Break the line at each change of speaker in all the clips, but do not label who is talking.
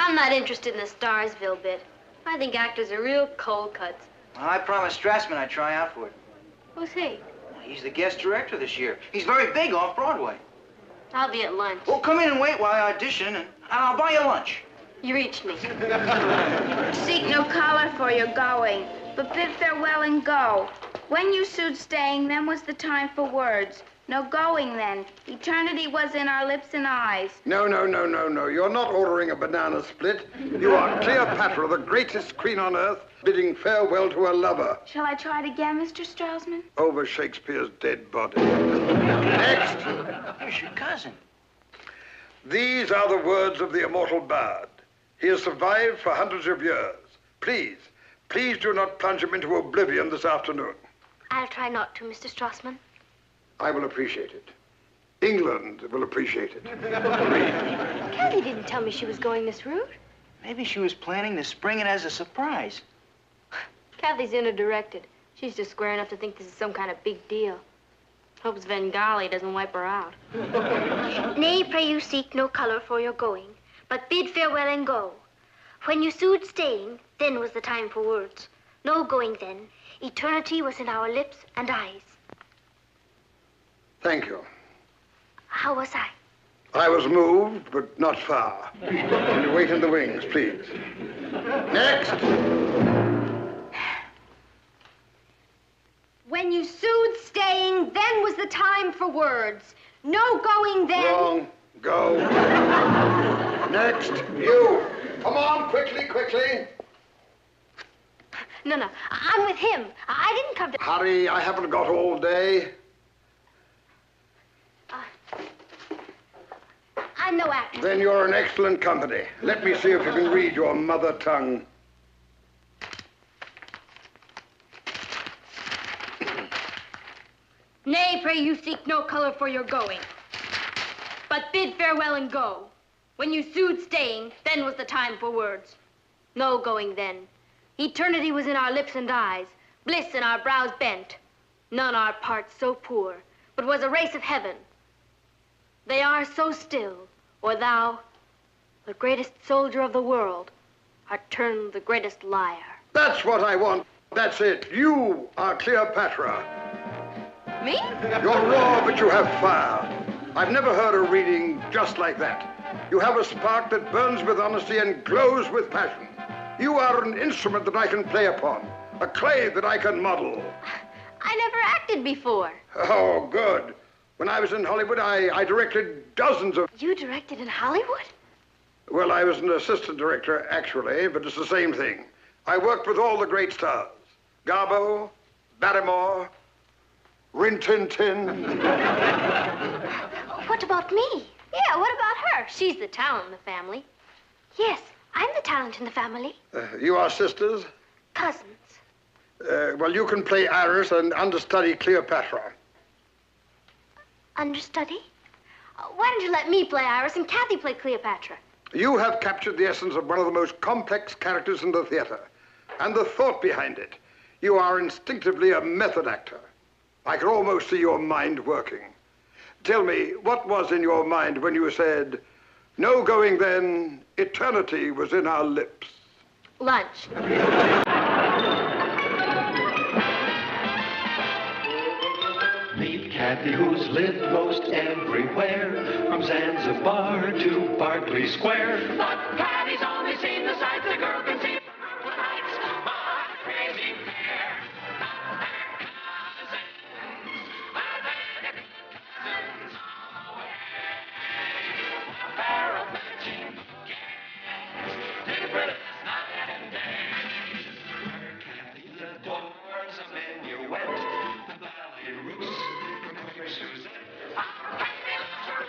I'm not interested in the Starsville bit. I think actors are real cold cuts.
Well, I promised Strassman I'd try out for it.
Who's he?
He's the guest director this year. He's very big off Broadway.
I'll be at lunch.
Well, come in and wait while I audition, and I'll buy you lunch.
You reached me.
Seek no color for your going, but bid farewell and go. When you sued staying, then was the time for words. No going then. Eternity was in our lips and eyes.
No. You're not ordering a banana split. You are Cleopatra, the greatest queen on earth, bidding farewell to her lover.
Shall I try it again, Mr. Straussman?
Over Shakespeare's dead body. Next.
Here's your cousin.
These are the words of the immortal bard. He has survived for hundreds of years. Please do not plunge him into oblivion this afternoon.
I'll try not to, Mr. Strassman.
I will appreciate it. England will appreciate it.
Kathy didn't tell me she was going this route.
Maybe she was planning to spring it as a surprise.
Kathy's inner-directed. She's just square enough to think this is some kind of big deal. Hopes Svengali doesn't wipe her out.
Nay, pray you seek no color for your going, but bid farewell and go. When you sued staying, then was the time for words. No going then. Eternity was in our lips and eyes.
Thank you.
How was I?
I was moved, but not far. Can you wait in the wings, please? Next.
When you sued staying, then was the time for words. No going then.
Wrong. Go. Next. You. Come on, quickly.
No, I'm with him. I didn't come to...
Hurry, I haven't got all day.
I'm no actor.
Then you're in excellent company. Let me see if you can read your mother tongue.
Nay, pray you seek no color for your going, but bid farewell and go. When you sued staying, then was the time for words. No going then. Eternity was in our lips and eyes, bliss in our brows bent. None our parts so poor, but was a race of heaven. They are so still, or thou, the greatest soldier of the world, art turned the greatest liar.
That's what I want. That's it. You are Cleopatra.
Me?
You're raw, but you have fire. I've never heard a reading just like that. You have a spark that burns with honesty and glows with passion. You are an instrument that I can play upon, a clay that I can model.
I never acted before.
Oh, good. When I was in Hollywood, I directed dozens of...
You directed in Hollywood?
Well, I was an assistant director, actually, but it's the same thing. I worked with all the great stars. Garbo, Barrymore, Rin Tin Tin.
What about me?
Yeah, what about her? She's the talent in the family.
Yes, I'm the talent in the family.
You are sisters?
Cousins.
Well, you can play Iris and understudy Cleopatra.
Understudy?
Why don't you let me play Iris and Kathy play Cleopatra?
You have captured the essence of one of the most complex characters in the theater, and the thought behind it. You are instinctively a method actor. I can almost see your mind working. Tell me, what was in your mind when you said, no going then, eternity was in our lips?
Lunch.
Meet Kathy, who's lived most everywhere, from Zanzibar to Berkeley Square. But Kathy's only seen the sights a girl can see from her lights. My crazy fair. A pair of matching gangs, different as night and day. Where Kathy adores a minuet, the ballet russe, the queer Suzette. Our Kathy loves her.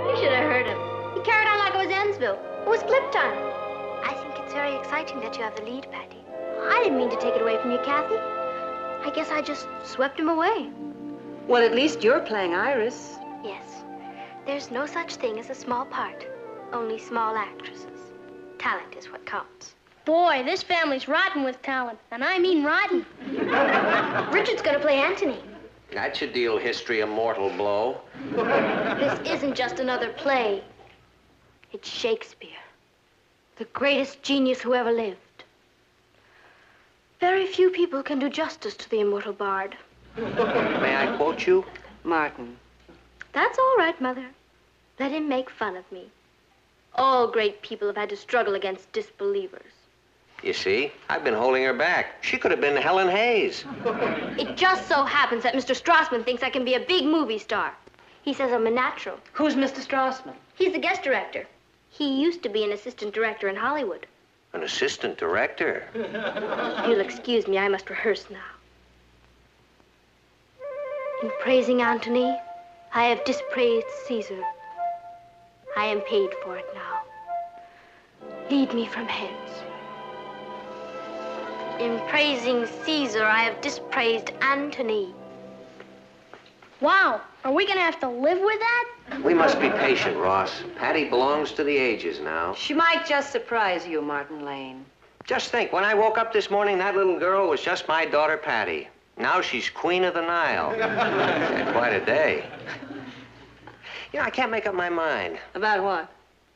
You should have heard him. He carried on like it was Ensville. It was clip time.
I think it's very exciting that you have the lead, Patty.
I didn't mean to take it away from you, Kathy.
I guess I just swept him away.
Well, at least you're playing Iris.
Yes. There's no such thing as a small part. Only small actresses. Talent is what counts.
Boy, this family's rotten with talent, and I mean rotten.
Richard's gonna play Antony.
That should deal history a mortal blow.
This isn't just another play. It's Shakespeare. The greatest genius who ever lived. Very few people can do justice to the immortal bard.
May I quote you?
Martin.
That's all right, Mother. Let him make fun of me. All great people have had to struggle against disbelievers.
You see, I've been holding her back. She could have been Helen Hayes.
It just so happens that Mr. Strassman thinks I can be a big movie star. He says I'm a natural.
Who's Mr. Strassman?
He's the guest director. He used to be an assistant director in Hollywood.
An assistant director.
You'll excuse me, I must rehearse now. In praising Antony, I have dispraised Caesar. I am paid for it now. Lead me from hence. In praising Caesar, I have dispraised Antony.
Wow, are we gonna have to live with that?
We must be patient, Ross. Patty belongs to the ages now.
She might just surprise you, Martin Lane.
Just think, when I woke up this morning, that little girl was just my daughter, Patty. Now she's Queen of the Nile. She's had quite a day. You know, I can't make up my mind.
About what?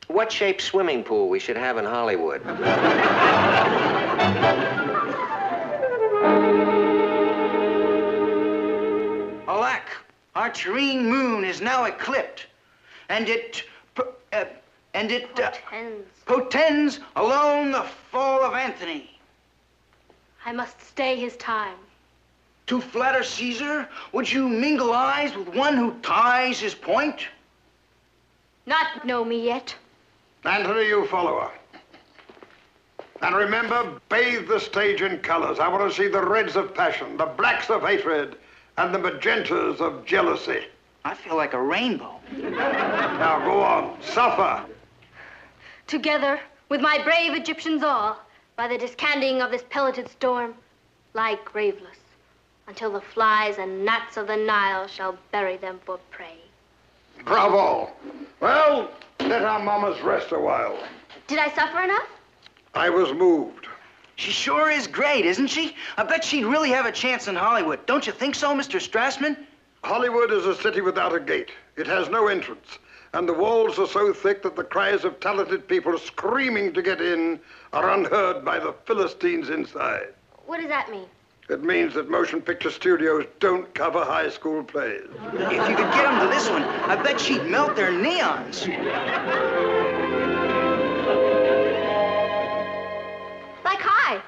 What shape swimming pool we should have in Hollywood.
Alack, our terrene moon is now eclipsed, and it
Portends.
portends alone the fall of Antony.
I must stay his time.
To flatter Caesar, would you mingle eyes with one who ties his point?
Not know me yet.
Antony, you follow her. And remember, bathe the stage in colors. I want to see the reds of passion, the blacks of hatred, and the magentas of jealousy.
I feel like a rainbow.
Now go on, suffer.
Together, with my brave Egyptians all, by the discanting of this pelleted storm, lie graveless, until the flies and gnats of the Nile shall bury them for prey.
Bravo. Well, let our mamas rest a while.
Did I suffer enough?
I was moved.
She sure is great, isn't she? I bet she'd really have a chance in Hollywood. Don't you think so, Mr. Strassman?
Hollywood is a city without a gate. It has no entrance. And the walls are so thick that the cries of talented people screaming to get in are unheard by the Philistines inside.
What does that mean?
It means that motion picture studios don't cover high school plays.
If you could get them to this one, I bet she'd melt their neons.
Like hi.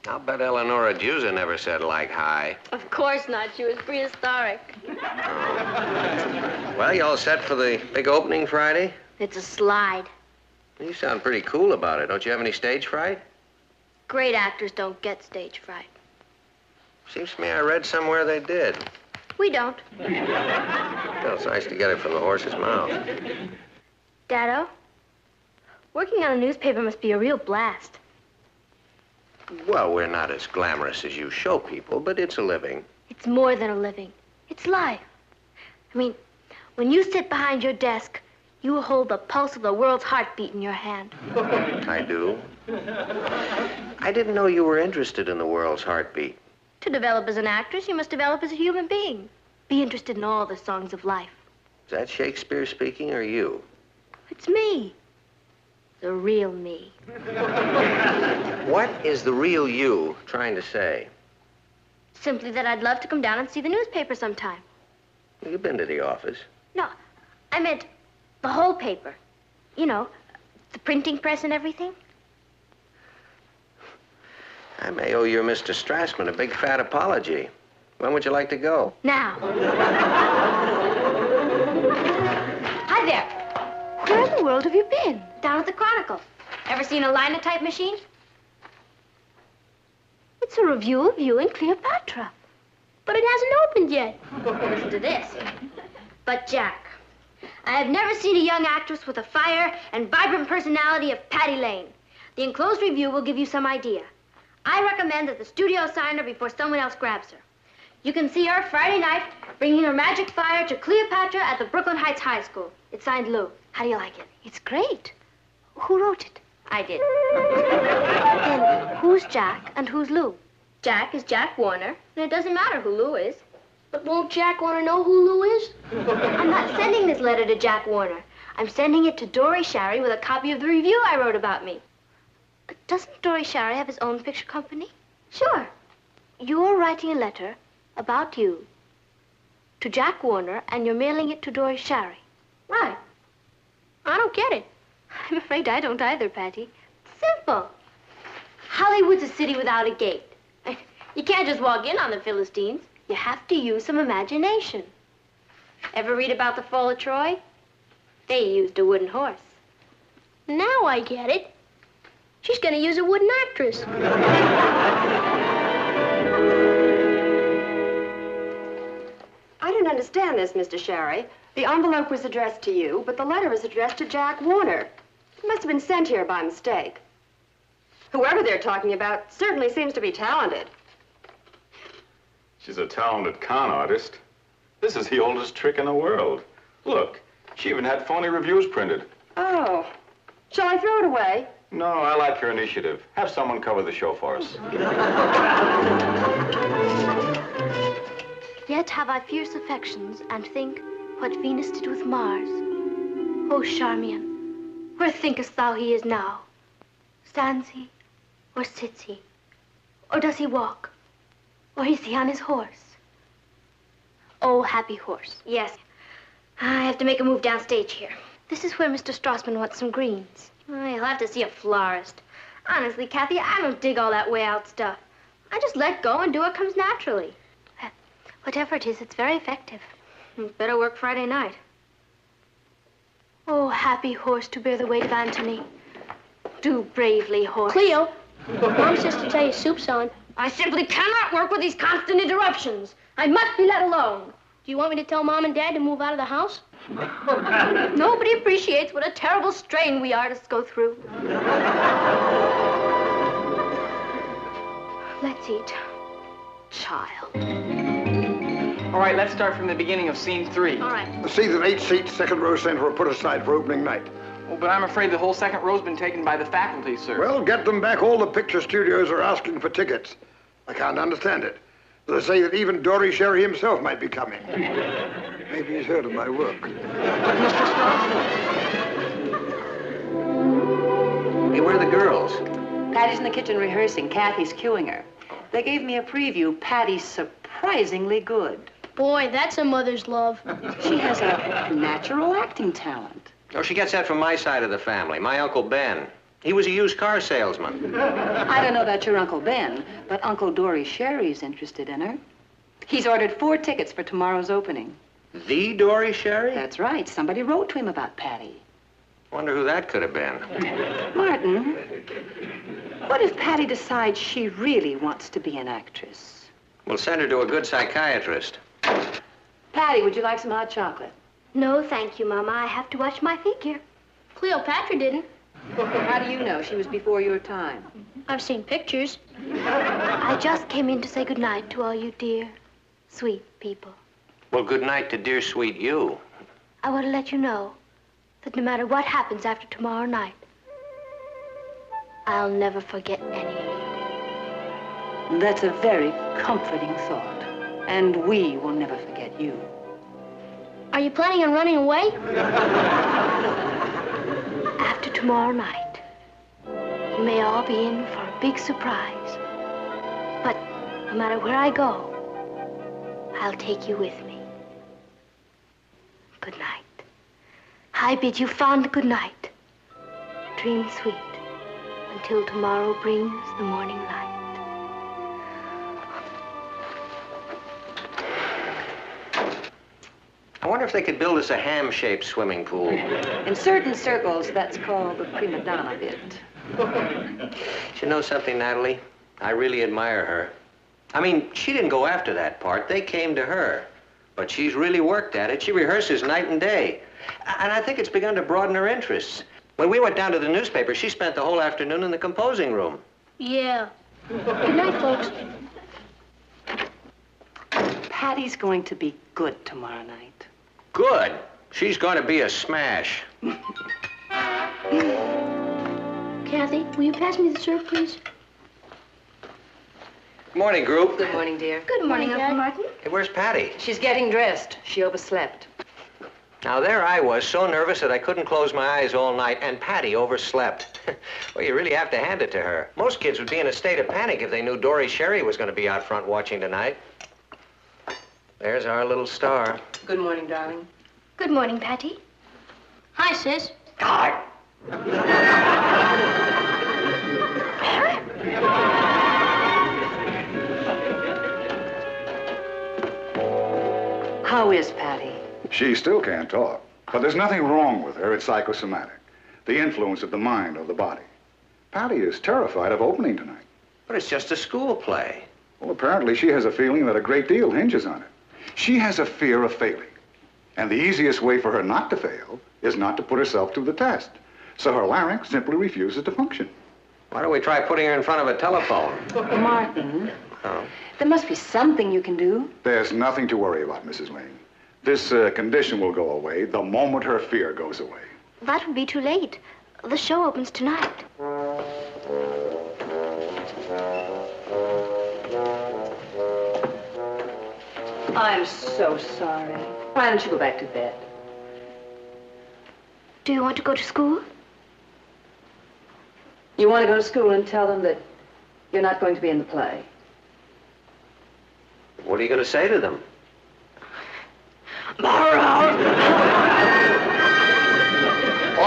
I'll bet Eleonora Juza never said like hi.
Of course not. She was prehistoric.
Well, you all set for the big opening Friday?
It's a slide.
You sound pretty cool about it. Don't you have any stage fright?
Great actors don't get stage fright.
Seems to me I read somewhere they did.
We don't.
Well, it's nice to get it from the horse's mouth.
Daddo, working on a newspaper must be a real blast.
Well, we're not as glamorous as you show people, but it's a living.
It's more than a living. It's life. I mean, when you sit behind your desk, you hold the pulse of the world's heartbeat in your hand.
I do. I didn't know you were interested in the world's heartbeat.
To develop as an actress, you must develop as a human being. Be interested in all the songs of life.
Is that Shakespeare speaking or you?
It's me. The real me.
What is the real you trying to say?
Simply that I'd love to come down and see the newspaper sometime.
You've been to the office.
No, I meant the whole paper. You know, the printing press and everything.
I may owe your Mr. Strassman a big fat apology. When would you like to go?
Now. Hi there. Where in the world have you been? Down at the Chronicle. Ever seen a linotype machine? It's a review of you and Cleopatra.
But it hasn't opened yet.
Listen to this. But, Jack, I have never seen a young actress with the fire and vibrant personality of Patty Lane. The enclosed review will give you some idea.
I recommend that the studio sign her before someone else grabs her. You can see her Friday night bringing her magic fire to Cleopatra at the Brooklyn Heights High School. It's signed Lou. How do you like it?
It's great. Who wrote it?
I did.
Then who's Jack and who's Lou?
Jack is Jack Warner, and it doesn't matter who Lou is.
But won't Jack want to know who Lou is?
I'm not sending this letter to Jack Warner. I'm sending it to Dory Sherry with a copy of the review I wrote about me.
Doesn't Dory Sherry have his own picture company?
Sure.
You're writing a letter about you to Jack Warner, and you're mailing it to Dory Sherry.
Right. I don't get it.
I'm afraid I don't either, Patty.
Simple. Hollywood's a city without a gate. You can't just walk in on the Philistines. You have to use some imagination. Ever read about the fall of Troy? They used a wooden horse.
Now I get it. She's going to use a wooden actress.
I don't understand this, Mr. Sherry. The envelope was addressed to you, but the letter is addressed to Jack Warner. It must have been sent here by mistake. Whoever they're talking about certainly seems to be talented.
She's a talented con artist. This is the oldest trick in the world. Look, she even had phony reviews printed.
Oh. Shall I throw it away?
No, I like your initiative. Have someone cover the show for us.
Yet have I fierce affections, and think what Venus did with Mars. O Charmian, where thinkest thou he is now? Stands he, or sits he? Or does he walk? Or is he on his horse? Oh, happy horse.
Yes. I have to make a move downstage here.
This is where Mr. Strassman wants some greens.
You'll have to see a florist. Honestly, Kathy, I don't dig all that way out stuff. I just let go and do what comes naturally.
Whatever it is, it's very effective.
Better work Friday night.
Oh, happy horse to bear the weight of Antony. Do bravely, horse.
Cleo, Mom says to tell you soup's on. I simply cannot work with these constant interruptions. I must be let alone.
Do you want me to tell Mom and Dad to move out of the house?
Nobody appreciates what a terrible strain we artists go through.
Let's eat. Child.
All right, let's start from the beginning of scene 3.
All right.
The seats at 8 seats, second row center, are put aside for opening night.
Oh, but I'm afraid the whole second row's been taken by the faculty, sir.
Well, get them back. All the picture studios are asking for tickets. I can't understand it. They say that even Dory Sherry himself might be coming. Maybe he's heard of my work.
Hey, where are the girls?
Patty's in the kitchen rehearsing. Kathy's cueing her. They gave me a preview. Patty's surprisingly good.
Boy, that's a mother's love.
She has a natural acting talent.
Oh, she gets that from my side of the family, my Uncle Ben. He was a used car salesman.
I don't know about your Uncle Ben, but Uncle Dory Sherry's interested in her. He's ordered 4 tickets for tomorrow's opening.
The Dory Sherry?
That's right. Somebody wrote to him about Patty.
Wonder who that could have been.
Martin, what if Patty decides she really wants to be an actress?
We'll send her to a good psychiatrist.
Patty, would you like some hot chocolate?
No, thank you, Mama. I have to watch my figure.
Cleopatra didn't.
How do you know? She was before your time.
I've seen pictures. I just came in to say goodnight to all you dear, sweet people.
Well, good night to dear sweet you.
I want to let you know that no matter what happens after tomorrow night, I'll never forget any of you.
That's a very comforting thought. And we will never forget you.
Are you planning on running away? After tomorrow night, you may all be in for a big surprise. But no matter where I go, I'll take you with me. Good night. I bid you fond good night. Dream sweet until tomorrow brings the morning light.
I wonder if they could build us a ham-shaped swimming pool.
In certain circles, that's called the prima donna bit.
You know something, Natalie? I really admire her. I mean, she didn't go after that part. They came to her. But she's really worked at it. She rehearses night and day. And I think it's begun to broaden her interests. When we went down to the newspaper, she spent the whole afternoon in the composing room.
Yeah.
Good night, folks.
Patty's going to be good tomorrow night.
Good. She's going to be a smash.
Kathy, will you pass me the syrup, please?
Good morning, group.
Good morning, dear.
Good morning, Uncle Martin.
Hey, where's Patty?
She's getting dressed. She overslept.
Now, there I was, so nervous that I couldn't close my eyes all night, and Patty overslept. Well, you really have to hand it to her. Most kids would be in a state of panic if they knew Dory Sherry was going to be out front watching tonight. There's our little star.
Good morning, darling.
Good morning, Patty. Hi, sis.
Hi.
How is Patty?
She still can't talk, but there's nothing wrong with her. It's psychosomatic, the influence of the mind or the body. Patty is terrified of opening tonight.
But it's just a school play.
Well, apparently she has a feeling that a great deal hinges on it. She has a fear of failing. And the easiest way for her not to fail is not to put herself to the test. So her larynx simply refuses to function.
Why don't we try putting her in front of a telephone?
Martin,
Oh.
there must be something you can do.
There's nothing to worry about, Mrs. Lane. This condition will go away the moment her fear goes away.
That would be too late. The show opens tonight.
I'm so sorry. Why don't you go back to bed?
Do you want to go to school?
You want to go to school and tell them that you're not going to be in the play.
What are you going to say to them?
All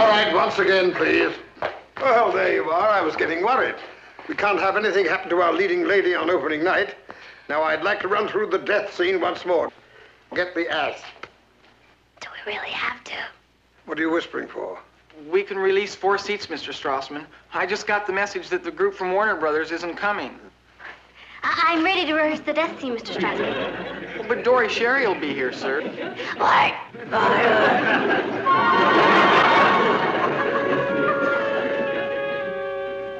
right, once again, please. Well, there you are. I was getting worried. We can't have anything happen to our leading lady on opening night. Now, I'd like to run through the death scene once more. Get the ass.
Do we really have to?
What are you whispering for?
We can release 4 seats, Mr. Strassman. I just got the message that the group from Warner Brothers isn't coming.
I'm ready to rehearse the death scene, Mr. Strasberg.
Well, but Dory Sherry will be here, sir.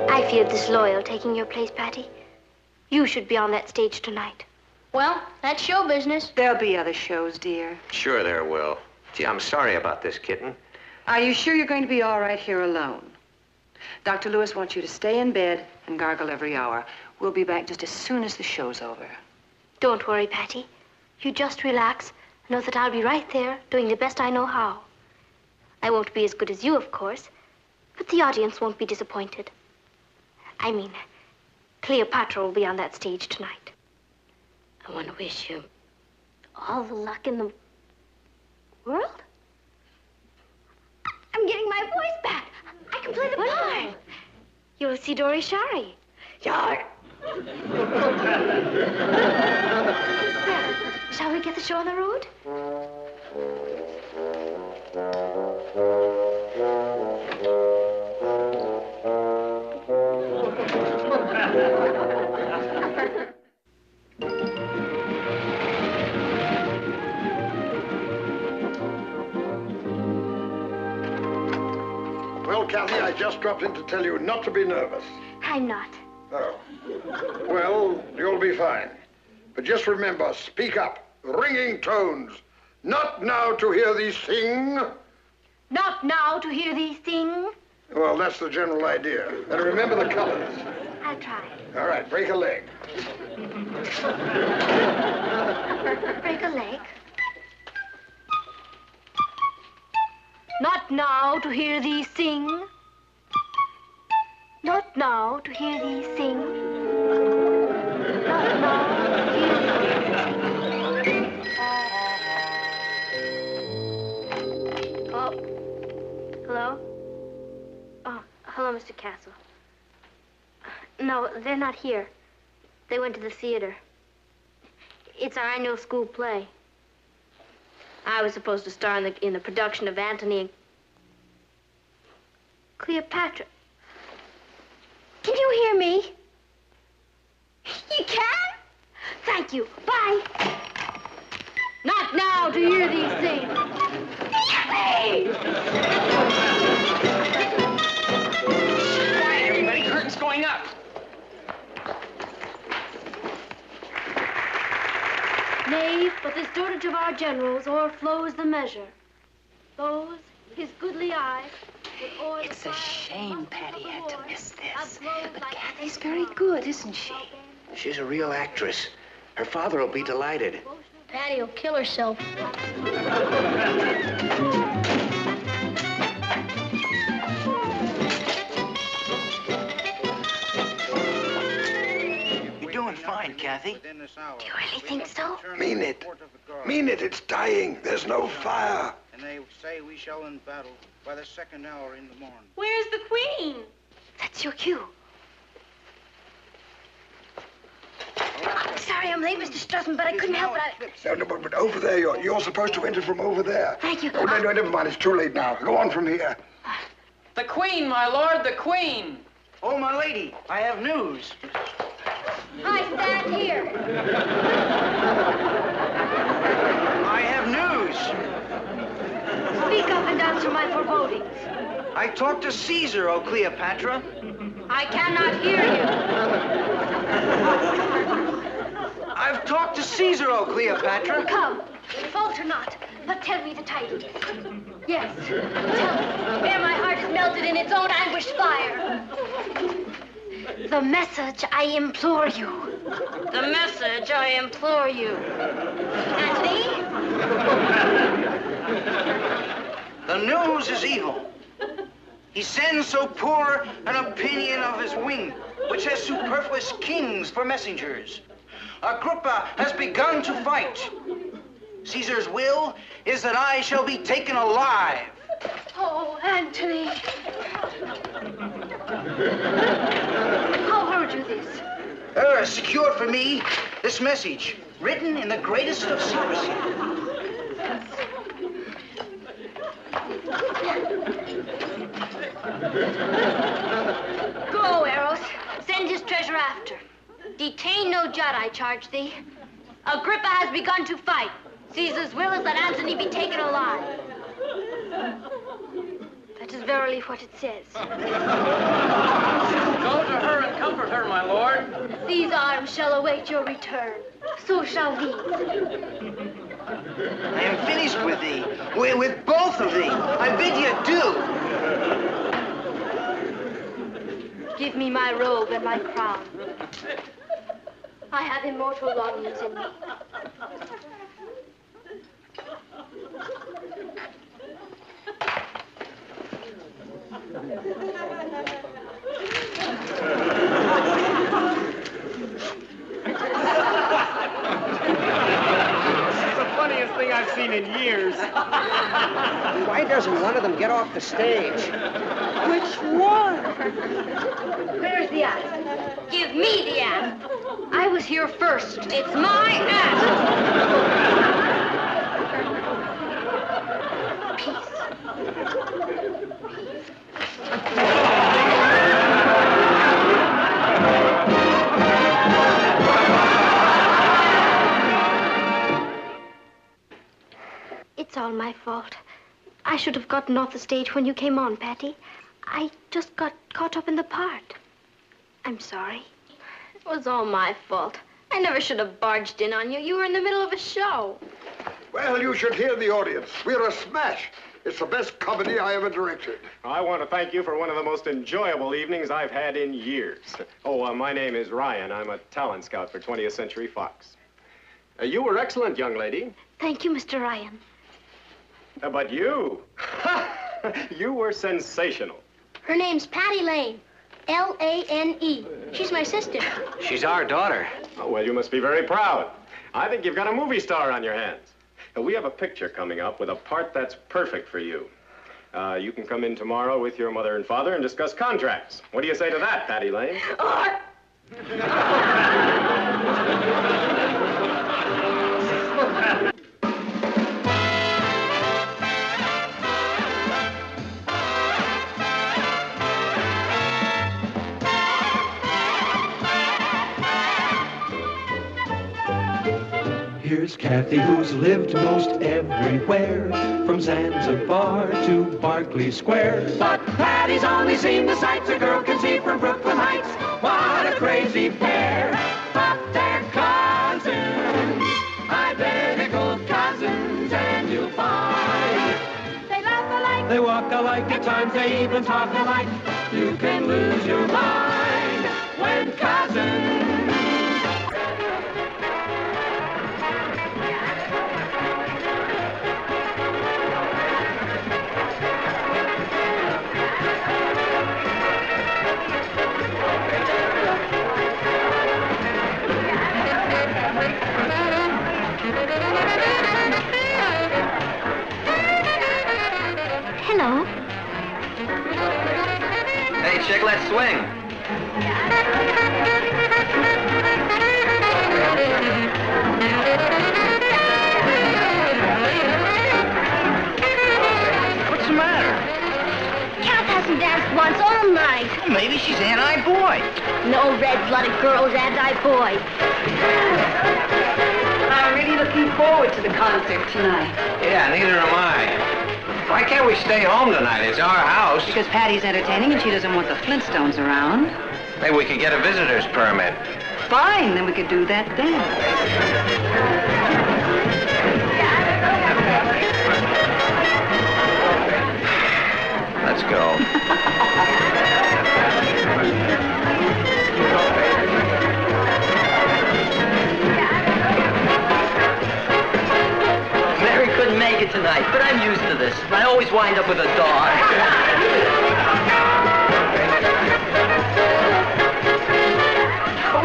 I feel disloyal taking your place, Patty. You should be on that stage tonight.
Well, that's show business.
There'll be other shows, dear.
Sure there will. Gee, I'm sorry about this, kitten.
Are you sure you're going to be all right here alone? Dr. Lewis wants you to stay in bed and gargle every hour. We'll be back just as soon as the show's over.
Don't worry, Patty. You just relax. Know that I'll be right there, doing the best I know how. I won't be as good as you, of course, but the audience won't be disappointed. I mean, Cleopatra will be on that stage tonight. I want to wish you all the luck in the world. I'm getting my voice back. I can play the part. You'll see Dory Sherry. There. Shall we get the show on the road?
Well, Kathy, I just dropped in to tell you not to be nervous.
I'm not.
Oh. Well, you'll be fine. But just remember, speak up. Ringing tones. Not now to hear thee sing.
Not now to hear thee sing.
Well, that's the general idea. And remember the colors.
I'll try.
All right, break a leg.
Break a leg. Not now to hear thee sing. Not now to hear thee sing. Not now to hear thee sing. Oh. Hello? Oh, hello, Mr. Castle. No, they're not here. They went to the theater. It's our annual school play. I was supposed to star in the production of Antony and Cleopatra. Can you hear me? You can? Thank you. Bye. Not now to hear these things.
Quiet, everybody. Curtain's going up.
Nay, but this dotage of our generals o'erflows the measure. Those, his goodly eyes,
It's a shame Patty had to miss this. But Kathy's very good, isn't she?
She's a real actress. Her father will be delighted.
Patty will kill herself.
You're doing fine, Kathy.
Do you really think so?
Mean it. Mean it. It's dying. There's no fire.
And they say we shall end battle by the second hour in the morning.
Where's the Queen?
That's your cue. I'm sorry I'm late, Mr. Strassman, but I couldn't help it.
No, but over there. You're supposed to enter from over there.
Thank you.
Oh, no, never mind. It's too late now. Go on from here.
The Queen, my lord, the Queen.
Oh, my lady, I have news.
I stand here.
I have news.
Speak up and answer my forebodings.
I talked to Caesar, O Cleopatra.
I cannot hear you.
I've talked to Caesar, O Cleopatra.
Come, falter not, but tell me the tidings. Yes, tell me, ere my heart is melted in its own anguished fire. The message, I implore you. The message, I implore you. Anthony?
The news is evil. He sends so poor an opinion of his wing, which has superfluous kings for messengers. Agrippa has begun to fight. Caesar's will is that I shall be taken alive.
Oh, Anthony. How heard you this?
Secured for me this message, written in the greatest of secrecy.
Go, Eros. Send his treasure after. Detain no jot, I charge thee. Agrippa has begun to fight. Caesar's will is that Antony be taken alive. That is verily what it says.
Go to her and comfort her, my lord.
These arms shall await your return. So shall these.
I am finished with thee, with both of thee. I bid you adieu.
Give me my robe and my crown. I have immortal longings in me.
Funniest thing I've seen in years.
Why doesn't one of them get off the stage?
Which one? Where's the ass? Give me the ass. I was here first. It's my ass. It's all my fault. I should have gotten off the stage when you came on, Patty. I just got caught up in the part. I'm sorry. It was all my fault. I never should have barged in on you. You were in the middle of a show.
Well, you should hear the audience. We're a smash. It's the best comedy I ever directed.
I want to thank you for one of the most enjoyable evenings I've had in years. Oh, my name is Ryan. I'm a talent scout for 20th Century Fox. You were excellent, young lady.
Thank you, Mr. Ryan.
But you, you were sensational.
Her name's Patty Lane. L-A-N-E. She's my sister.
She's our daughter.
Oh, well, you must be very proud. I think you've got a movie star on your hands. We have a picture coming up with a part that's perfect for you. You can come in tomorrow with your mother and father and discuss contracts. What do you say to that, Patty Lane?
Here's Kathy, who's lived most everywhere, from Zanzibar to Berkeley Square. But Patty's only seen the sights a girl can see from Brooklyn Heights. What a crazy pair, but they're cousins. I bet They walk alike, at times they even talk alike. You can lose your mind when cousins.
Hello.
Hey, chick, let's swing.
What's the matter?
Kath hasn't danced once all night.
Well, maybe she's anti-boy.
No red-blooded girl's anti-boy.
I'm really looking forward to the concert tonight.
Yeah, neither am I. Why can't we stay home tonight? It's our house.
Because Patty's entertaining and she doesn't want the Flintstones around.
Maybe we could get a visitor's permit.
Fine, then we could do that then.
Let's go.
Mary couldn't make it tonight, but I'm used to this. I always wind up with a dog.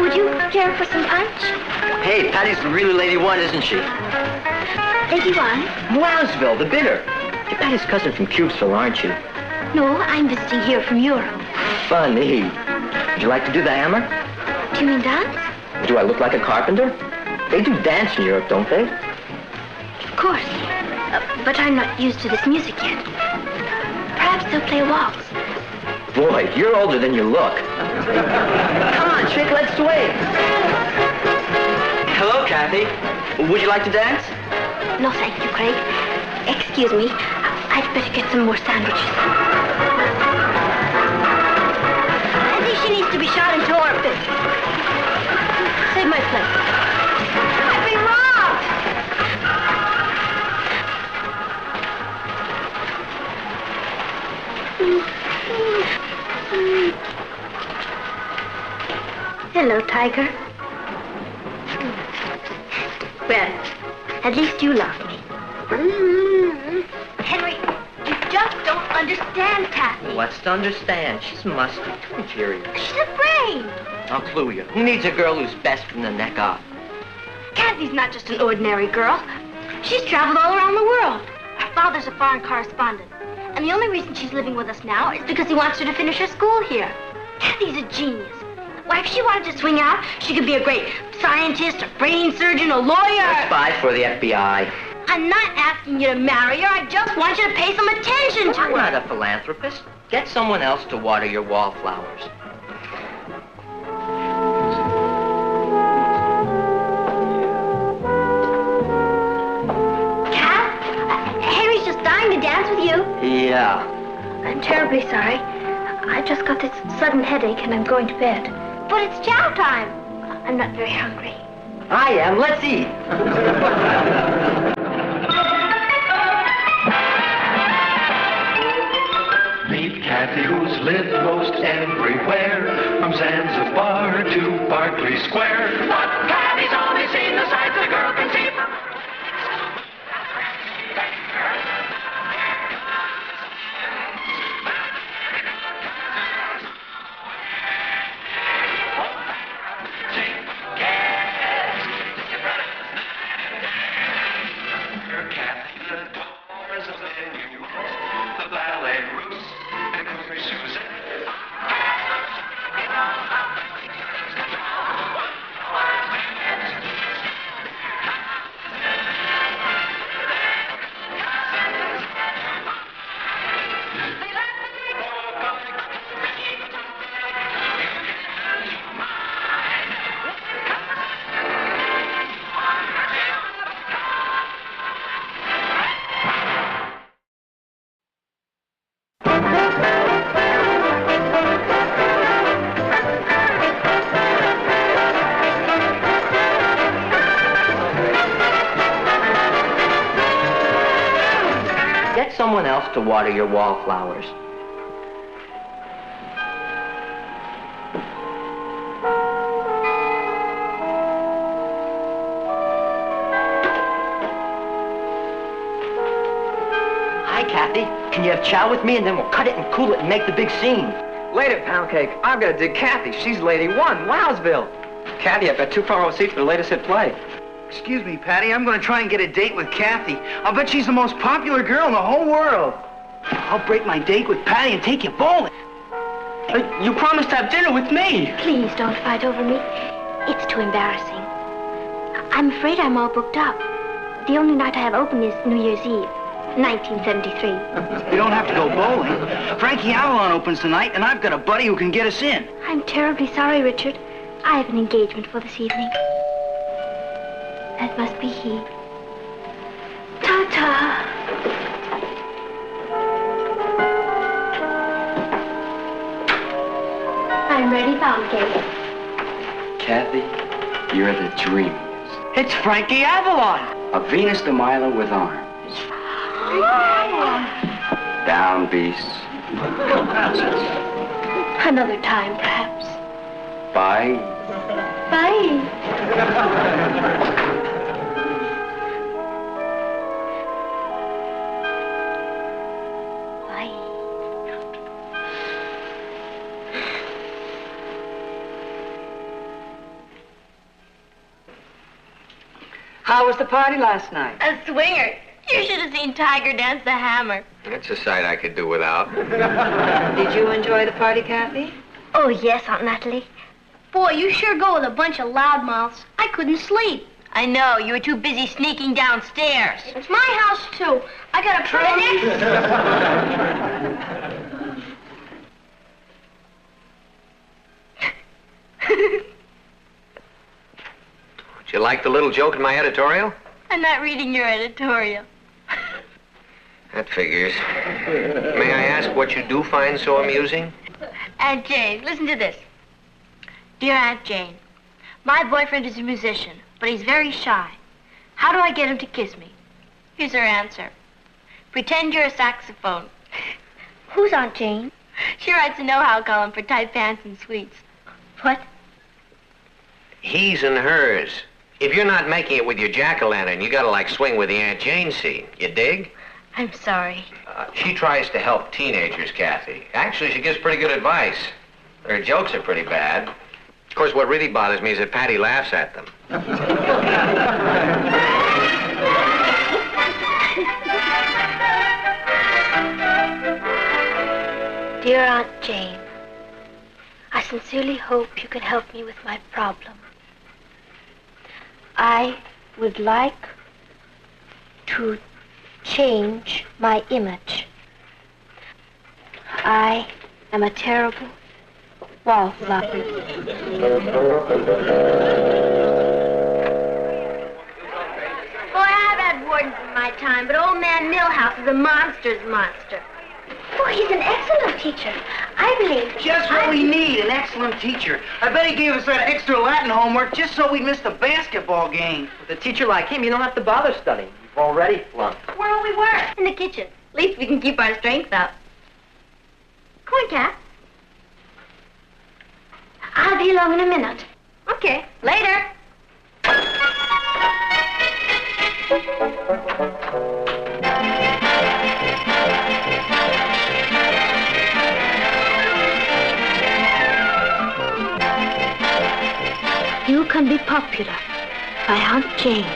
Would you care for some punch?
Hey, Patty's the really Lady One, isn't she?
Lady One?
Brownsville, the bidder. You're Patty's cousin from Cubesville, aren't you?
No, I'm visiting here from Europe.
Funny. Would you like to do the hammer?
Do you mean dance?
Do I look like a carpenter? They do dance in Europe, don't they?
Of course. But I'm not used to this music yet. Perhaps they'll play a waltz.
Boy, you're older than you look. Come on, chick, let's swing. Hello, Kathy. Would you like to dance?
No, thank you, Craig. Excuse me. I'd better get some more sandwiches. I think she needs to be shot into orbit. Save my plate. I've been robbed! Hello, Tiger. Well, at least you love me. Henry, you just don't understand Kathy.
What's to understand? She's musty. Too inferior.
She's afraid.
I'll clue you. Who needs a girl who's best from the neck up?
Kathy's not just an ordinary girl. She's traveled all around the world. Her father's a foreign correspondent. And the only reason she's living with us now is because he wants her to finish her school here. Kathy's a genius. Why, if she wanted to swing out, she could be a great scientist, a brain surgeon, a lawyer.
A spy for the FBI.
I'm not asking you to marry her. I just want you to pay some attention to her.
I'm not a philanthropist. Get someone else to water your wallflowers.
Harry's just dying to dance with you.
Yeah.
I'm terribly sorry. I just got this sudden headache and I'm going to bed. But it's chow time. I'm not very hungry.
I am. Let's eat.
Meet Kathy, who's lived most everywhere, from Zanzibar to Berkeley Square. But Kathy's only seen the sights a girl can see from...
someone else to water your wallflowers. Hi, Kathy. Can you have chow with me, and then we'll cut it and cool it and make the big scene?
Later, Pound Cake. I've got to dig Kathy. She's Lady One, Wowsville. Kathy, I've got 2 front row seats for the latest hit play.
Excuse me, Patty. I'm going to try and get a date with Kathy. I'll bet she's the most popular girl in the whole world. I'll break my date with Patty and take you bowling.
You promised to have dinner with me.
Please don't fight over me. It's too embarrassing. I'm afraid I'm all booked up. The only night I have open is New Year's Eve, 1973.
You don't have to go bowling. Frankie Avalon opens tonight, and I've got a buddy who can get us in.
I'm terribly sorry, Richard. I have an engagement for this evening. That must be he. Ta-ta. I'm ready, Pound Cake.
Kathy, you're the dream.
It's Frankie Avalon.
A Venus de Milo with arms. Down, beasts.
Another time, perhaps.
Bye.
Bye.
How was the party last night?
A swinger. You should have seen Tiger dance the hammer.
That's a sight I could do without.
Did you enjoy the party, Kathy?
Oh, yes, Aunt Natalie.
Boy, you sure go with a bunch of loudmouths. I couldn't sleep. I know. You were too busy sneaking downstairs. It's my house, too. I got a permit.
Did you like the little joke in my editorial?
I'm not reading your editorial.
That figures. May I ask what you do find so amusing?
Aunt Jane, listen to this. Dear Aunt Jane, my boyfriend is a musician, but he's very shy. How do I get him to kiss me? Here's her answer. Pretend you're a saxophone.
Who's Aunt Jane?
She writes a know-how column for tight pants and sweets.
What?
He's and hers. If you're not making it with your jack-o'-lantern, you gotta like swing with the Aunt Jane scene. You dig?
I'm sorry.
She tries to help teenagers, Kathy. Actually, she gives pretty good advice. Her jokes are pretty bad. Of course, what really bothers me is that Patty laughs at them.
Dear Aunt Jane, I sincerely hope you can help me with my problem. I would like to change my image. I am a terrible wallflower.
Boy, I've had wardens in my time, but old man Millhouse is a monster's monster.
Oh, he's an excellent teacher. I believe...
Just what we need, an excellent teacher. I bet he gave us that extra Latin homework just so we'd miss the basketball game.
With a teacher like him, you don't have to bother studying. You've already flunked.
Where will we work? In the kitchen. At least we can keep our strength up. Come on, Cat.
I'll be along in a minute.
Okay, later.
You Can Be Popular by Aunt Jane.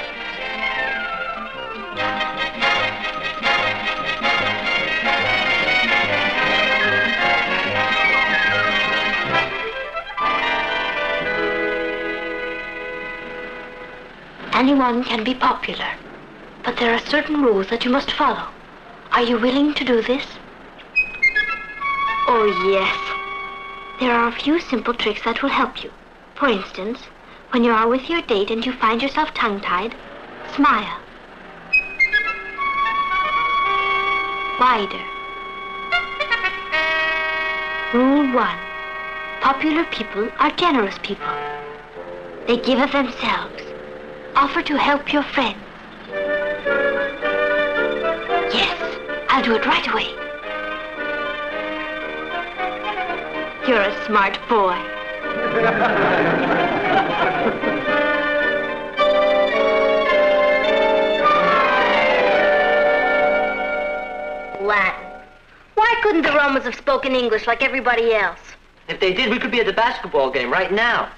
Anyone can be popular, but there are certain rules that you must follow. Are you willing to do this? Oh, yes. There are a few simple tricks that will help you. For instance, when you are with your date and you find yourself tongue-tied, smile. Wider. Rule 1. Popular people are generous people. They give of themselves. Offer to help your friends. Yes, I'll do it right away. You're a smart boy. Latin. Why couldn't the Romans have spoken English like everybody else?
If they did, we could be at the basketball game right now.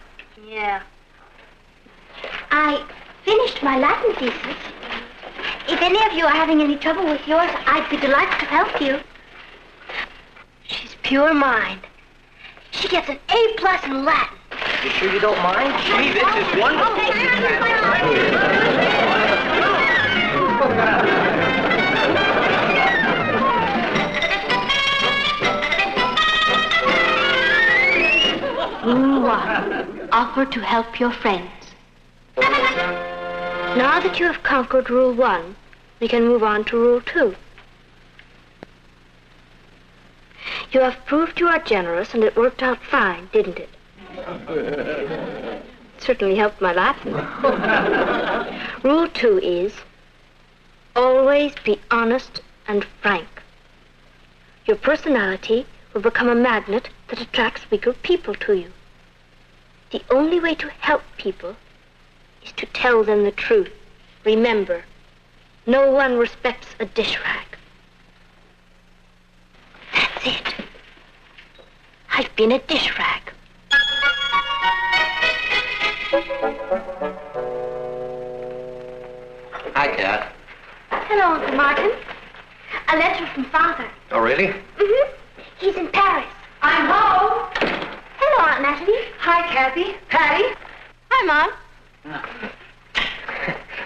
Yeah. I finished my Latin thesis. If any of you are having any trouble with yours, I'd be delighted to help you. She's pure mind. She gets an A+ in Latin.
You sure you don't mind? Gee, this is wonderful.
Rule 1. Offer to help your friends. Now that you have conquered Rule 1, we can move on to Rule 2. You have proved you are generous, and it worked out fine, didn't it? Certainly helped my Latin. Rule 2 is, always be honest and frank. Your personality will become a magnet that attracts weaker people to you. The only way to help people is to tell them the truth. Remember, no one respects a dish rag. That's it. I've been a dish rag.
Hi, Kat.
Hello, Uncle Martin. A letter from Father.
Oh, really?
Mm-hmm. He's in Paris. I'm home. Hello, Aunt Natalie.
Hi, Kathy. Patty.
Hi, Mom.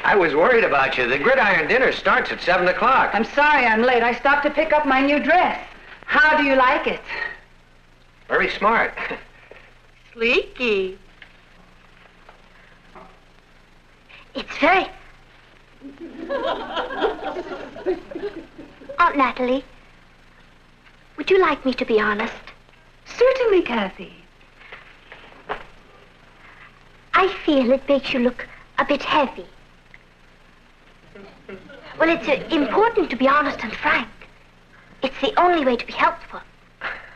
I was worried about you. The gridiron dinner starts at 7 o'clock.
I'm sorry I'm late. I stopped to pick up my new dress. How do you like it?
Very smart.
Sleeky. It's very... Aunt Natalie, would you like me to be honest?
Certainly, Kathy.
I feel it makes you look a bit heavy. Well, it's important to be honest and frank. It's the only way to be helpful.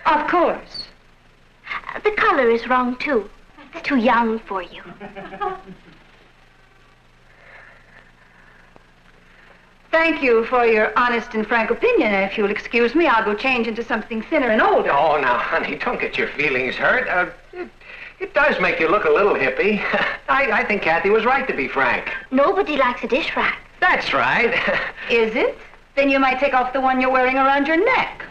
Of course.
The color is wrong, too. It's too young for you.
Thank you for your honest and frank opinion. If you'll excuse me, I'll go change into something thinner and older.
Oh, now, honey, don't get your feelings hurt. It does make you look a little hippie. I think Kathy was right to be frank.
Nobody likes a dish rack.
That's right.
Is it? Then you might take off the one you're wearing around your neck.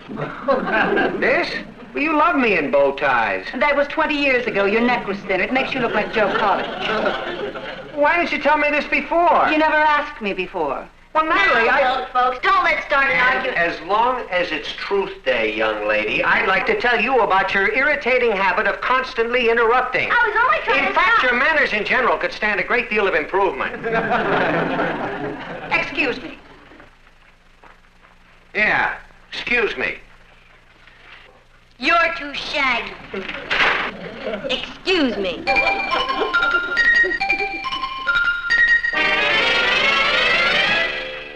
This? Well, you love me in bow ties.
That was 20 years ago. Your neck was thinner. It makes you look like Joe College.
Why didn't you tell me this before?
You never asked me before.
Well, Natalie,
Look, folks, don't let's start an argument.
As long as it's Truth Day, young lady, I'd like to tell you about your irritating habit of constantly interrupting.
I was only trying
In
to
fact,
stop.
your manners in general could stand a great deal of improvement.
Excuse me.
Yeah, excuse me.
You're too shaggy. Excuse me.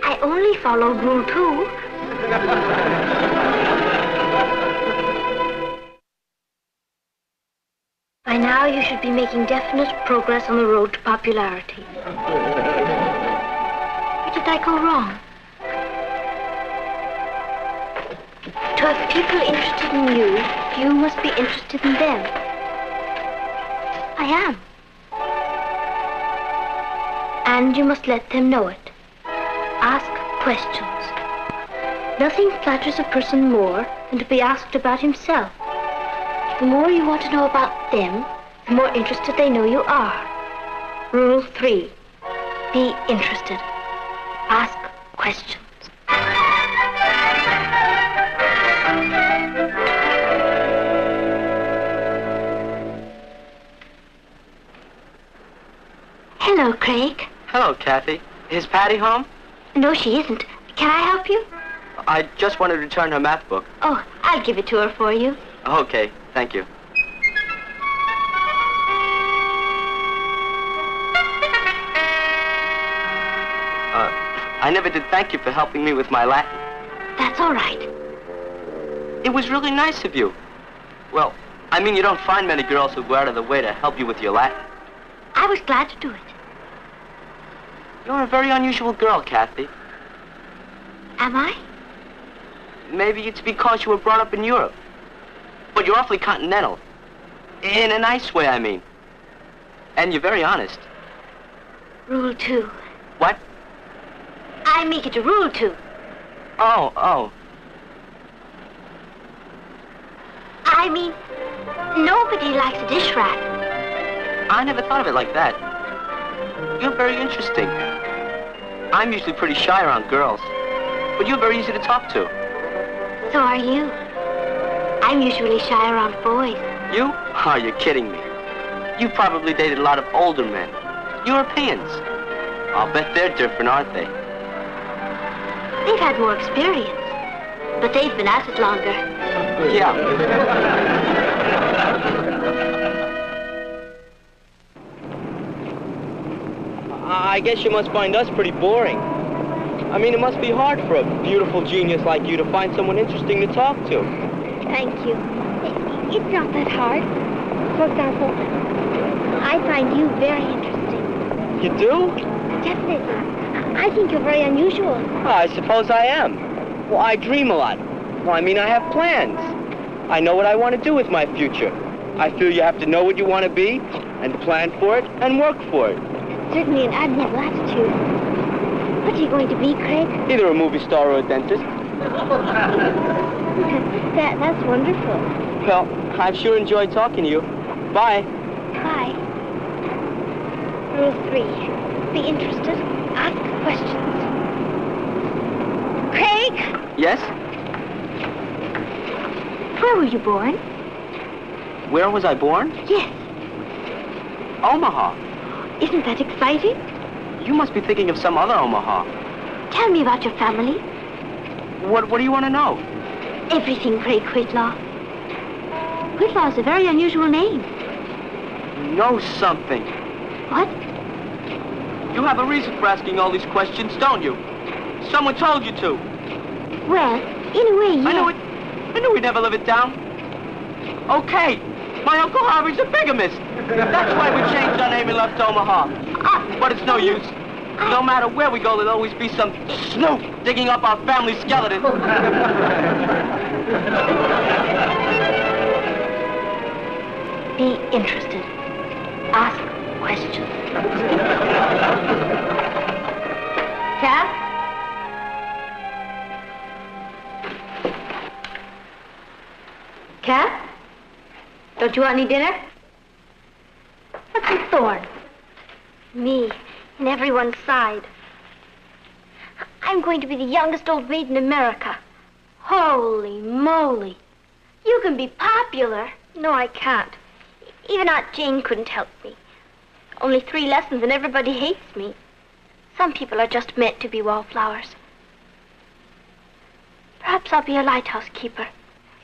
I only followed Rule 2. By now, you should be making definite progress on the road to popularity. Where did I go wrong? To have people interested in you, you must be interested in them. I am. And you must let them know it. Ask questions. Nothing flatters a person more than to be asked about himself. The more you want to know about them, the more interested they know you are. Rule 3. Be interested. Ask questions. Hello, Craig.
Hello, Kathy. Is Patty home?
No, she isn't. Can I help you?
I just wanted to return her math book.
Oh, I'll give it to her for you.
Okay, thank you. I never did thank you for helping me with my Latin.
That's all right.
It was really nice of you. Well, I mean, you don't find many girls who go out of their way to help you with your Latin.
I was glad to do it.
You're a very unusual girl, Kathy.
Am I?
Maybe it's because you were brought up in Europe. But you're awfully continental. In a nice way, I mean. And you're very honest.
Rule 2.
What?
I make it a rule 2.
Oh.
I mean, nobody likes a dish rat.
I never thought of it like that. You're very interesting. I'm usually pretty shy around girls. But you're very easy to talk to.
So are you. I'm usually shy around boys.
You? Oh, you're kidding me. You probably dated a lot of older men. Europeans. I'll bet they're different, aren't they?
They've had more experience. But they've been at it longer.
Yeah. I guess you must find us pretty boring. I mean, it must be hard for a beautiful genius like you to find someone interesting to talk to.
Thank you. It's not that hard. For example, I find you very interesting.
You do?
Definitely. I think you're very unusual.
I suppose I am. Well, I dream a lot. Well, I mean, I have plans. I know what I want to do with my future. I feel you have to know what you want to be, and plan for it, and work for it.
Certainly an admirable attitude. What are you going to be, Craig?
Either a movie star or a dentist.
That's wonderful.
Well, I've sure enjoyed talking to you. Bye.
Bye. Rule 3. Be interested. Ask questions. Craig!
Yes?
Where were you born?
Where was I born?
Yes.
Omaha.
Isn't that exciting?
You must be thinking of some other Omaha.
Tell me about your family.
What do you want to know?
Everything, Craig Whitlaw. Whitlaw is a very unusual name.
Know something.
What?
You have a reason for asking all these questions, don't you? Someone told you to.
Well, in a way, yes.
I knew we'd never live it down. Okay, my Uncle Harvey's a bigamist. That's why we changed our name and left Omaha. But it's no use. No matter where we go, there'll always be some snoop digging up our family skeleton.
Be interested. Ask questions. Cap? Cap? Don't you want any dinner? What's a thorn? Me, in everyone's side. I'm going to be the youngest old maid in America. Holy moly. You can be popular. No, I can't. Even Aunt Jane couldn't help me. Only 3 lessons and everybody hates me. Some people are just meant to be wallflowers. Perhaps I'll be a lighthouse keeper.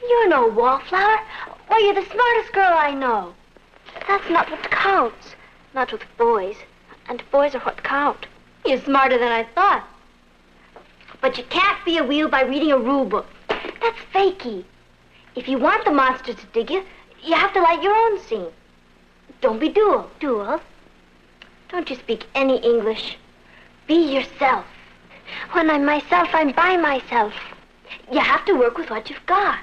You're no wallflower. Why, you're the smartest girl I know. That's not what counts. Not with boys. And boys are what count. You're smarter than I thought. But you can't be a wheel by reading a rule book. That's fakey. If you want the monsters to dig you, you have to light your own scene. Don't be dual. Dual? Don't you speak any English. Be yourself. When I'm myself, I'm by myself. You have to work with what you've got.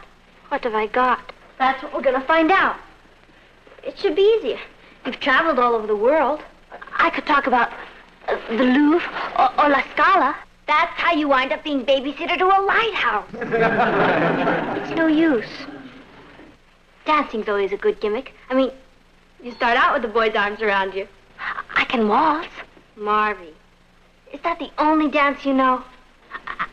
What have I got? That's what we're going to find out. It should be easier. You've traveled all over the world. I could talk about the Louvre or La Scala. That's how you wind up being babysitter to a lighthouse. It's no use. Dancing's always a good gimmick. I mean, you start out with the boy's arms around you. I can waltz. Marvy, is that the only dance you know?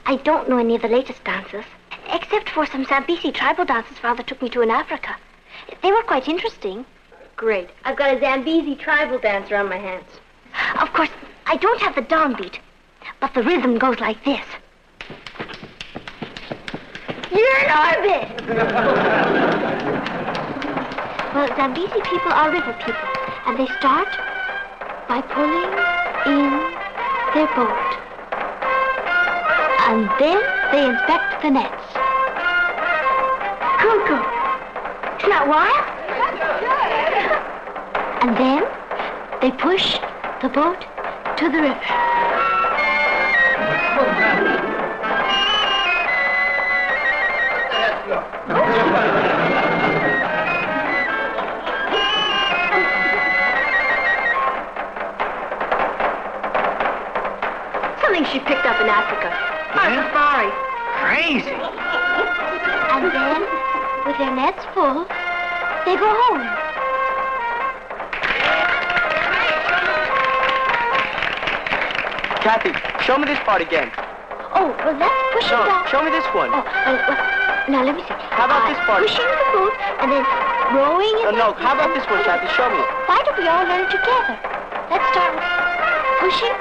I don't know any of the latest dances, except for some Zambesi tribal dances Father took me to in Africa. They were quite interesting. Great. I've got a Zambesi tribal dance around my hands. Of course, I don't have the downbeat, but the rhythm goes like this. You're in orbit! Well, Zambesi people are river people, and they start by pulling in their boat. And then they inspect the nets. Cuckoo. Isn't that wild? And then they push the boat to the river. Something she picked up in Africa. On safari.
Crazy.
And then, with their nets full, they go home.
Kathy, show me this part again.
Oh, well, that's pushing
No,
down.
show me this one.
Oh, now let me see.
How about this part?
Pushing the boat and then rowing in
No, how about this one, Kathy? Show me.
Why don't we all learn it together? Let's start with pushing.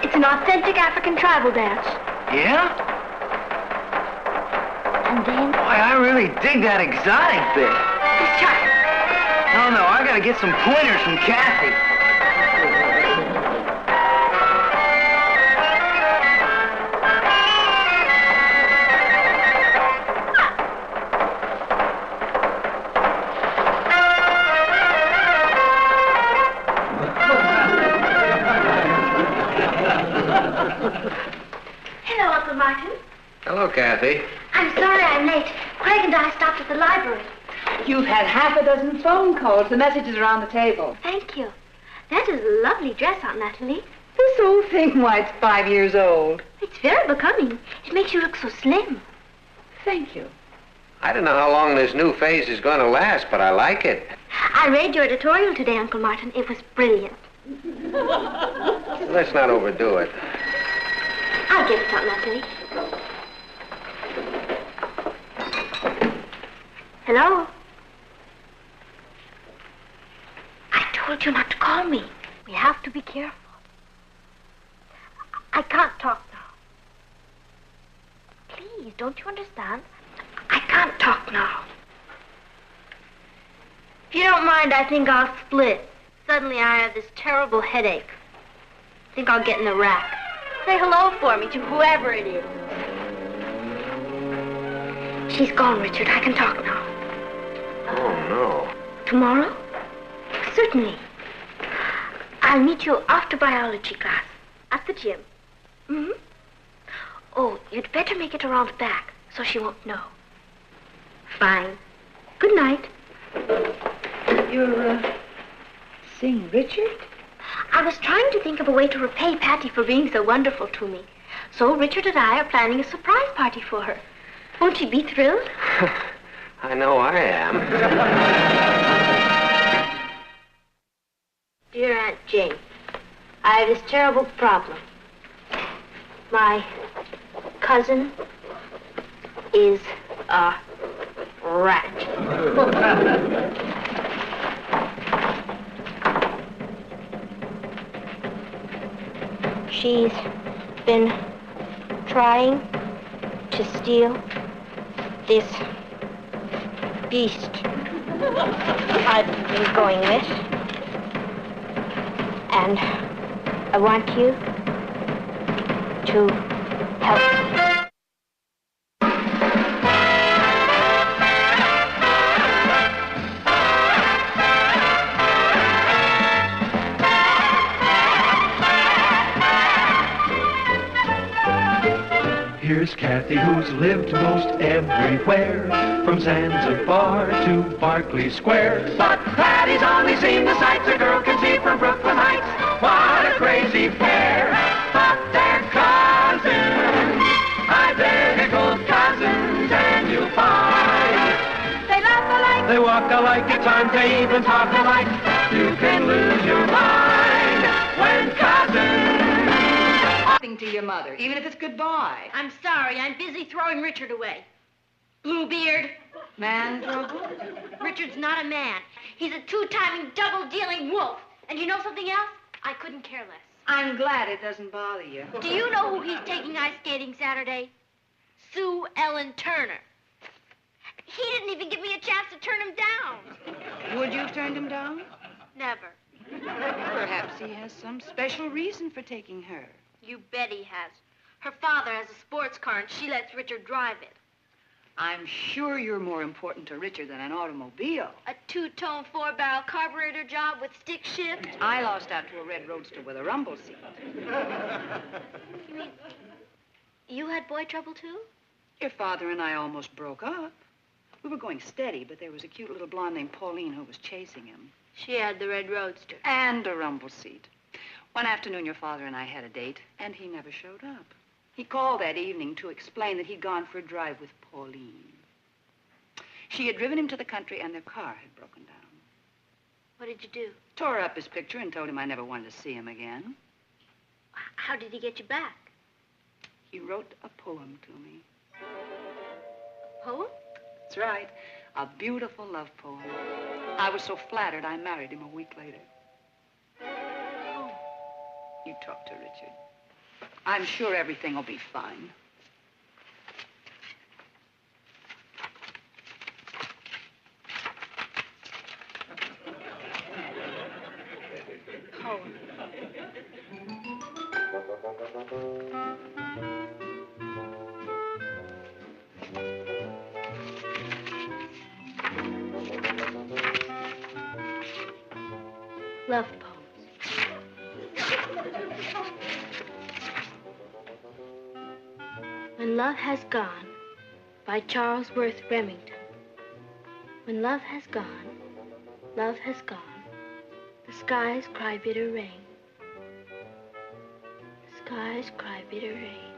It's an authentic African tribal dance.
Yeah?
And then...
Boy, I really dig that exotic bit.
Let's try it.
No, I gotta get some pointers from Kathy.
Hello, Uncle Martin.
Hello, Kathy.
I'm sorry I'm late. Craig and I stopped at the library.
You've had half a dozen phone calls. The messages are on the table.
Thank you. That is a lovely dress, Aunt Natalie.
This old thing, why, it's 5 years old.
It's very becoming. It makes you look so slim.
Thank you.
I don't know how long this new phase is going to last, but I like it.
I read your editorial today, Uncle Martin. It was brilliant.
Let's not overdo it.
I'll get it, Aunt Natalie. Hello? I told you not to call me. We have to be careful. I can't talk now. Please, don't you understand? I can't talk now. If you don't mind, I think I'll split. Suddenly I have this terrible headache. I think I'll get in the rack. Say hello for me to whoever it is. She's gone, Richard. I can talk now.
Oh, no.
Tomorrow? Certainly. I'll meet you after biology class at the gym. Mm-hmm. Oh, you'd better make it around the back so she won't know. Fine. Good night.
You're, seeing Richard?
I was trying to think of a way to repay Patty for being so wonderful to me. So Richard and I are planning a surprise party for her. Won't she be thrilled?
I know I am.
Dear Aunt Jane, I have this terrible problem. My cousin is a rat. She's been trying to steal this beast I've been going with. And I want you to help me.
Here's Kathy, who's lived most everywhere, from Zanzibar to Berkeley Square. But Patty's only seen the sights a girl can see from Brooklyn Heights. What a crazy pair, but they're cousins, identical cousins, and you'll find they laugh alike, they walk alike, at times they even talk alike. You can lose your mind when cousins.
To your mother, even if it's goodbye.
I'm sorry. I'm busy throwing Richard away. Bluebeard.
Man trouble?
Richard's not a man. He's a two-timing, double-dealing wolf. And you know something else? I couldn't care less.
I'm glad it doesn't bother you.
Do you know who he's taking ice skating Saturday? Sue Ellen Turner. He didn't even give me a chance to turn him down.
Would you have turned him down?
Never.
Perhaps he has some special reason for taking her.
You bet he has. Her father has a sports car, and she lets Richard drive it.
I'm sure you're more important to Richard than an automobile.
A two-tone, four-barrel carburetor job with stick shift.
I lost out to a red roadster with a rumble seat.
You mean you had boy trouble, too?
Your father and I almost broke up. We were going steady, but there was a cute little blonde named Pauline who was chasing him.
She had the red roadster.
And a rumble seat. One afternoon, your father and I had a date, and he never showed up. He called that evening to explain that he'd gone for a drive with Pauline. She had driven him to the country, and their car had broken down.
What did you do?
Tore up his picture and told him I never wanted to see him again.
How did he get you back?
He wrote a poem to me.
A poem?
That's right. A beautiful love poem. I was so flattered, I married him a week later.
Oh.
You talk to Richard. I'm sure everything will be fine.
Poem. Love poems. When Love Has Gone, by Charles Worth Remington. When love has gone, love has gone. The skies cry bitter rain. The skies cry bitter rain.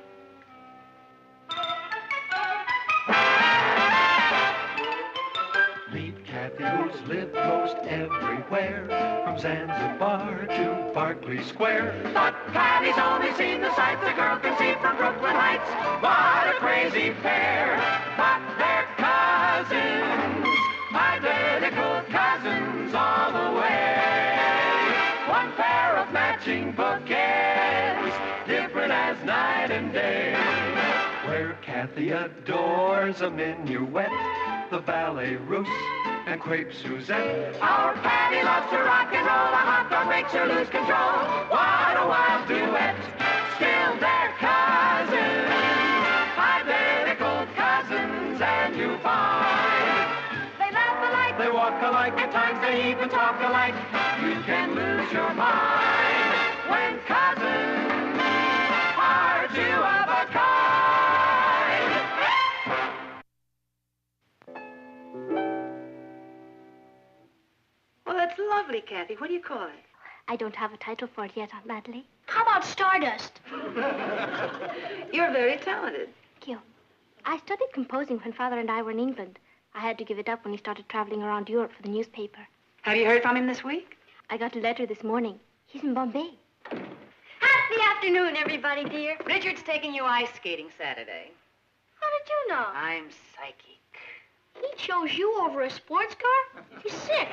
Meet Kathy, who's lived most everywhere, from Zanzibar to Berkeley Square. But Kathy's only seen the sights a girl can see from Brooklyn Heights. What a crazy pair! But they're cousins, identical cousins all the way. One pair of matching bouquets, different as night and day. Where Kathy adores a minuet, the ballet russe, and crepe Suzette. Our Patty loves to rock and roll, a hot dog makes her lose control. What a wild duet, still they're cousins, identical cousins, and you find they laugh alike, they walk alike, at times they even talk alike. You can lose your mind when cousins are two of a kind.
Well, that's lovely, Kathy. What do you call it?
I don't have a title for it yet, Aunt Natalie.
How about Stardust?
You're very talented.
Thank you. I studied composing when Father and I were in England. I had to give it up when he started traveling around Europe for the newspaper.
Have you heard from him this week?
I got a letter this morning. He's in Bombay. Happy afternoon, everybody, dear.
Richard's taking you ice skating Saturday.
How did you know?
I'm psychic.
He chose you over a sports car? He's sick.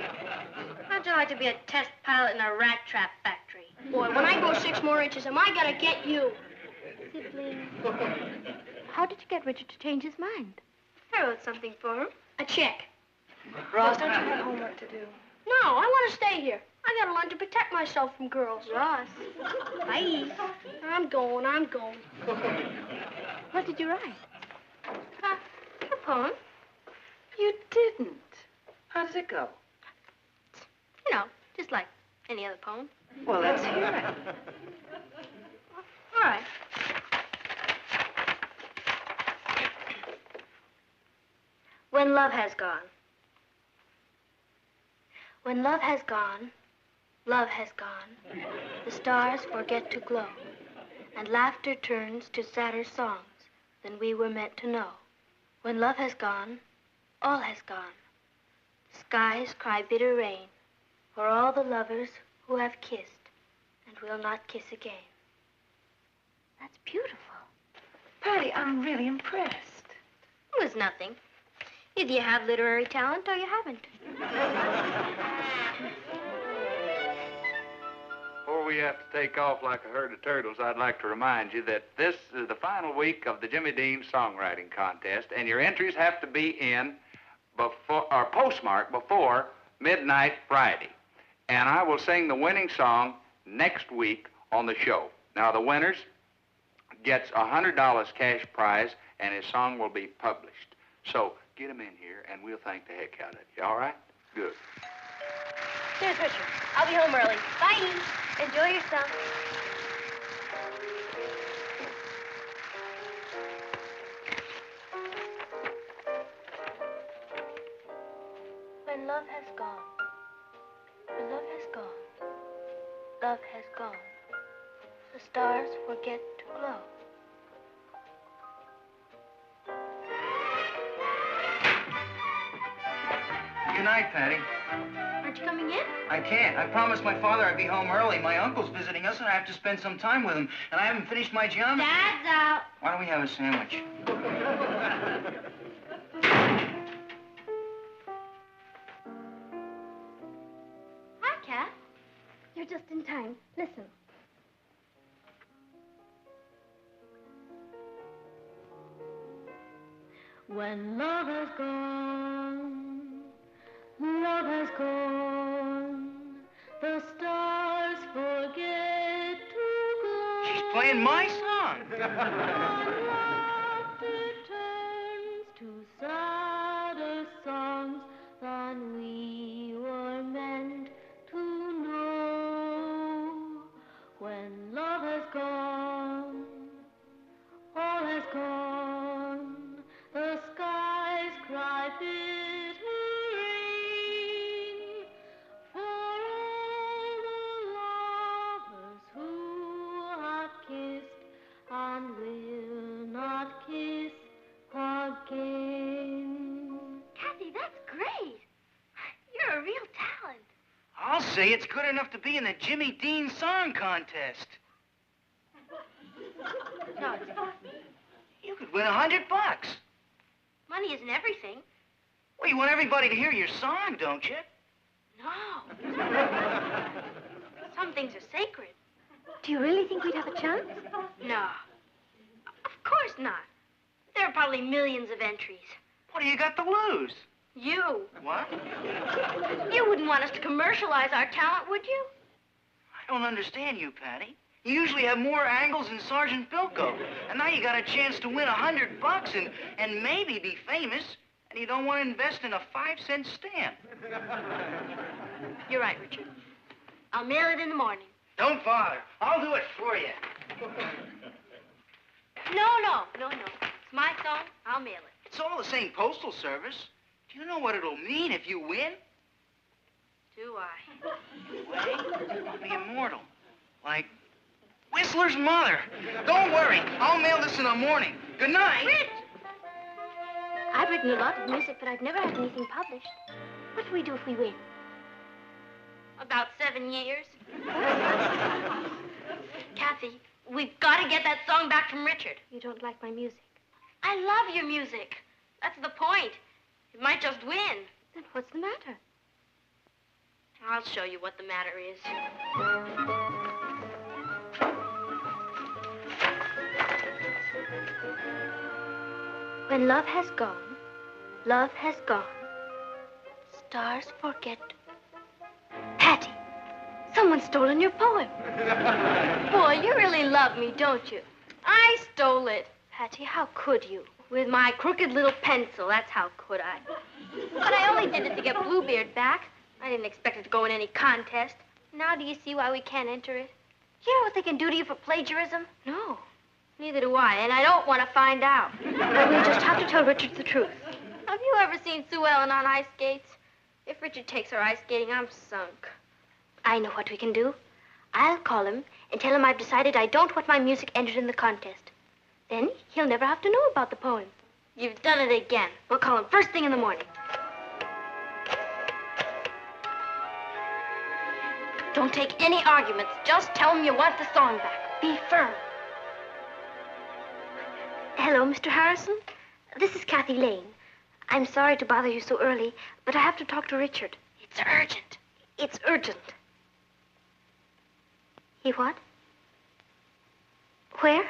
How'd you like to be a test pilot in a rat trap factory? Boy, when I grow 6 more inches, am I gonna get you?
Sibling. How did you get Richard to change his mind?
I wrote something for him. A check.
Ross, don't you have homework to do?
No, I want to stay here. I gotta learn to protect myself from girls. Ross. Bye. I'm going.
What did you write?
A poem.
You didn't. How does it go?
You know, just like any other poem.
Well, let's hear it.
All right. When love has gone. When love has gone, love has gone. The stars forget to glow, and laughter turns to sadder songs than we were meant to know. When love has gone, all has gone. Skies cry bitter rain for all the lovers who have kissed and will not kiss again.
That's beautiful.
Patty, I'm really impressed.
It was nothing. Either you have literary talent or you haven't.
Before we have to take off like a herd of turtles, I'd like to remind you that this is the final week of the Jimmy Dean Songwriting Contest, and your entries have to be in before, or postmarked before midnight Friday. And I will sing the winning song next week on the show. Now, the winners, gets a $100 cash prize, and his song will be published. So get him in here, and we'll thank the heck out of you. All right? Good.
There's Richard. I'll be home early. Bye. Enjoy yourself. When love has gone, when love has gone, love has gone, the stars forget to glow.
Good night, Patty.
Aren't you coming in?
I can't. I promised my father I'd be home early. My uncle's visiting us, and I have to spend some time with him. And I haven't finished my geometry.
Dad's out.
Why don't we have a sandwich?
Hi, Cat. You're just in time. Listen. When love has gone, love has gone, the stars forget to go.
She's playing my song.
Laughter turns to sadder songs than we were meant to know. When love has gone, all has gone, the skies cry bitter rain for all the lovers who have kissed and will not kiss again. Kathy, that's great. You're a real talent.
I'll say it's good enough to be in the Jimmy Dean Song Contest.
No, it's not.
You could win $100.
Money isn't everything.
Well, you want everybody to hear your song, don't you?
No. Some things are sacred. Do you really think we'd have a chance? No. Of course not. There are probably millions of entries.
What do you got to lose?
You.
What?
You wouldn't want us to commercialize our talent, would you?
I don't understand you, Patty. You usually have more angles than Sergeant Bilko. And now you got a chance to win $100 and maybe be famous, and you don't want to invest in a 5-cent stamp.
You're right, Richard. I'll mail it in the morning.
Don't bother. I'll do it for you.
No. It's my song. I'll mail it.
It's all the same postal service. Do you know what it'll mean if you win?
Do I?
Well, I'll be immortal. Like Whistler's mother. Don't worry. I'll mail this in the morning. Good night.
Rich! I've written a lot of music, but I've never had anything published. What do we do if we win? About 7 years. Kathy, we've got to get that song back from Richard. You don't like my music? I love your music. That's the point. It might just win. Then what's the matter? I'll show you what the matter is. When love has gone, love has gone. Stars forget. Patty, someone's stolen your poem. Boy, you really love me, don't you? I stole it. Patty, how could you? With my crooked little pencil, that's how could I. But I only did it to get Bluebeard back. I didn't expect it to go in any contest. Now do you see why we can't enter it? Do you know what they can do to you for plagiarism? No. Neither do I, and I don't want to find out. But we'll just have to tell Richard the truth. Have you ever seen Sue Ellen on ice skates? If Richard takes her ice skating, I'm sunk. I know what we can do. I'll call him and tell him I've decided I don't want my music entered in the contest. Then he'll never have to know about the poem. You've done it again. We'll call him first thing in the morning. Don't take any arguments. Just tell him you want the song back. Be firm. Hello, Mr. Harrison. This is Kathy Lane. I'm sorry to bother you so early, but I have to talk to Richard. It's urgent. It's urgent. He what? Where?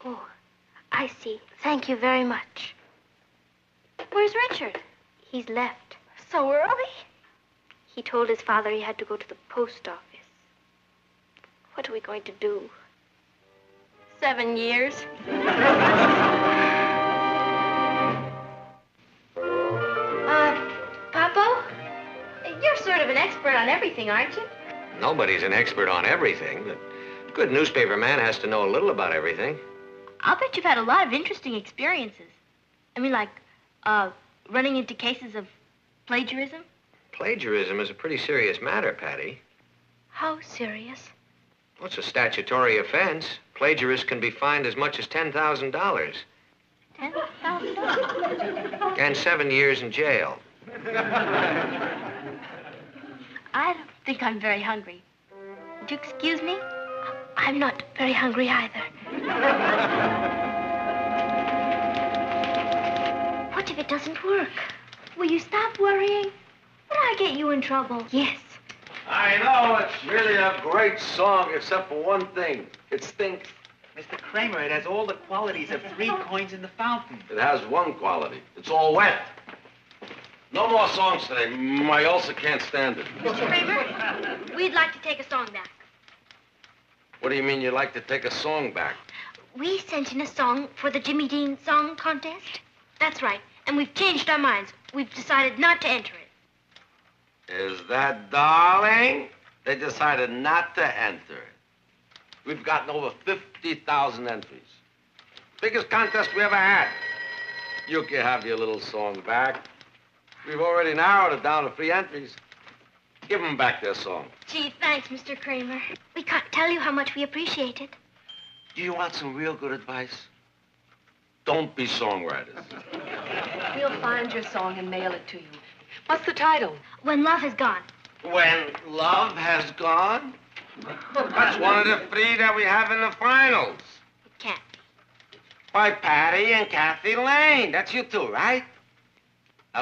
Oh, I see. Thank you very much. Where's Richard? He's left. So early? He told his father he had to go to the post office. What are we going to do? 7 years. Papo, you're sort of an expert on everything, aren't you?
Nobody's an expert on everything, but a good newspaper man has to know a little about everything.
I'll bet you've had a lot of interesting experiences. I mean, like, running into cases of plagiarism?
Plagiarism is a pretty serious matter, Patty.
How serious?
Well, it's a statutory offense. Plagiarists can be fined as much as $10,000
$10,000?
and 7 years in jail.
I don't think I'm very hungry. Would you excuse me? I'm not very hungry either. What if it doesn't work? Will you stop worrying? Would I get you in trouble? Yes.
I know, it's really a great song, except for one thing. It stinks.
Mr. Kramer, it has all the qualities of 3 coins in the fountain.
It has one quality. It's all wet. No more songs today. My ulcer can't stand it.
Mr. Kramer, we'd like to take a song back.
What do you mean you'd like to take a song back?
We sent in a song for the Jimmy Dean Song Contest. That's right. And we've changed our minds. We've decided not to enter it.
Is that darling? They decided not to enter it. We've gotten over 50,000 entries. Biggest contest we ever had. You can have your little song back. We've already narrowed it down to 3 entries. Give them back their song.
Gee, thanks, Mr. Kramer. We can't tell you how much we appreciate it.
Do you want some real good advice? Don't be songwriters.
We'll find your song and mail it to you. What's the title?
When Love Has Gone.
When Love Has Gone? That's one of the 3 that we have in the finals.
It can't.
By Patty and Kathy Lane. That's you 2, right?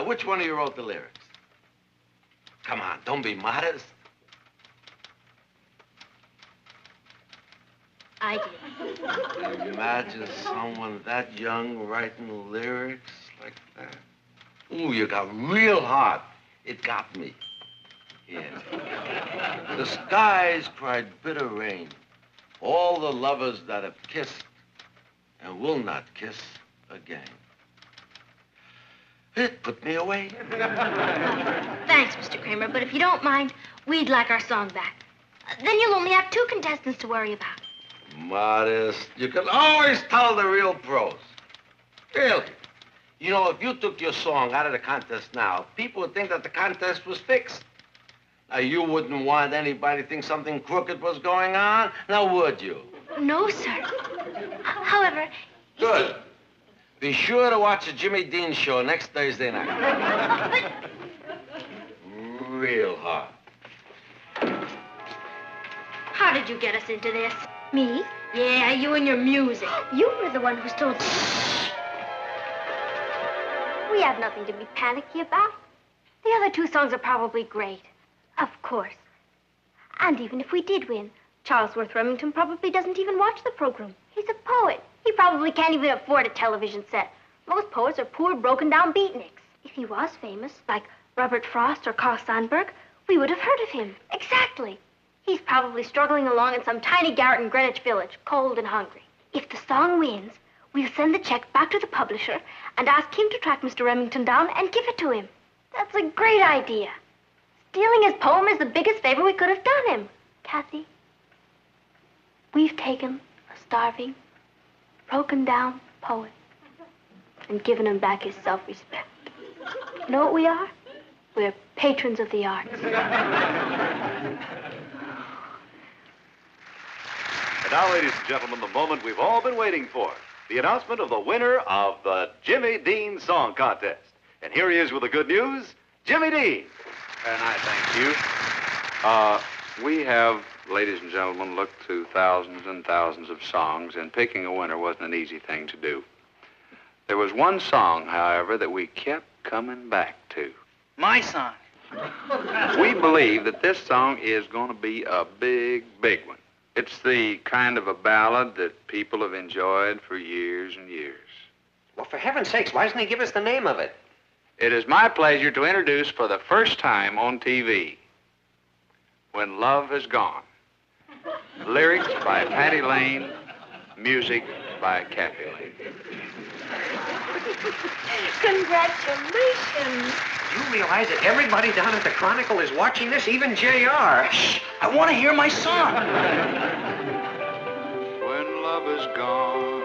Which one of you wrote the lyrics? Come on, don't be modest.
I did.
Can you imagine someone that young writing lyrics like that? Ooh, you got real hot. It got me. Yeah. The skies cried bitter rain. All the lovers that have kissed and will not kiss again. It put me away.
Thanks, Mr. Kramer, but if you don't mind, we'd like our song back. Then you'll only have 2 contestants to worry about.
Modest. You can always tell the real pros. Really. You know, if you took your song out of the contest now, people would think that the contest was fixed. Now, you wouldn't want anybody to think something crooked was going on, now would you?
No, sir. However...
Good. Be sure to watch the Jimmy Dean show next Thursday night. Real hard.
How did you get us into this? Me? Yeah, you and your music. You were the one who told me. We have nothing to be panicky about. The other 2 songs are probably great. Of course. And even if we did win, Charlesworth Remington probably doesn't even watch the program. He's a poet. He probably can't even afford a television set. Most poets are poor, broken-down beatniks. If he was famous, like Robert Frost or Carl Sandburg, we would have heard of him. Exactly. He's probably struggling along in some tiny garret in Greenwich Village, cold and hungry. If the song wins, we'll send the check back to the publisher and ask him to track Mr. Remington down and give it to him. That's a great idea. Stealing his poem is the biggest favor we could have done him. Kathy, we've taken a starving, broken-down poet and given him back his self-respect. You know what we are? We're patrons of the arts.
And now, ladies and gentlemen, the moment we've all been waiting for. The announcement of the winner of the Jimmy Dean Song Contest. And here he is with the good news, Jimmy Dean.
And I thank you. We have, ladies and gentlemen, looked through thousands and thousands of songs, and picking a winner wasn't an easy thing to do. There was one song, however, that we kept coming back to.
My song.
We believe that this song is going to be a big, big one. It's the kind of a ballad that people have enjoyed for years and years.
Well, for heaven's sakes, why doesn't he give us the name of it?
It is my pleasure to introduce for the first time on TV, When Love Has Gone. Lyrics by Patty Lane, music by Kathy Lane.
Congratulations. You realize that everybody down at the Chronicle is watching this, even J.R. Shh, I want to hear my song.
When love is gone,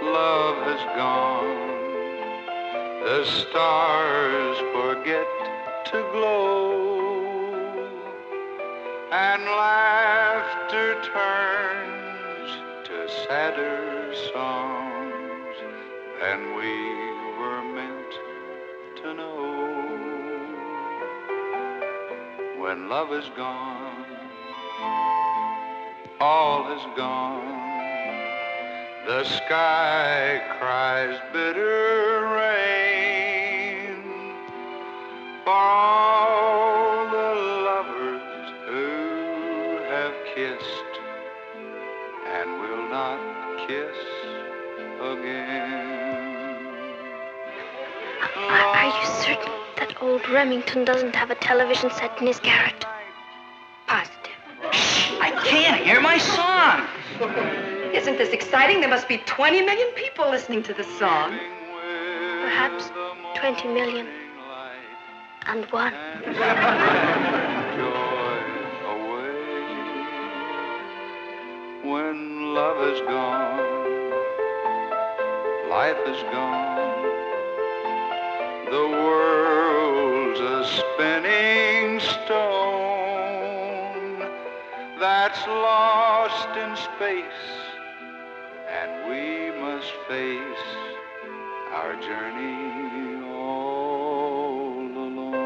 love has gone. The stars forget to glow, and laughter turns to sadder songs than we were meant to know. When love is gone, all is gone. The sky cries bitter rain for all the lovers who have kissed and will not kiss again.
Are you certain that old Remington doesn't have a television set in his garret?
Positive. I can't hear my song. Isn't this exciting? There must be 20 million people listening to the song.
Perhaps 20 million and one.
When love is gone, life is gone. The world's a spinning stone that's lost in space, and we must face our journey all alone.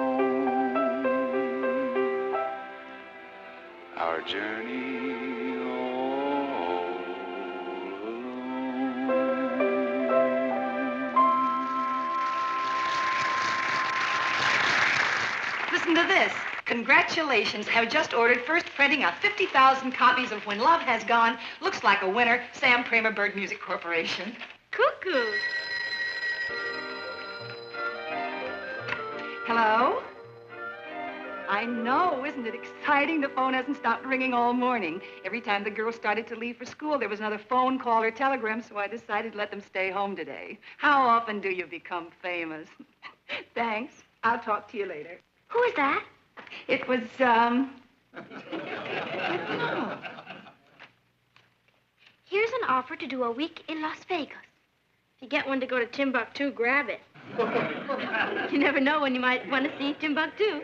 Our journey all
Listen to this. Congratulations. Have just ordered first printing of 50,000 copies of When Love Has Gone. Looks like a winner. Sam Kramer Bird Music Corporation.
Cuckoo.
Hello? I know, isn't it exciting? The phone hasn't stopped ringing all morning. Every time the girls started to leave for school, there was another phone call or telegram, so I decided to let them stay home today. How often do you become famous? Thanks. I'll talk to you later.
Who is that?
It was,
Here's an offer to do a week in Las Vegas.
If you get one to go to Timbuktu, grab it. You never know when you might want to see Timbuktu.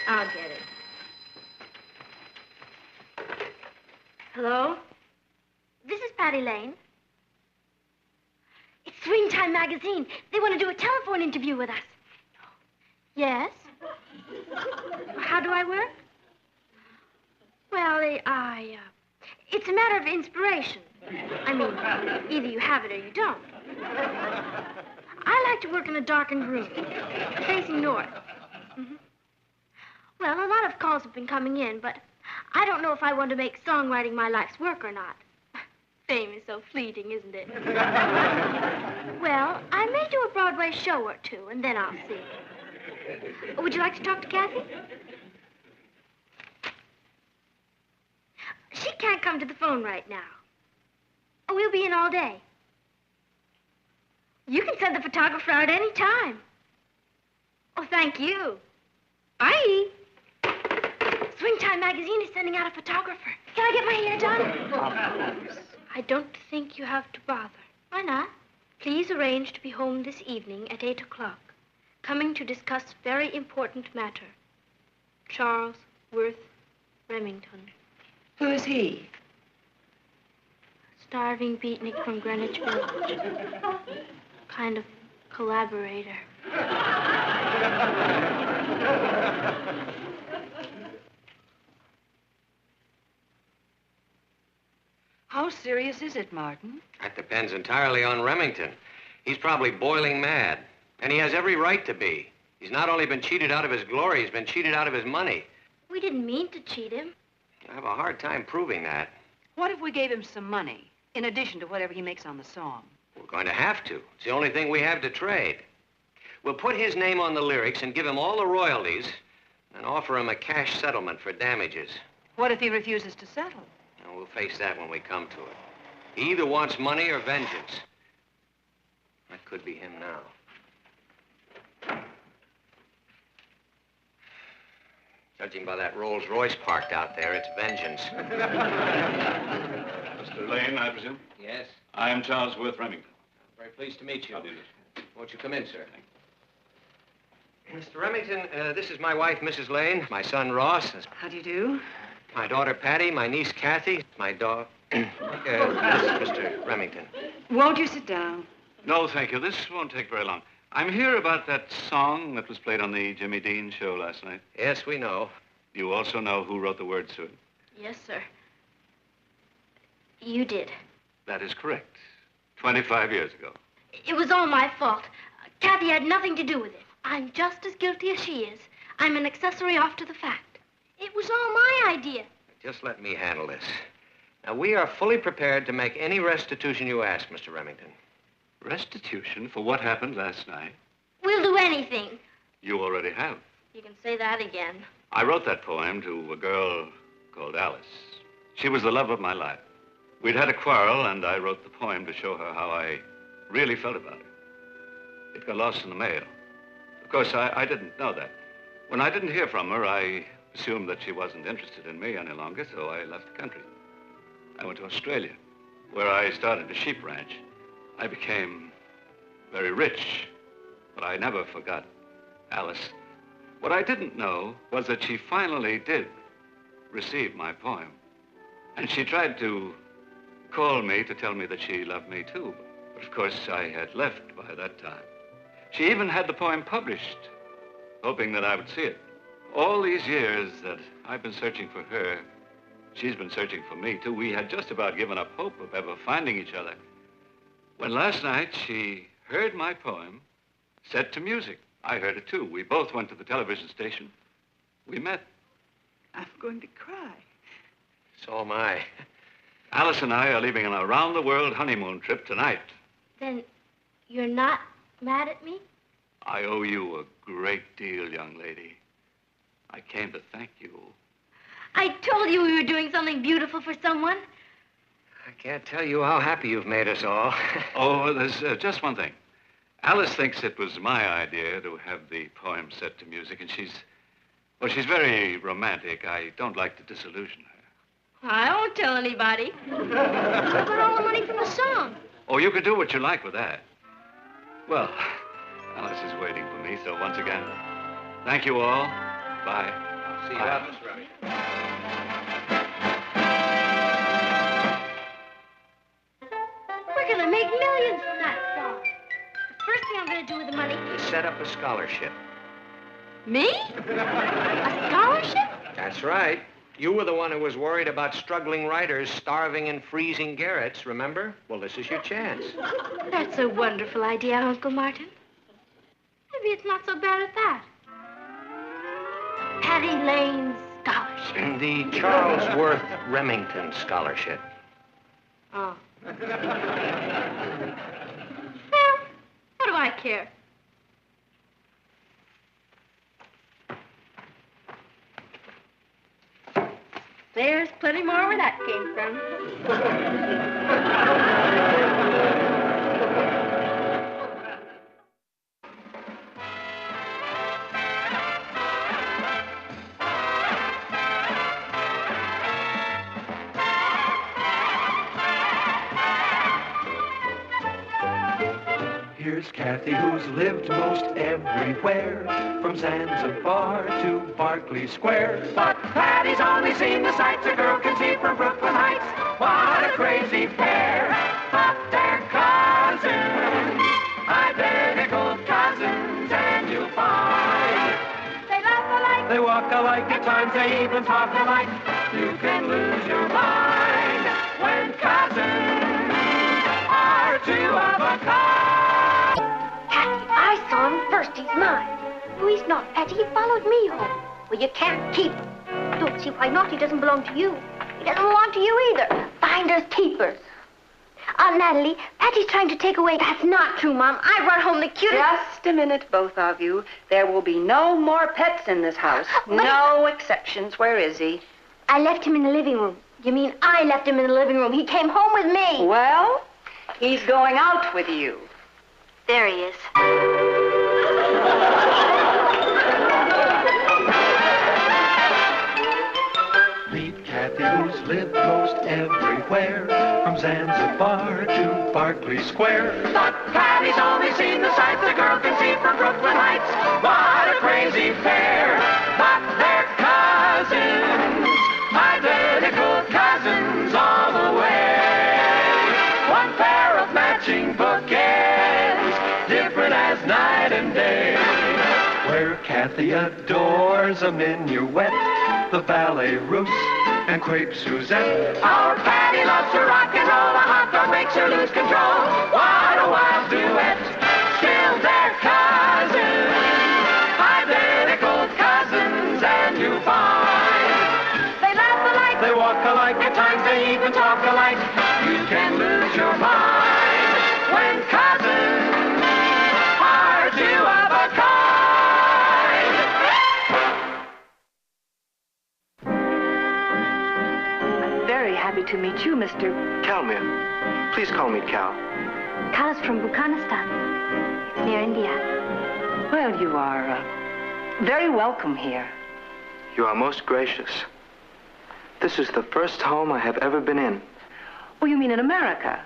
I'll get it.
Hello? This is Patty Lane. It's Swing Time magazine. They want to do a telephone interview with us. Yes? How do I work? Well, it's a matter of inspiration. I mean, either you have it or you don't. I like to work in a darkened room, facing north. Mm-hmm. Well, a lot of calls have been coming in, but I don't know if I want to make songwriting my life's work or not.
Fame is so fleeting, isn't it?
Well, I may do a Broadway show or two, and then I'll see. Would you like to talk to Kathy? She can't come to the phone right now. Oh, we'll be in all day. You can send the photographer out any time. Oh, thank you. Bye. Swing Time magazine is sending out a photographer. Can I get my hair done? I don't think you have to bother. Why not? Please arrange to be home this evening at 8 o'clock. Coming to discuss very important matter. Charles Worth Remington.
Who is he?
Starving beatnik from Greenwich Village. Kind of collaborator.
How serious is it, Martin?
That depends entirely on Remington. He's probably boiling mad. And he has every right to be. He's not only been cheated out of his glory, he's been cheated out of his money.
We didn't mean to cheat him.
I have a hard time proving that.
What if we gave him some money, in addition to whatever he makes on the song?
We're going to have to. It's the only thing we have to trade. We'll put his name on the lyrics and give him all the royalties and offer him a cash settlement for damages.
What if he refuses to settle?
And we'll face that when we come to it. He either wants money or vengeance. That could be him now. Judging by that Rolls Royce parked out there, it's vengeance.
Mr. Lane, I presume?
Yes?
I am Charles Worth Remington.
Very pleased to meet you. Won't you come in, sir? Mr. Remington, this is my wife, Mrs. Lane, my son, Ross.
How do you do?
My daughter, Patty, my niece, Kathy, my dog... this is Mr. Remington.
Won't you sit down?
No, thank you. This won't take very long. I'm here about that song that was played on the Jimmy Dean show last night.
Yes, we know.
You also know who wrote the words to it?
Yes, sir. You did.
That is correct. 25 years ago.
It was all my fault. Kathy had nothing to do with it. I'm just as guilty as she is. I'm an accessory off to the fact. It was all my idea.
Just let me handle this. Now, we are fully prepared to make any restitution you ask, Mr. Remington.
Restitution for what happened last night?
We'll do anything.
You already have.
You can say that again.
I wrote that poem to a girl called Alice. She was the love of my life. We'd had a quarrel, and I wrote the poem to show her how I really felt about her. It got lost in the mail. Of course, I didn't know that. When I didn't hear from her, I assumed that she wasn't interested in me any longer, so I left the country. I went to Australia, where I started a sheep ranch. I became very rich, but I never forgot Alice. What I didn't know was that she finally did receive my poem. And she tried to call me to tell me that she loved me too. But of course, I had left by that time. She even had the poem published, hoping that I would see it. All these years that I've been searching for her, she's been searching for me too. We had just about given up hope of ever finding each other. When last night she heard my poem set to music. I heard it too. We both went to the television station. We met.
I'm going to cry.
So am I.
Alice and I are leaving on a round-the-world honeymoon trip tonight.
Then you're not mad at me?
I owe you a great deal, young lady. I came to thank you.
I told you we were doing something beautiful for someone.
I can't tell you how happy you've made us all.
Oh, there's just one thing. Alice thinks it was my idea to have the poem set to music, and she's very romantic. I don't like to disillusion her.
I won't tell anybody. What about all the money from the song?
Oh, you can do what you like with that. Well, Alice is waiting for me, so once again, thank you all. Bye.
I'll see you out, Mr. Remington.
We're gonna make millions from that song. The first thing I'm gonna do with the money...
To set up a scholarship.
Me? A scholarship?
That's right. You were the one who was worried about struggling writers starving in freezing garrets, remember? Well, this is your chance.
That's a wonderful idea, Uncle Martin. Maybe it's not so bad at that. Patty Lane's scholarship.
The Charles Worth Remington Scholarship.
Oh. Well, what do I care? There's plenty more where that came from.
Here's Kathy, who's lived most everywhere, from Zanzibar to Berkeley Square. But Patty's only seen the sights a girl can see from Brooklyn Heights. What a crazy pair, but they're cousins, identical cousins, and you'll find
they laugh alike,
they walk alike, at times they even talk alike. You can lose your mind when cousins are two of a kind.
I saw him first. He's mine. No, he's not, Patty. He followed me home. Well, you can't keep him. Don't see why not. He doesn't belong to you. He doesn't belong to you either. Finders keepers. Natalie, Patty's trying to take away... That's not true, Mom. I brought home the cutest...
Just a minute, both of you. There will be no more pets in this house. No exceptions. Where is he?
I left him in the living room. You mean I left him in the living room? He came home with me.
Well, he's going out with you.
There he is.
Meet Kathy, who's lived most everywhere, from Zanzibar to Berkeley Square. But Kathy's only seen the sights a girl can see from Brooklyn Heights. What a crazy pair! But they're cousins, identical cousins all the way. One pair of matching bookends, different as night and day. Where Kathy adores a minuet, the ballet russe, and crepe Suzette. Our Patty loves to rock and roll, a hot dog makes her lose control. What a wild duet, still they're cousins, identical cousins, and you find they laugh alike, they walk alike, at times they even talk alike. You can lose your mind when cousins are two of a kind.
Very happy to meet you, Mr.
Cal, ma'am. Please call me Cal.
Cal is from Bukhanistan. It's near India.
Well, you are very welcome here.
You are most gracious. This is the first home I have ever been in.
Oh, you mean in America?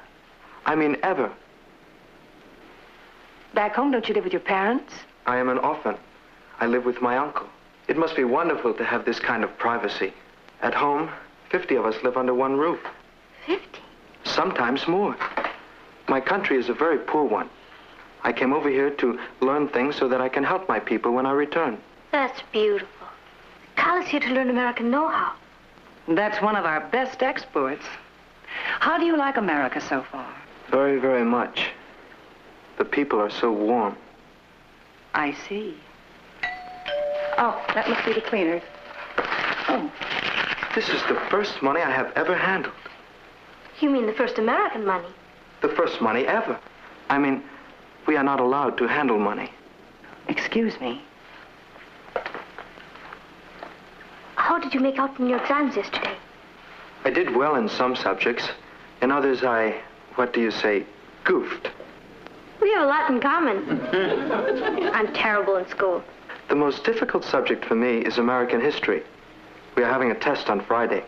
I mean ever.
Back home, don't you live with your parents?
I am an orphan. I live with my uncle. It must be wonderful to have this kind of privacy. At home, 50 of us live under one roof.
50?
Sometimes more. My country is a very poor one. I came over here to learn things so that I can help my people when I return.
That's beautiful. Cal is here to learn American know-how.
That's one of our best exports. How do you like America so far?
Very, very much. The people are so warm.
I see. Oh, that must be the cleaners. Oh.
This is the first money I have ever handled.
You mean the first American money?
The first money ever. I mean, we are not allowed to handle money.
Excuse me.
How did you make out in your exams yesterday?
I did well in some subjects. In others, what do you say, goofed.
We have a lot in common. I'm terrible in school.
The most difficult subject for me is American history. We are having a test on Friday.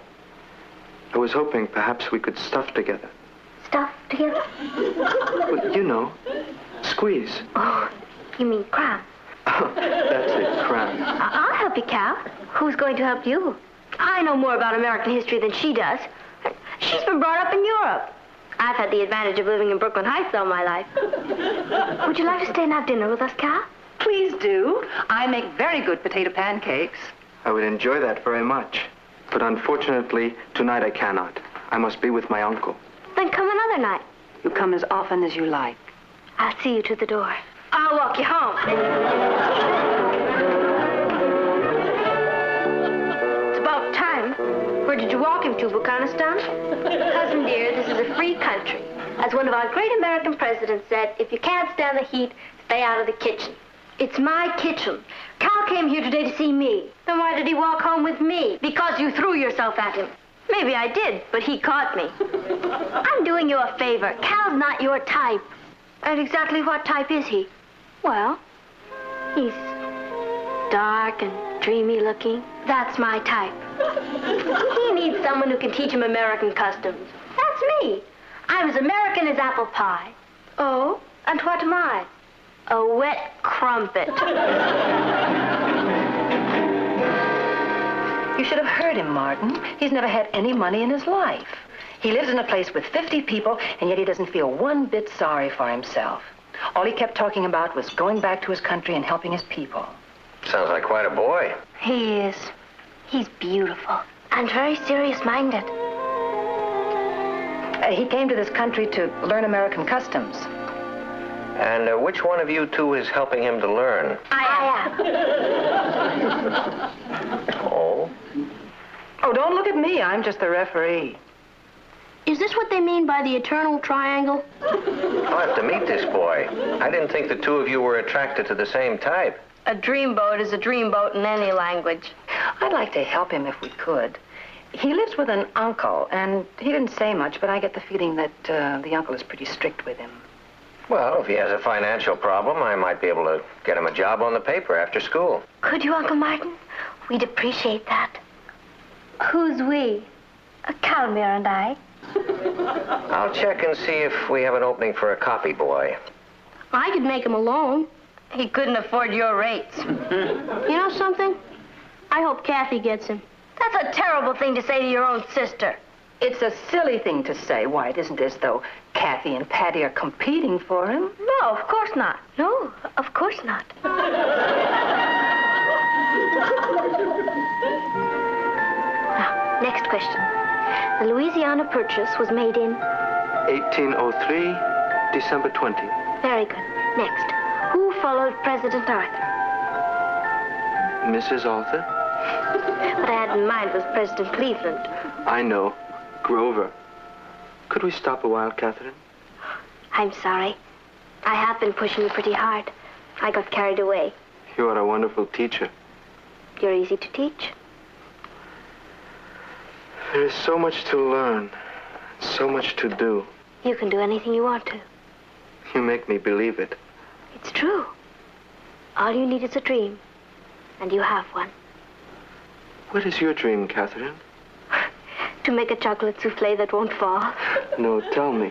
I was hoping perhaps we could stuff together.
Stuff together?
Well, you know, squeeze.
Oh, you mean cram?
That's it, cram.
I'll help you, Cal. Who's going to help you? I know more about American history than she does. She's been brought up in Europe. I've had the advantage of living in Brooklyn Heights all my life. Would you like to stay and have dinner with us, Cal?
Please do. I make very good potato pancakes.
I would enjoy that very much. But unfortunately, tonight I cannot. I must be with my uncle.
Then come another night.
You come as often as you like.
I'll see you to the door. I'll walk you home. It's about time. Where did you walk him to, Bukhanistan? Cousin dear, this is a free country. As one of our great American presidents said, if you can't stand the heat, stay out of the kitchen. It's my kitchen. Cal came here today to see me. Then why did he walk home with me? Because you threw yourself at him. Maybe I did, but he caught me. I'm doing you a favor. Cal's not your type. And exactly what type is he? Well, he's dark and dreamy looking. That's my type. He needs someone who can teach him American customs. That's me. I'm as American as apple pie. Oh, and what am I? A wet crumpet.
You should have heard him, Martin. He's never had any money in his life. He lives in a place with 50 people, and yet he doesn't feel one bit sorry for himself. All he kept talking about was going back to his country and helping his people.
Sounds like quite a boy.
He is. He's beautiful and very serious-minded.
He came to this country to learn American customs.
And which one of you two is helping him to learn?
I am.
Oh?
Oh, don't look at me. I'm just the referee.
Is this what they mean by the eternal triangle?
I'll have to meet this boy. I didn't think the two of you were attracted to the same type.
A dreamboat is a dreamboat in any language.
I'd like to help him if we could. He lives with an uncle, and he didn't say much, but I get the feeling that the uncle is pretty strict with him.
Well, if he has a financial problem, I might be able to get him a job on the paper after school.
Could you, Uncle Martin? We'd appreciate that. Who's we? Calmere and I.
I'll check and see if we have an opening for a copy boy.
I could make him a loan. He couldn't afford your rates. You know something? I hope Kathy gets him. That's a terrible thing to say to your own sister.
It's a silly thing to say. Why, it isn't as though Kathy and Patty are competing for him.
No, of course not.
No, of course not. Now, next question. The Louisiana Purchase was made in?
1803, December 20.
Very good. Next. Who followed President Arthur?
Mrs. Arthur?
What I had in mind was President Cleveland.
I know. Grover. Could we stop a while, Catherine?
I'm sorry. I have been pushing you pretty hard. I got carried away.
You are a wonderful teacher.
You're easy to teach.
There is so much to learn, so much to do.
You can do anything you want to.
You make me believe it.
It's true. All you need is a dream, and you have one.
What is your dream, Catherine?
To make a chocolate souffle that won't fall.
No, tell me.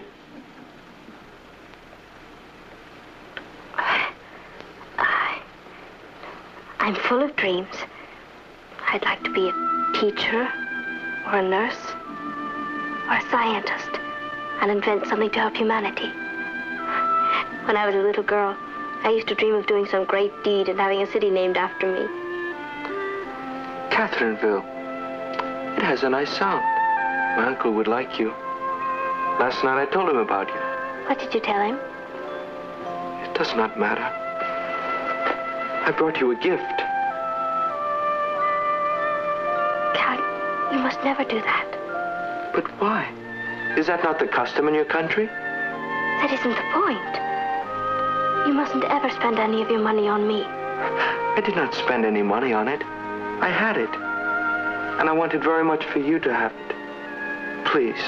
I'm full of dreams. I'd like to be a teacher, or a nurse, or a scientist, and invent something to help humanity. When I was a little girl, I used to dream of doing some great deed and having a city named after me.
Catherineville. It has a nice sound. My uncle would like you. Last night I told him about you.
What did you tell him?
It does not matter. I brought you a gift.
Cal, you must never do that.
But why? Is that not the custom in your country?
That isn't the point. You mustn't ever spend any of your money on me.
I did not spend any money on it. I had it. And I wanted very much for you to have it. Please,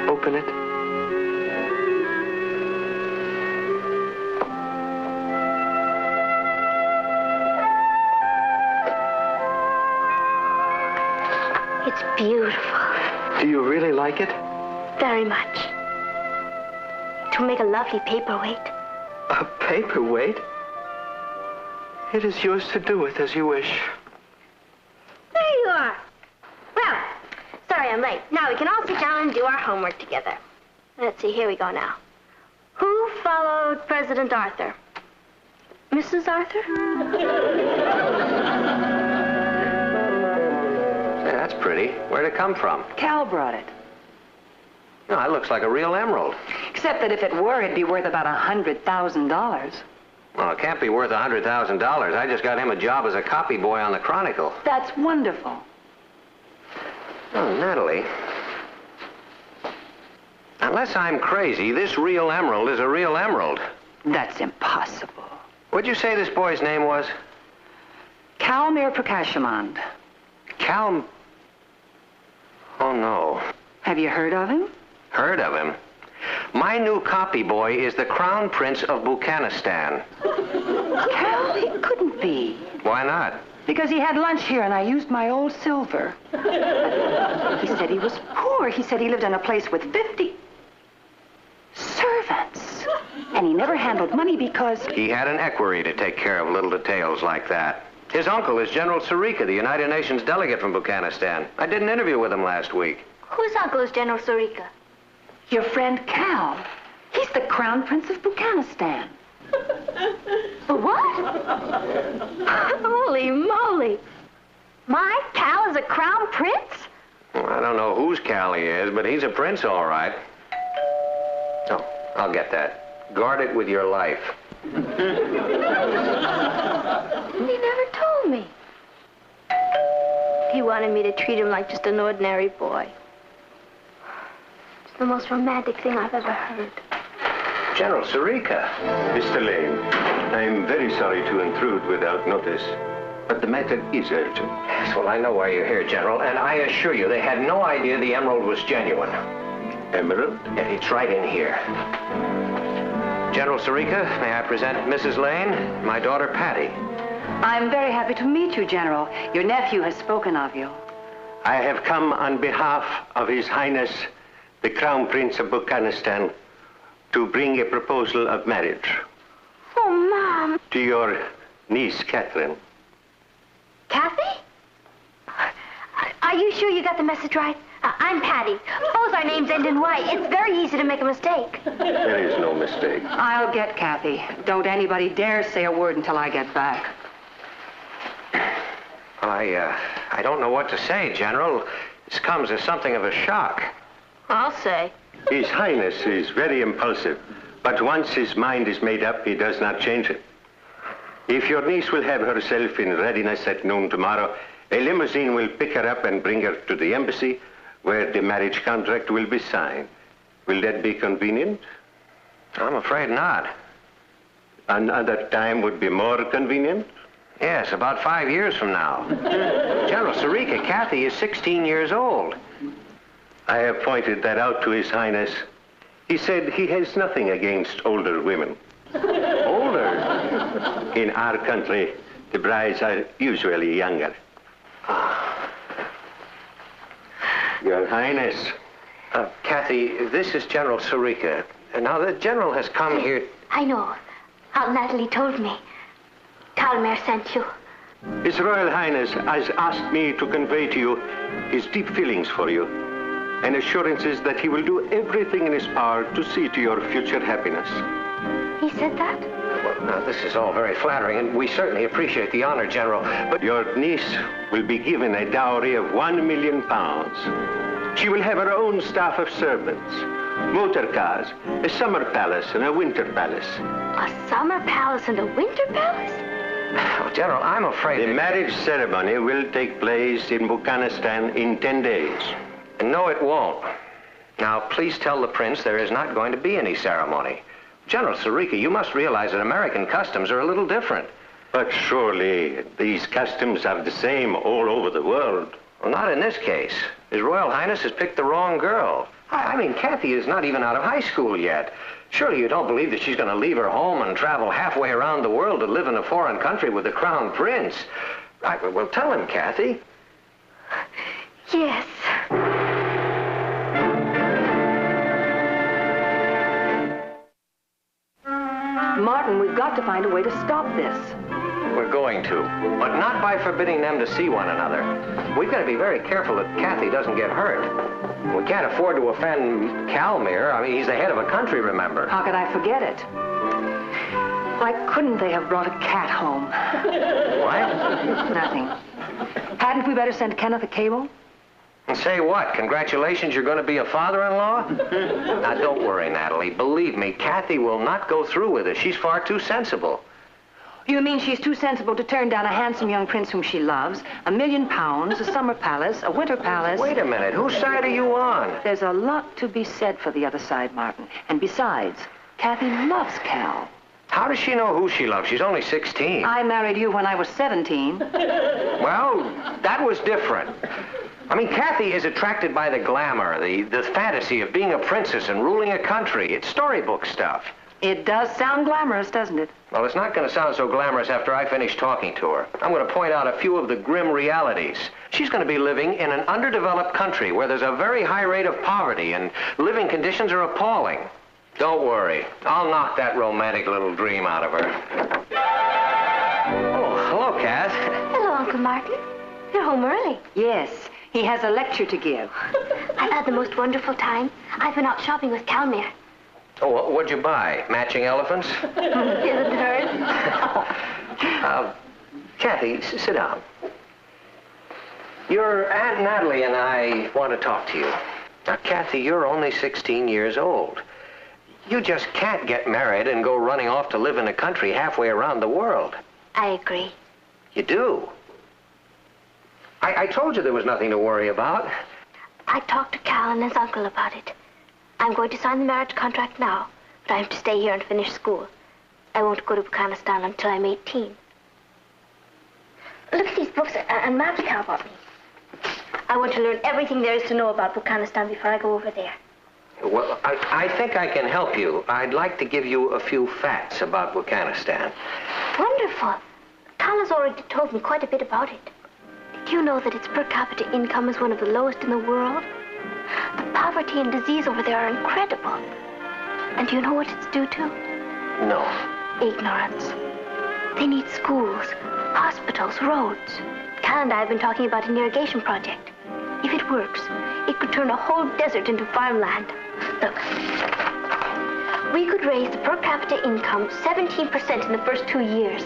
open it.
It's beautiful.
Do you really like it?
Very much. It will make a lovely paperweight.
A paperweight? It is yours to do with as you wish.
There you are. Well, sorry I'm late. Now we can all sit down and do our homework together. Let's see, here we go now. Who followed President Arthur? Mrs. Arthur?
Hey, that's pretty. Where'd it come from?
Cal brought it.
No, that looks like a real emerald.
Except that if it were, it'd be worth about $100,000.
Well, it can't be worth $100,000. I just got him a job as a copy boy on the Chronicle.
That's wonderful.
Oh, Natalie. Unless I'm crazy, this real emerald is a real emerald.
That's impossible.
What'd you say this boy's name was?
Calmere Prakashamand.
Oh, no.
Have you heard of him?
Heard of him? My new copy boy is the Crown Prince of Buchanistan.
Cal, he couldn't be.
Why not?
Because he had lunch here and I used my old silver. He said he was poor. He said he lived in a place with 50 servants. And he never handled money because...
He had an equerry to take care of little details like that. His uncle is General Sarika, the United Nations delegate from Buchanistan. I did an interview with him last week.
Whose uncle is General Sarika?
Your friend Cal. He's the Crown Prince of Buchanistan.
What? Holy moly. My Cal is a crown prince?
Well, I don't know whose Cal he is, but he's a prince, all right. Oh, I'll get that. Guard it with your life.
He never told me. He wanted me to treat him like just an ordinary boy. It's the most romantic thing I've ever heard.
General Sarika.
Mr. Lane, I'm very sorry to intrude without notice,
But the matter is urgent. Yes, well, I know why you're here, General, and I assure you they had no idea the emerald was genuine. Emerald? Yeah, it's right in here. General Sirica, may I present Mrs. Lane, my daughter Patty.
I'm very happy to meet you, General. Your nephew has spoken of you.
I have come on behalf of His Highness, the Crown Prince of Buchanistan, to bring a proposal of marriage.
Oh, Mom.
To your niece, Catherine.
Kathy? Are you sure you got the message right? I'm Patty. Both our names end in Y. It's very easy to make a mistake.
There is no mistake.
I'll get Kathy. Don't anybody dare say a word until I get back.
I don't know what to say, General. This comes as something of a shock.
I'll say.
His Highness is very impulsive, but once his mind is made up, he does not change it. If your niece will have herself in readiness at noon tomorrow, a limousine will pick her up and bring her to the embassy, where the marriage contract will be signed. Will that be convenient?
I'm afraid not.
Another time would be more convenient?
Yes, about 5 years from now. General Sirica, Kathy is 16 years old.
I have pointed that out to His Highness. He said he has nothing against older women. Older? In our country, the brides are usually younger. Your Highness.
Kathy, this is General Sirica. Now, the General has come here...
I know. Aunt Natalie told me. Calmer sent you.
His Royal Highness has asked me to convey to you his deep feelings for you and assurances that he will do everything in his power to see to your future happiness.
He said that?
Well, now, this is all very flattering, and we certainly appreciate the honor, General, but...
Your niece will be given a dowry of £1 million. She will have her own staff of servants, motor cars, a summer palace and a winter palace.
A summer palace and a winter palace?
Oh, General, I'm afraid...
The marriage ceremony will take place in Buchanistan in 10 days.
No, it won't. Now, please tell the prince there is not going to be any ceremony. General Sirica, you must realize that American customs are a little different.
But surely these customs are the same all over the world.
Well, not in this case. His Royal Highness has picked the wrong girl. I mean, Kathy is not even out of high school yet. Surely you don't believe that she's going to leave her home and travel halfway around the world to live in a foreign country with the Crown Prince. Well, tell him, Kathy.
Yes.
Martin, we've got to find a way to stop this.
We're going to, but not by forbidding them to see one another. We've got to be very careful that Kathy doesn't get hurt. We can't afford to offend Calmer. I mean, he's the head of a country, remember?
How could I forget it? Why couldn't they have brought a cat home?
What?
Nothing. Hadn't we better send Kenneth a cable?
And say what? Congratulations, you're going to be a father-in-law? Now, don't worry, Natalie. Believe me, Kathy will not go through with it. She's far too sensible.
You mean she's too sensible to turn down a handsome young prince whom she loves, £1 million, a summer palace, a winter palace...
Wait a minute. Whose side are you on?
There's a lot to be said for the other side, Martin. And besides, Kathy loves Cal.
How does she know who she loves? She's only 16.
I married you when I was 17.
Well, that was different. I mean, Kathy is attracted by the glamour, the fantasy of being a princess and ruling a country. It's storybook stuff.
It does sound glamorous, doesn't it?
Well, it's not going to sound so glamorous after I finish talking to her. I'm going to point out a few of the grim realities. She's going to be living in an underdeveloped country where there's a very high rate of poverty and living conditions are appalling. Don't worry. I'll knock that romantic little dream out of her. Oh, hello, Kath.
Hello, Uncle Martin. You're home early.
Yes. He has a lecture to give.
I've had the most wonderful time. I've been out shopping with Calmer.
Oh, what'd you buy? Matching elephants?
Is it hers?
Kathy, sit down. Your Aunt Natalie and I want to talk to you. Now, Kathy, you're only 16 years old. You just can't get married and go running off to live in a country halfway around the world.
I agree.
You do? I told you there was nothing to worry about.
I talked to Cal and his uncle about it. I'm going to sign the marriage contract now, but I'm to stay here and finish school. I won't go to Buchanistan until I'm 18. Look books and maps Cal bought me. I want to learn everything there is to know about Afghanistan before I go over there.
Well, I think I can help you. I'd like to give you a few facts about Afghanistan.
Wonderful. Cal has already told me quite a bit about it. Did you know that its per capita income is one of the lowest in the world? The poverty and disease over there are incredible. And do you know what it's due to?
No.
Ignorance. They need schools, hospitals, roads. Cal and I have been talking about an irrigation project. If it works, it could turn a whole desert into farmland. Look, we could raise the per capita income 17% in the first 2 years.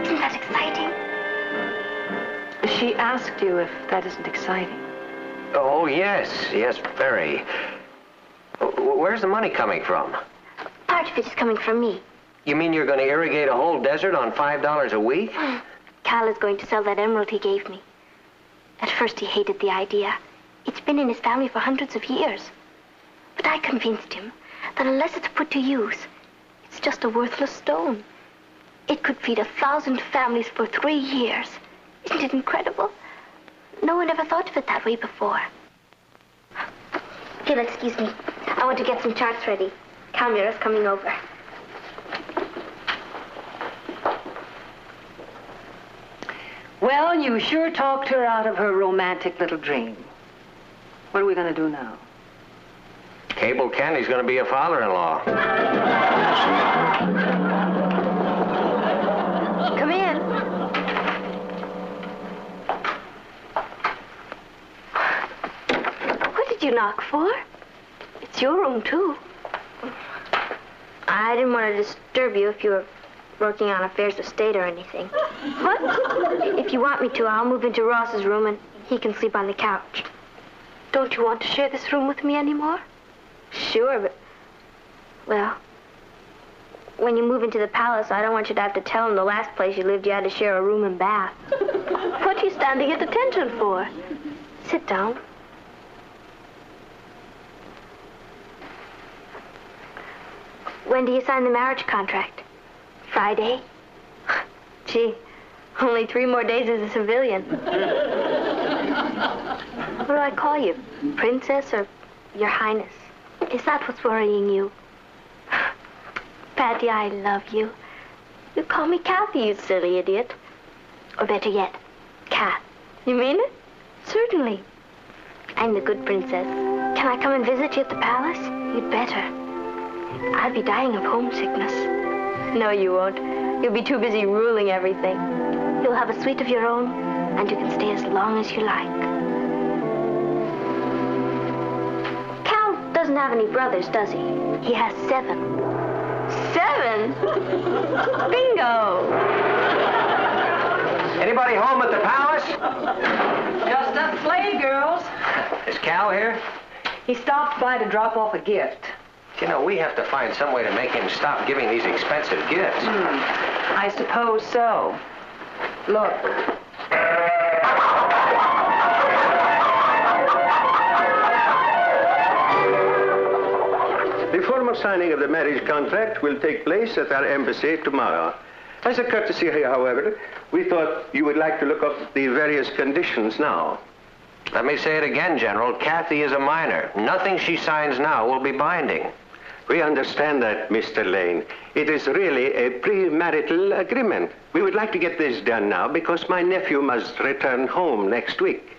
Isn't that exciting?
She asked you if that isn't exciting.
Oh, yes, very. Where's the money coming from?
Part of it is coming from me.
You mean you're going to irrigate a whole desert on $5 a week?
Cal is going to sell that emerald he gave me. At first he hated the idea. It's been in his family for hundreds of years. But I convinced him that unless it's put to use, it's just a worthless stone. It could feed 1,000 families for 3 years. Isn't it incredible? No one ever thought of it that way before. If you'll excuse me, I want to get some charts ready. Calmira's coming over.
Well, you sure talked her out of her romantic little dream. What are we going to do now?
Cable Candy's going to be a father-in-law.
Come in. What did you knock for? It's your room, too. I didn't want to disturb you if you were working on affairs of state or anything. What? If you want me to, I'll move into Ross's room and he can sleep on the couch. Don't you want to share this room with me anymore? Sure, but... Well, when you move into the palace, I don't want you to have to tell him the last place you lived you had to share a room and bath. What are you standing at attention for? Sit down. When do you sign the marriage contract? Friday? Gee, only 3 more days as a civilian. What do I call you? Princess or Your Highness? Is that what's worrying you? Patty, I love you. You call me Kathy, you silly idiot. Or better yet, Kat. You mean it? Certainly. I'm the good princess. Can I come and visit you at the palace? You'd better. I'd be dying of homesickness. No, you won't. You'll be too busy ruling everything. You'll have a suite of your own, and you can stay as long as you like. Cal doesn't have any brothers, does he? He has 7. 7? Bingo!
Anybody home at the palace?
Just us slave girls.
Is Cal here?
He stopped by to drop off a gift.
You know, we have to find some way to make him stop giving these expensive gifts.
I suppose so. Look.
The formal signing of the marriage contract will take place at our embassy tomorrow. As a courtesy, however, we thought you would like to look up the various conditions now.
Let me say it again, General. Kathy is a minor. Nothing she signs now will be binding.
We understand that, Mr. Lane. It is really a premarital agreement. We would like to get this done now because my nephew must return home next week.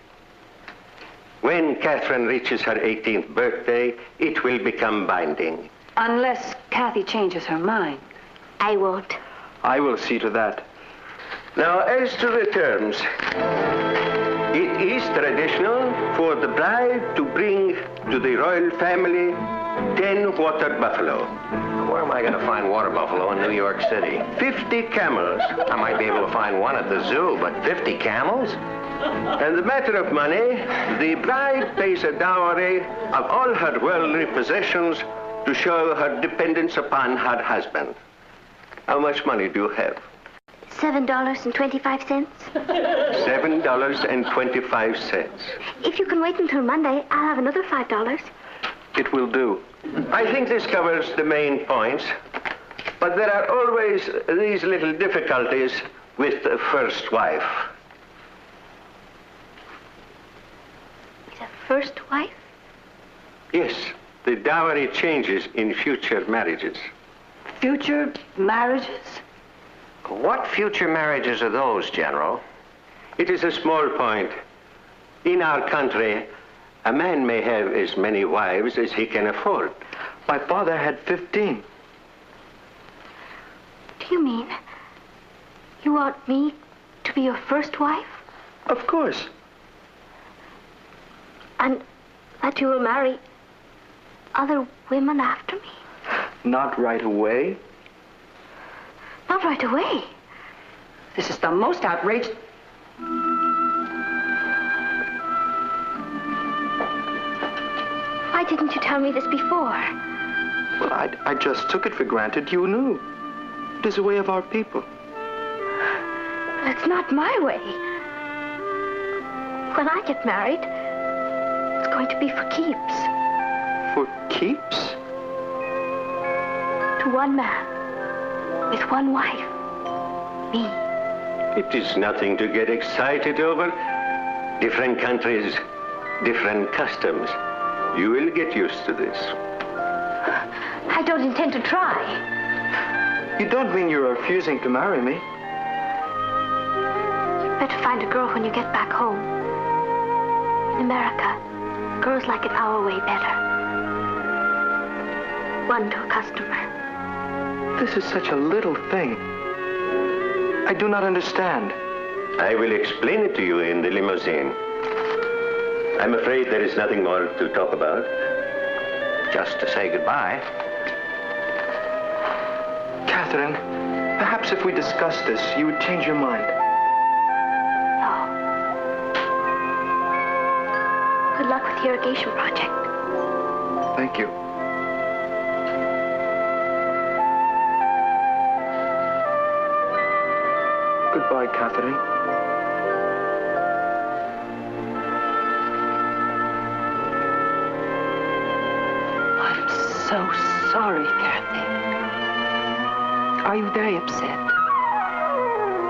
When Catherine reaches her 18th birthday, it will become binding.
Unless Kathy changes her mind.
I won't.
I will see to that. Now, as to the terms, it is traditional for the bride to bring to the royal family 10 water buffalo.
Where am I going to find water buffalo in New York City?
50 camels.
I might be able to find one at the zoo, but 50 camels?
And the matter of money, the bride pays a dowry of all her worldly possessions to show her dependence upon her husband. How much money do you have?
$7.25.
$7.25.
If you can wait until Monday, I'll have another $5.
It will do. I think this covers the main points, but there are always these little difficulties with the first wife.
first wife?
Yes, the dowry changes in future marriages.
Future marriages?
What future marriages are those, General?
It is a small point. In our country, a man may have as many wives as he can afford.
My father had 15.
Do you mean you want me to be your first wife?
Of course.
And that you will marry other women after me?
Not right away.
Not right away.
This is the most outrageous...
Why didn't you tell me this before?
Well, I just took it for granted you knew. It is a way of our people.
But it's not my way. When I get married, it's going to be for keeps.
For keeps?
To one man, with one wife. Me.
It is nothing to get excited over. Different countries, different customs. You will get used to this.
I don't intend to try.
You don't mean you're refusing to marry me?
You'd better find a girl when you get back home. In America, girls like it our way better. One to a customer.
This is such a little thing. I do not understand.
I will explain it to you in the limousine. I'm afraid there is nothing more to talk about.
Just to say goodbye.
Catherine, perhaps if we discussed this, you would change your mind.
No. Good luck with the irrigation project.
Thank you. Goodbye, Catherine.
I'm so sorry, Kathy. Are you very upset?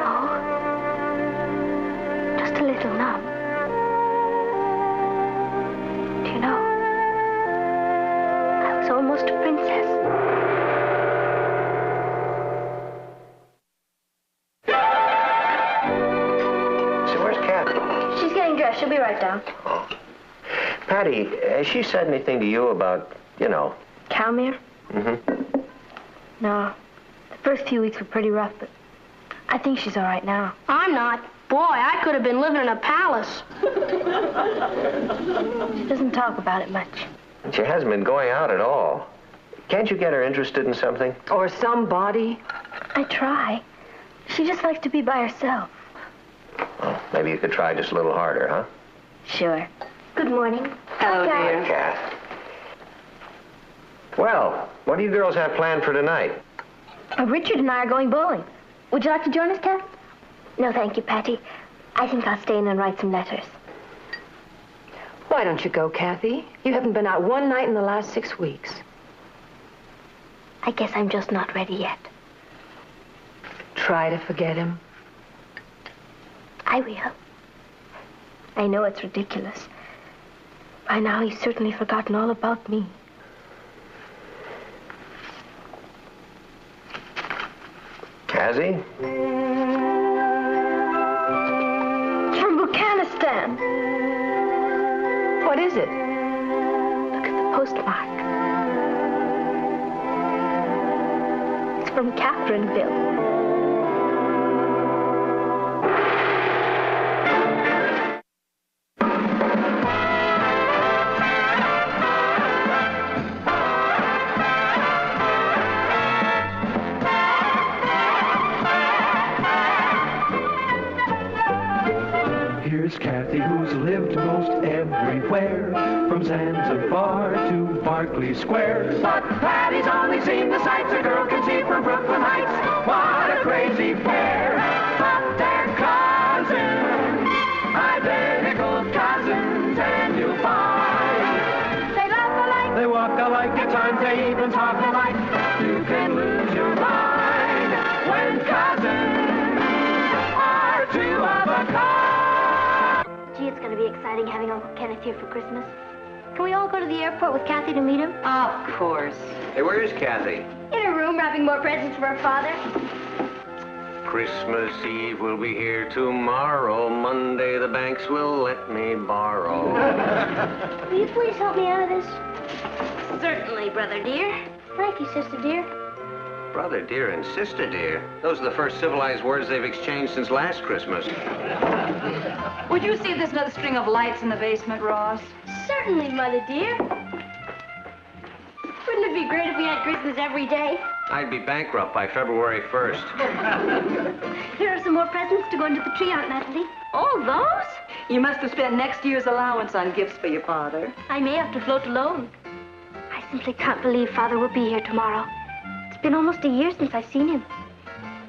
No. Just a little numb. Do you know, I was almost a princess.
So where's Kathy?
She's getting dressed. She'll be right down.
Patty, has she said anything to you about, you know...
Calmere?
Mm-hmm.
No. The first few weeks were pretty rough, but I think she's all right now. I'm not. Boy, I could have been living in a palace. She doesn't talk about it much.
She hasn't been going out at all. Can't you get her interested in something?
Or somebody?
I try. She just likes to be by herself.
Well, maybe you could try just a little harder, huh?
Sure. Good morning.
Hello,
Hi,
dear.
Kath. Well, what do you girls have planned for tonight?
Richard and I are going bowling. Would you like to join us, Kath? No, thank you, Patty. I think I'll stay in and write some letters.
Why don't you go, Kathy? You haven't been out one night in the last 6 weeks.
I guess I'm just not ready yet.
Try to forget him.
I will. I know it's ridiculous. By now, he's certainly forgotten all about me.
Has he?
It's from Buchanistan.
What is it?
Look at the postmark. It's from Catherineville.
Here's Kathy, who's lived most everywhere, from Zanzibar to Berkeley Square. But Patty's only seen the sights a girl can see from Brooklyn Heights. What a crazy pair! But they're cousins, identical cousins, and you'll find they laugh alike, they walk alike, at times they even talk alike. You can lose your mind when cousins are two of a kind.
Gee, it's going to be be exciting having Uncle Kenneth here for Christmas. Can we all go to the airport with Kathy to meet him?
Of course.
Hey, where is Kathy?
In her room, wrapping more presents for her father.
Christmas Eve will be here tomorrow. Monday the banks will let me borrow.
Will you please help me out of this? Certainly, brother dear. Thank you, sister dear.
Brother dear and sister dear. Those are the first civilized words they've exchanged since last Christmas.
Would you see if there's another string of lights in the basement, Ross?
Certainly, mother dear. Wouldn't it be great if we had Christmas every day?
I'd be bankrupt by February 1st.
Here are some more presents to go into the tree, Aunt Natalie. All those?
You must have spent next year's allowance on gifts for your father.
I may have to float alone. I simply can't believe Father will be here tomorrow. It's been almost a year since I've seen him.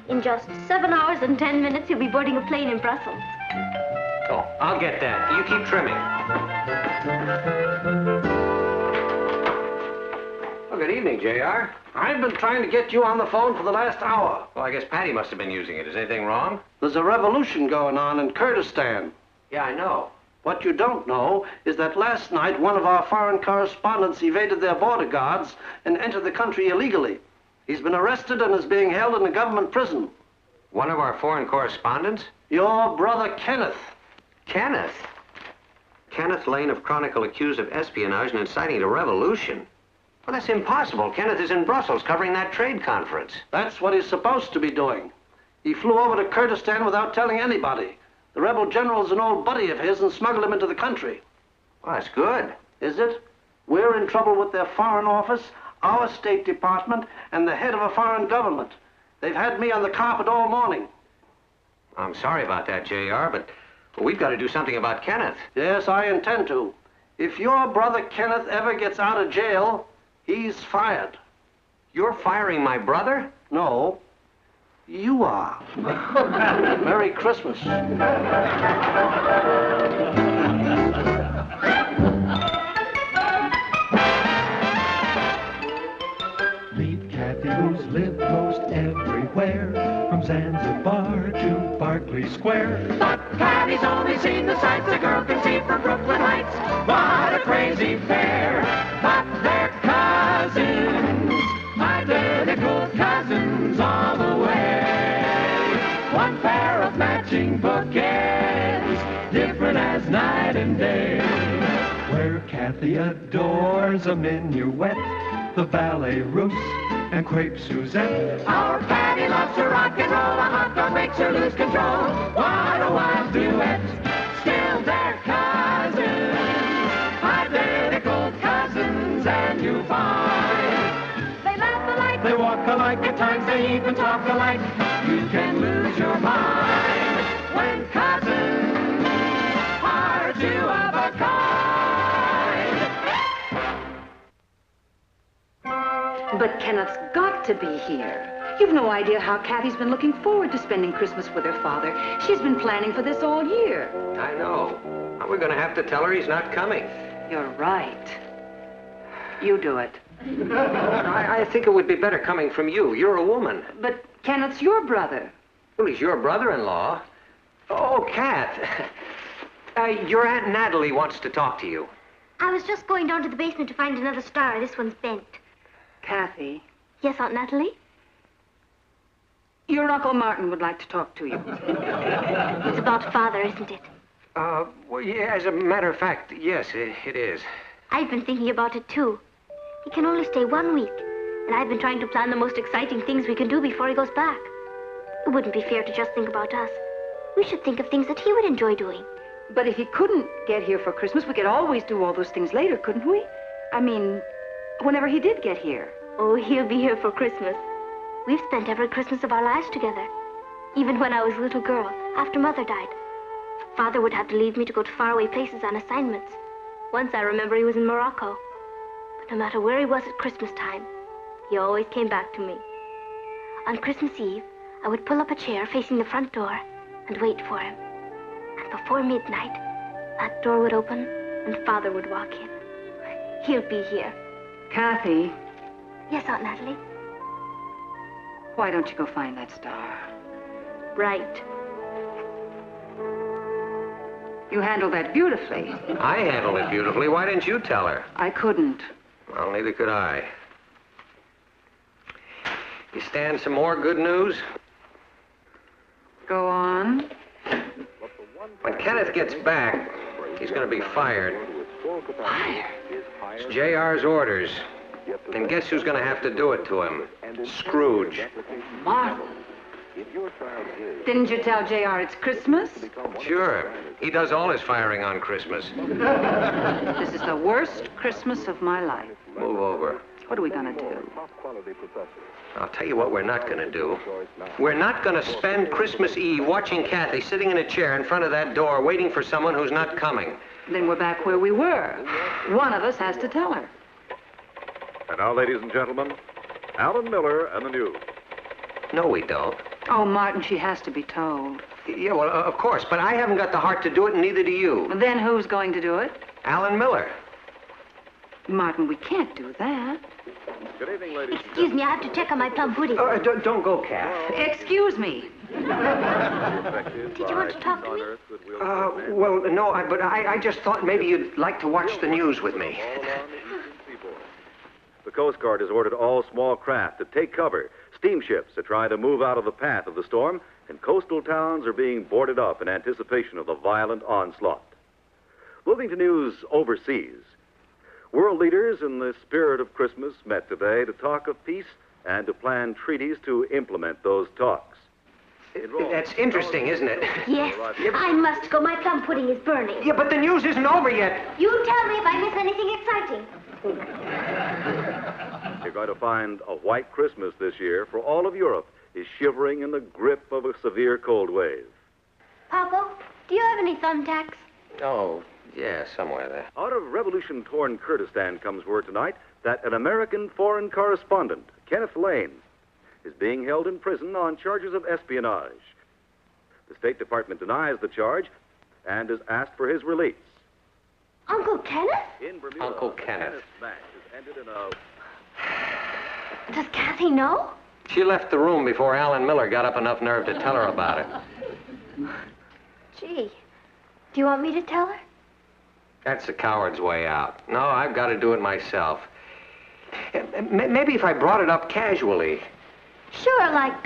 In just 7 hours and 10 minutes, he'll be boarding a plane in Brussels.
Oh, I'll get that. You keep trimming. Well, good evening, J.R.
I've been trying to get you on the phone for the last hour.
Well, I guess Patty must have been using it. Is anything wrong?
There's a revolution going on in Kurdistan.
Yeah, I know.
What you don't know is that last night one of our foreign correspondents evaded their border guards and entered the country illegally. He's been arrested and is being held in a government prison.
One of our foreign correspondents?
Your brother Kenneth.
Kenneth? Kenneth Lane of Chronicle accused of espionage and inciting a revolution. Well, that's impossible. Kenneth is in Brussels covering that trade conference.
That's what he's supposed to be doing. He flew over to Kurdistan without telling anybody. The rebel general's an old buddy of his and smuggled him into the country.
Well, that's good.
Is it? We're in trouble with their foreign office, our State Department, and the head of a foreign government. They've had me on the carpet all morning.
I'm sorry about that, J.R., but we've got to do something about Kenneth.
Yes, I intend to. If your brother Kenneth ever gets out of jail, he's fired.
You're firing my brother?
No, you are. Merry Christmas.
Meet Kathy, who's lived most everywhere, from Zanzibar to Berkeley Square. But Kathy's only seen the sights a girl can see from Brooklyn Heights. What a crazy pair! But they're cousins, identical cousins all the way. One pair of matching bouquets, different as night and day. Where Kathy adores a minuet, the ballet russe, and crepe Suzette. Our Patty loves to rock and roll, a hot dog makes her lose control. What a wild duet, still they're cousins, identical cousins, and you find they laugh alike, they walk alike, at times they even talk alike. You can lose your mind when cousins are two of a kind.
But Kenneth's got to be here. You've no idea how Kathy's been looking forward to spending Christmas with her father. She's been planning for this all year.
I know. We're going to have to tell her he's not coming.
You're right. You do it.
I think it would be better coming from you. You're a woman.
But Kenneth's your brother.
Well, he's your brother-in-law. Oh, Kath. Your Aunt Natalie wants to talk to you.
I was just going down to the basement to find another star. This one's bent.
Kathy.
Yes, Aunt Natalie?
Your Uncle Martin would like to talk to you.
It's about Father, isn't it?
Well, yeah, as a matter of fact, yes, it is.
I've been thinking about it, too. He can only stay 1 week, and I've been trying to plan the most exciting things we can do before he goes back. It wouldn't be fair to just think about us. We should think of things that he would enjoy doing.
But if he couldn't get here for Christmas, we could always do all those things later, couldn't we? I mean, whenever he did get here.
Oh, he'll be here for Christmas. We've spent every Christmas of our lives together. Even when I was a little girl, after Mother died. Father would have to leave me to go to faraway places on assignments. Once I remember he was in Morocco. But no matter where he was at Christmas time, he always came back to me. On Christmas Eve, I would pull up a chair facing the front door and wait for him. And before midnight, that door would open and Father would walk in. He'll be here.
Kathy.
Yes, Aunt Natalie?
Why don't you go find that star?
Right.
You handled that beautifully.
I handled it beautifully. Why didn't you tell her?
I couldn't.
Well, neither could I. You stand some more good news?
Go on.
When Kenneth gets back, he's going to be fired.
Fired?
It's J.R.'s orders. And guess who's going to have to do it to him? Scrooge.
Marvel. Didn't you tell J.R. it's Christmas?
Sure. He does all his firing on Christmas.
This is the worst Christmas of my life.
Move over.
What are we going to do?
I'll tell you what we're not going to do. We're not going to spend Christmas Eve watching Kathy sitting in a chair in front of that door waiting for someone who's not coming.
Then we're back where we were. One of us has to tell her.
And now, ladies and gentlemen, Alan Miller and the news.
No, we don't.
Oh, Martin, she has to be told.
Yeah, well, of course, but I haven't got the heart to do it, and neither do you.
Then who's going to do it?
Alan Miller.
Martin, we can't do that.
Good evening, ladies.
Excuse me, I have to check on my plum pudding.
Don't go, Kath.
Excuse me.
Did you want to talk to me?
Well, no, but I just thought maybe you'd like to watch the news with me.
The Coast Guard has ordered all small craft to take cover. Steamships are trying to move out of the path of the storm, and coastal towns are being boarded up in anticipation of the violent onslaught. Moving to news overseas. World leaders in the spirit of Christmas met today to talk of peace and to plan treaties to implement those talks.
That's interesting, isn't it?
Yes. I must go. My plum pudding is burning.
Yeah, but the news isn't over yet.
You tell me if I miss anything exciting.
You're going to find a white Christmas this year, for all of Europe is shivering in the grip of a severe cold wave.
Papa, do you have any thumbtacks?
Oh, yeah, somewhere there.
Out of revolution-torn Kurdistan comes word tonight that an American foreign correspondent, Kenneth Lane, is being held in prison on charges of espionage. The State Department denies the charge and has asked for his release.
Uncle Kenneth?
In Bermuda,
Uncle Kenneth.
Match has ended in a...
Does Kathy know?
She left the room before Alan Miller got up enough nerve to tell her about it.
Gee, do you want me to tell her?
That's the coward's way out. No, I've got to do it myself. Maybe if I brought it up casually.
Sure, like,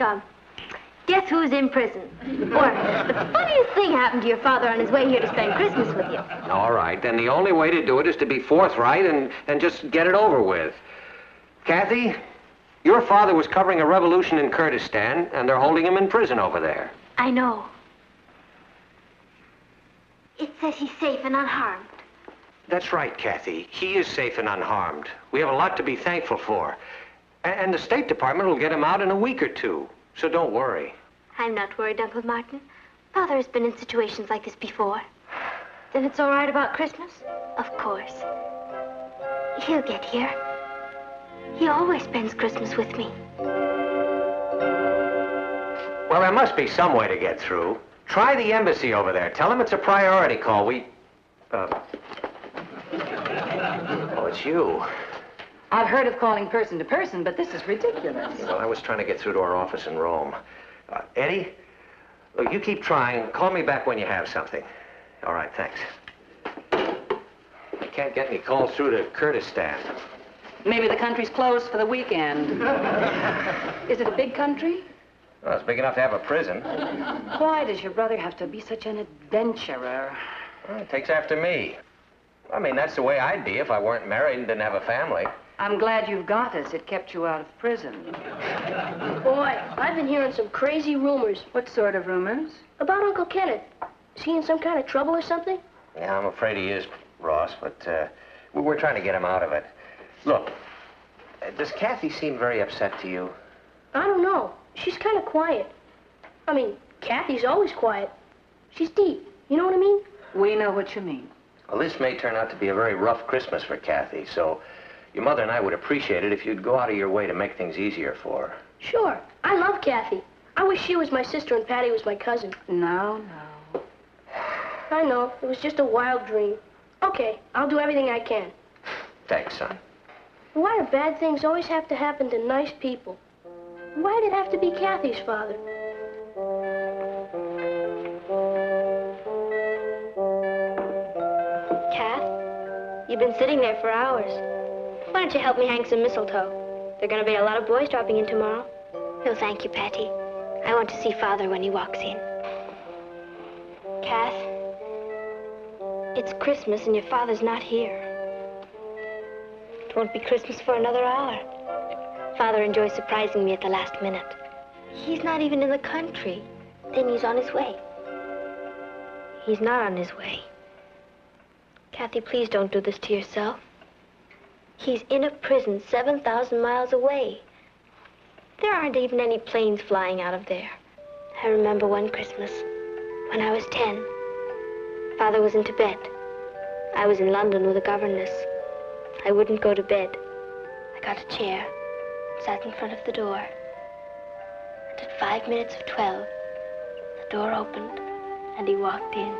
guess who's in prison? Or, the funniest thing happened to your father on his way here to spend Christmas with you.
All right, then the only way to do it is to be forthright and just get it over with. Kathy, your father was covering a revolution in Kurdistan, and they're holding him in prison over there.
I know. It says he's safe and unharmed.
That's right, Kathy. He is safe and unharmed. We have a lot to be thankful for. And the State Department will get him out in a week or two. So don't worry.
I'm not worried, Uncle Martin. Father has been in situations like this before. Then it's all right about Christmas? Of course. He'll get here. He always spends Christmas with me.
Well, there must be some way to get through. Try the embassy over there. Tell them it's a priority call. Oh, it's you.
I've heard of calling person to person, but this is ridiculous.
Well, I was trying to get through to our office in Rome. Eddie, look, you keep trying. Call me back when you have something. All right, thanks. I can't get any calls through to Kurdistan.
Maybe the country's closed for the weekend. Is it a big country?
Well, it's big enough to have a prison.
Why does your brother have to be such an adventurer?
Well, it takes after me. I mean, that's the way I'd be if I weren't married and didn't have a family.
I'm glad you've got us. It kept you out of prison.
Boy, I've been hearing some crazy rumors.
What sort of rumors?
About Uncle Kenneth. Is he in some kind of trouble or something?
Yeah, I'm afraid he is, Ross, but we're trying to get him out of it. Look, does Kathy seem very upset to you?
I don't know. She's kind of quiet. I mean, Kathy's always quiet. She's deep. You know what I mean?
We know what you mean.
Well, this may turn out to be a very rough Christmas for Kathy, so your mother and I would appreciate it if you'd go out of your way to make things easier for her.
Sure. I love Kathy. I wish she was my sister and Patty was my cousin.
No.
I know. It was just a wild dream. Okay, I'll do everything I can.
Thanks, son.
Why do bad things always have to happen to nice people? Why did it have to be Kathy's father?
You've been sitting there for hours. Why don't you help me hang some mistletoe? There are going to be a lot of boys dropping in tomorrow. No, thank you, Patty. I want to see Father when he walks in. Kath, it's Christmas and your father's not here. It won't be Christmas for another hour. Father enjoys surprising me at the last minute. He's not even in the country. Then he's on his way. He's not on his way. Kathy, please don't do this to yourself. He's in a prison 7,000 miles away. There aren't even any planes flying out of there. I remember one Christmas, when I was 10. Father was in Tibet. I was in London with a governess. I wouldn't go to bed. I got a chair, sat in front of the door. And at 5 minutes of 12, the door opened, and he walked in.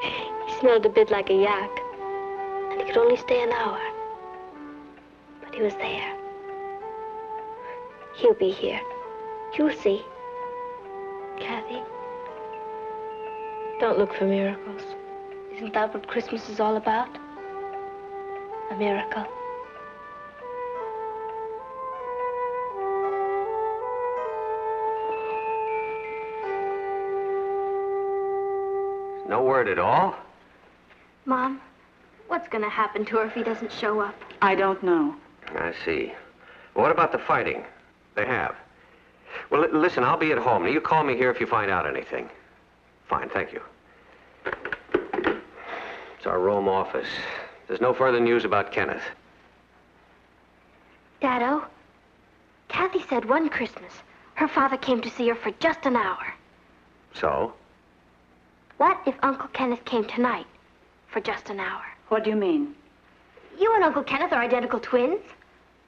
He smelled a bit like a yak, and he could only stay an hour. But he was there. He'll be here. You'll see. Kathy, don't look for miracles. Isn't that what Christmas is all about? A miracle.
No word at all?
Mom, what's going to happen to her if he doesn't show up?
I don't know.
I see. What about the fighting? They have. Well, listen, I'll be at home. Now, you call me here if you find out anything. Fine, thank you. It's our Rome office. There's no further news about Kenneth.
Dado, Kathy said one Christmas her father came to see her for just an hour.
So?
What if Uncle Kenneth came tonight for just an hour?
What do you mean?
You and Uncle Kenneth are identical twins.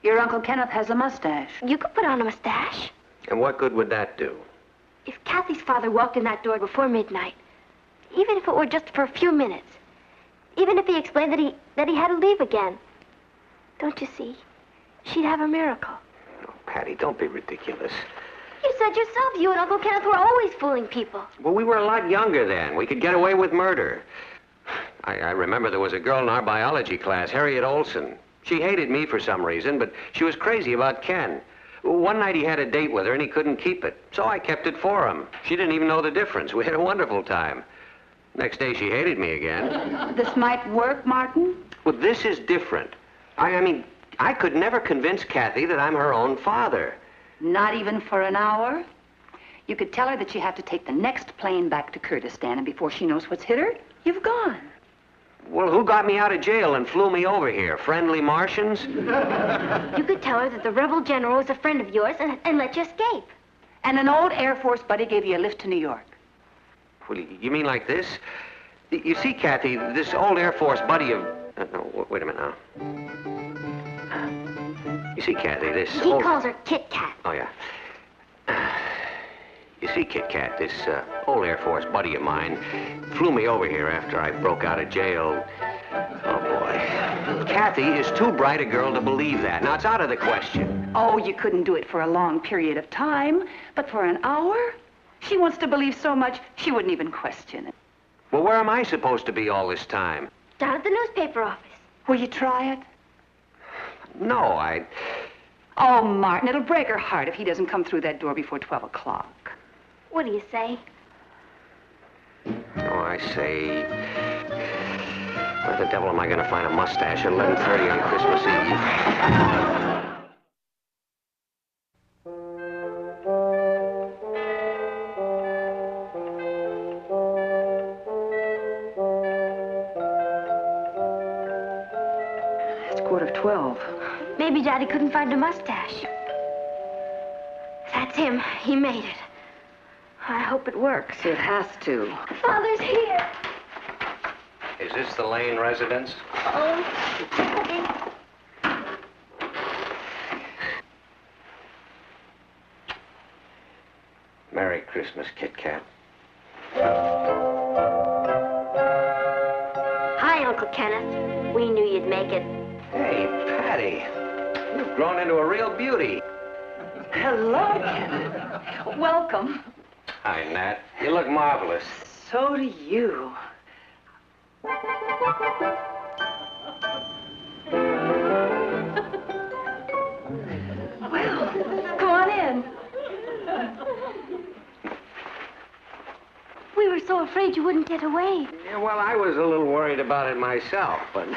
Your Uncle Kenneth has a mustache.
You could put on a mustache.
And what good would that do?
If Kathy's father walked in that door before midnight, even if it were just for a few minutes, even if he explained that he had to leave again, don't you see? She'd have a miracle.
Oh, Patty, don't be ridiculous.
You said yourself you and Uncle Kenneth were always fooling people.
Well, we were a lot younger then. We could get away with murder. I remember there was a girl in our biology class, Harriet Olson. She hated me for some reason, but she was crazy about Ken. One night he had a date with her and he couldn't keep it, so I kept it for him. She didn't even know the difference. We had a wonderful time. Next day she hated me again.
This might work, Martin?
Well, this is different. I mean, I could never convince Kathy that I'm her own father.
Not even for an hour? You could tell her that you have to take the next plane back to Kurdistan, and before she knows what's hit her, you've gone.
Well, who got me out of jail and flew me over here? Friendly Martians?
You could tell her that the rebel general was a friend of yours and let you escape.
And an old Air Force buddy gave you a lift to New York.
Well, you mean like this? You see, Kathy, this old Air Force buddy of... no, wait a minute now. You see, Kathy, this
He calls her Kit Kat.
Oh, yeah. You see, Kit Kat, this old Air Force buddy of mine flew me over here after I broke out of jail. Oh, boy. Kathy is too bright a girl to believe that. Now, it's out of the question.
Oh, you couldn't do it for a long period of time, but for an hour? She wants to believe so much, she wouldn't even question it.
Well, where am I supposed to be all this time?
Down at the newspaper office.
Will you try it?
No, I...
Oh, Martin, it'll break her heart if he doesn't come through that door before 12 o'clock.
What do you say?
Oh, I say... Where the devil am I going to find a mustache at 11:30 on Christmas Eve?
It's 12:15.
Maybe Daddy couldn't find a mustache. That's him. He made it. I hope it works.
It has to.
Father's here.
Is this the Lane residence?
Oh,
Merry Christmas, Kit Kat.
Hi, Uncle Kenneth. We knew you'd make it.
Hey, Patty. You've grown into a real beauty.
Hello, Kenneth. Welcome.
Hi, Nat. You look marvelous.
So do you.
afraid you wouldn't get away.
Yeah, well, I was a little worried about it myself, but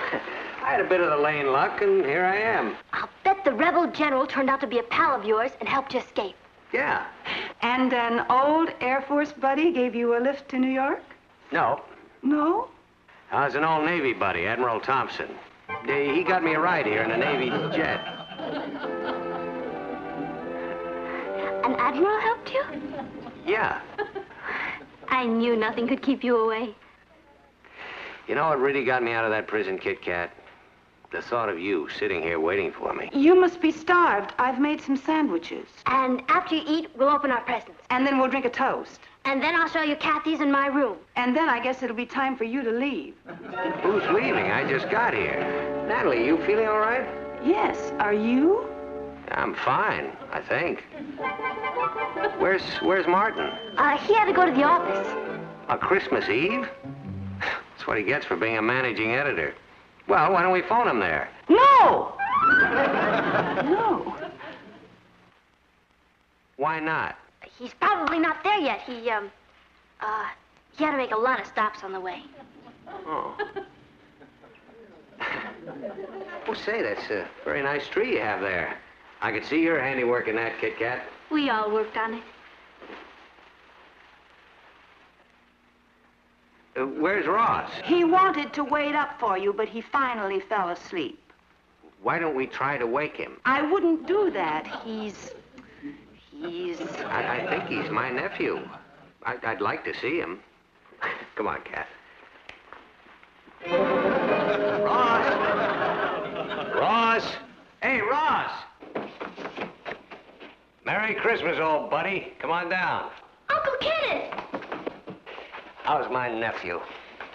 I had a bit of the lane luck, and here I am.
I'll bet the rebel general turned out to be a pal of yours and helped you escape.
Yeah.
And an old Air Force buddy gave you a lift to New York?
No.
No?
I was an old Navy buddy, Admiral Thompson. He got me a ride here in a Navy jet.
An admiral helped you?
Yeah.
I knew nothing could keep you away.
You know what really got me out of that prison, Kit Kat? The thought of you sitting here waiting for me.
You must be starved. I've made some sandwiches.
And after you eat, we'll open our presents.
And then we'll drink a toast.
And then I'll show you Kathy's in my room.
And then I guess it'll be time for you to leave.
Who's leaving? I just got here. Natalie, you feeling all right?
Yes. Are you?
I'm fine, I think. Where's Martin?
He had to go to the office.
On Christmas Eve? That's what he gets for being a managing editor. Well, why don't we phone him there?
No! No.
Why not?
He's probably not there yet. He had to make a lot of stops on the way.
Oh. Well, say, that's a very nice tree you have there. I could see your handiwork in that, Kit Kat.
We all worked on it.
Where's Ross?
He wanted to wait up for you, but he finally fell asleep.
Why don't we try to wake him?
I wouldn't do that. He's...
I think he's my nephew. I'd like to see him. Come on, Kat. Ross! Ross! Hey, Ross! Merry Christmas, old buddy. Come on down.
Uncle Kenneth!
How's my nephew?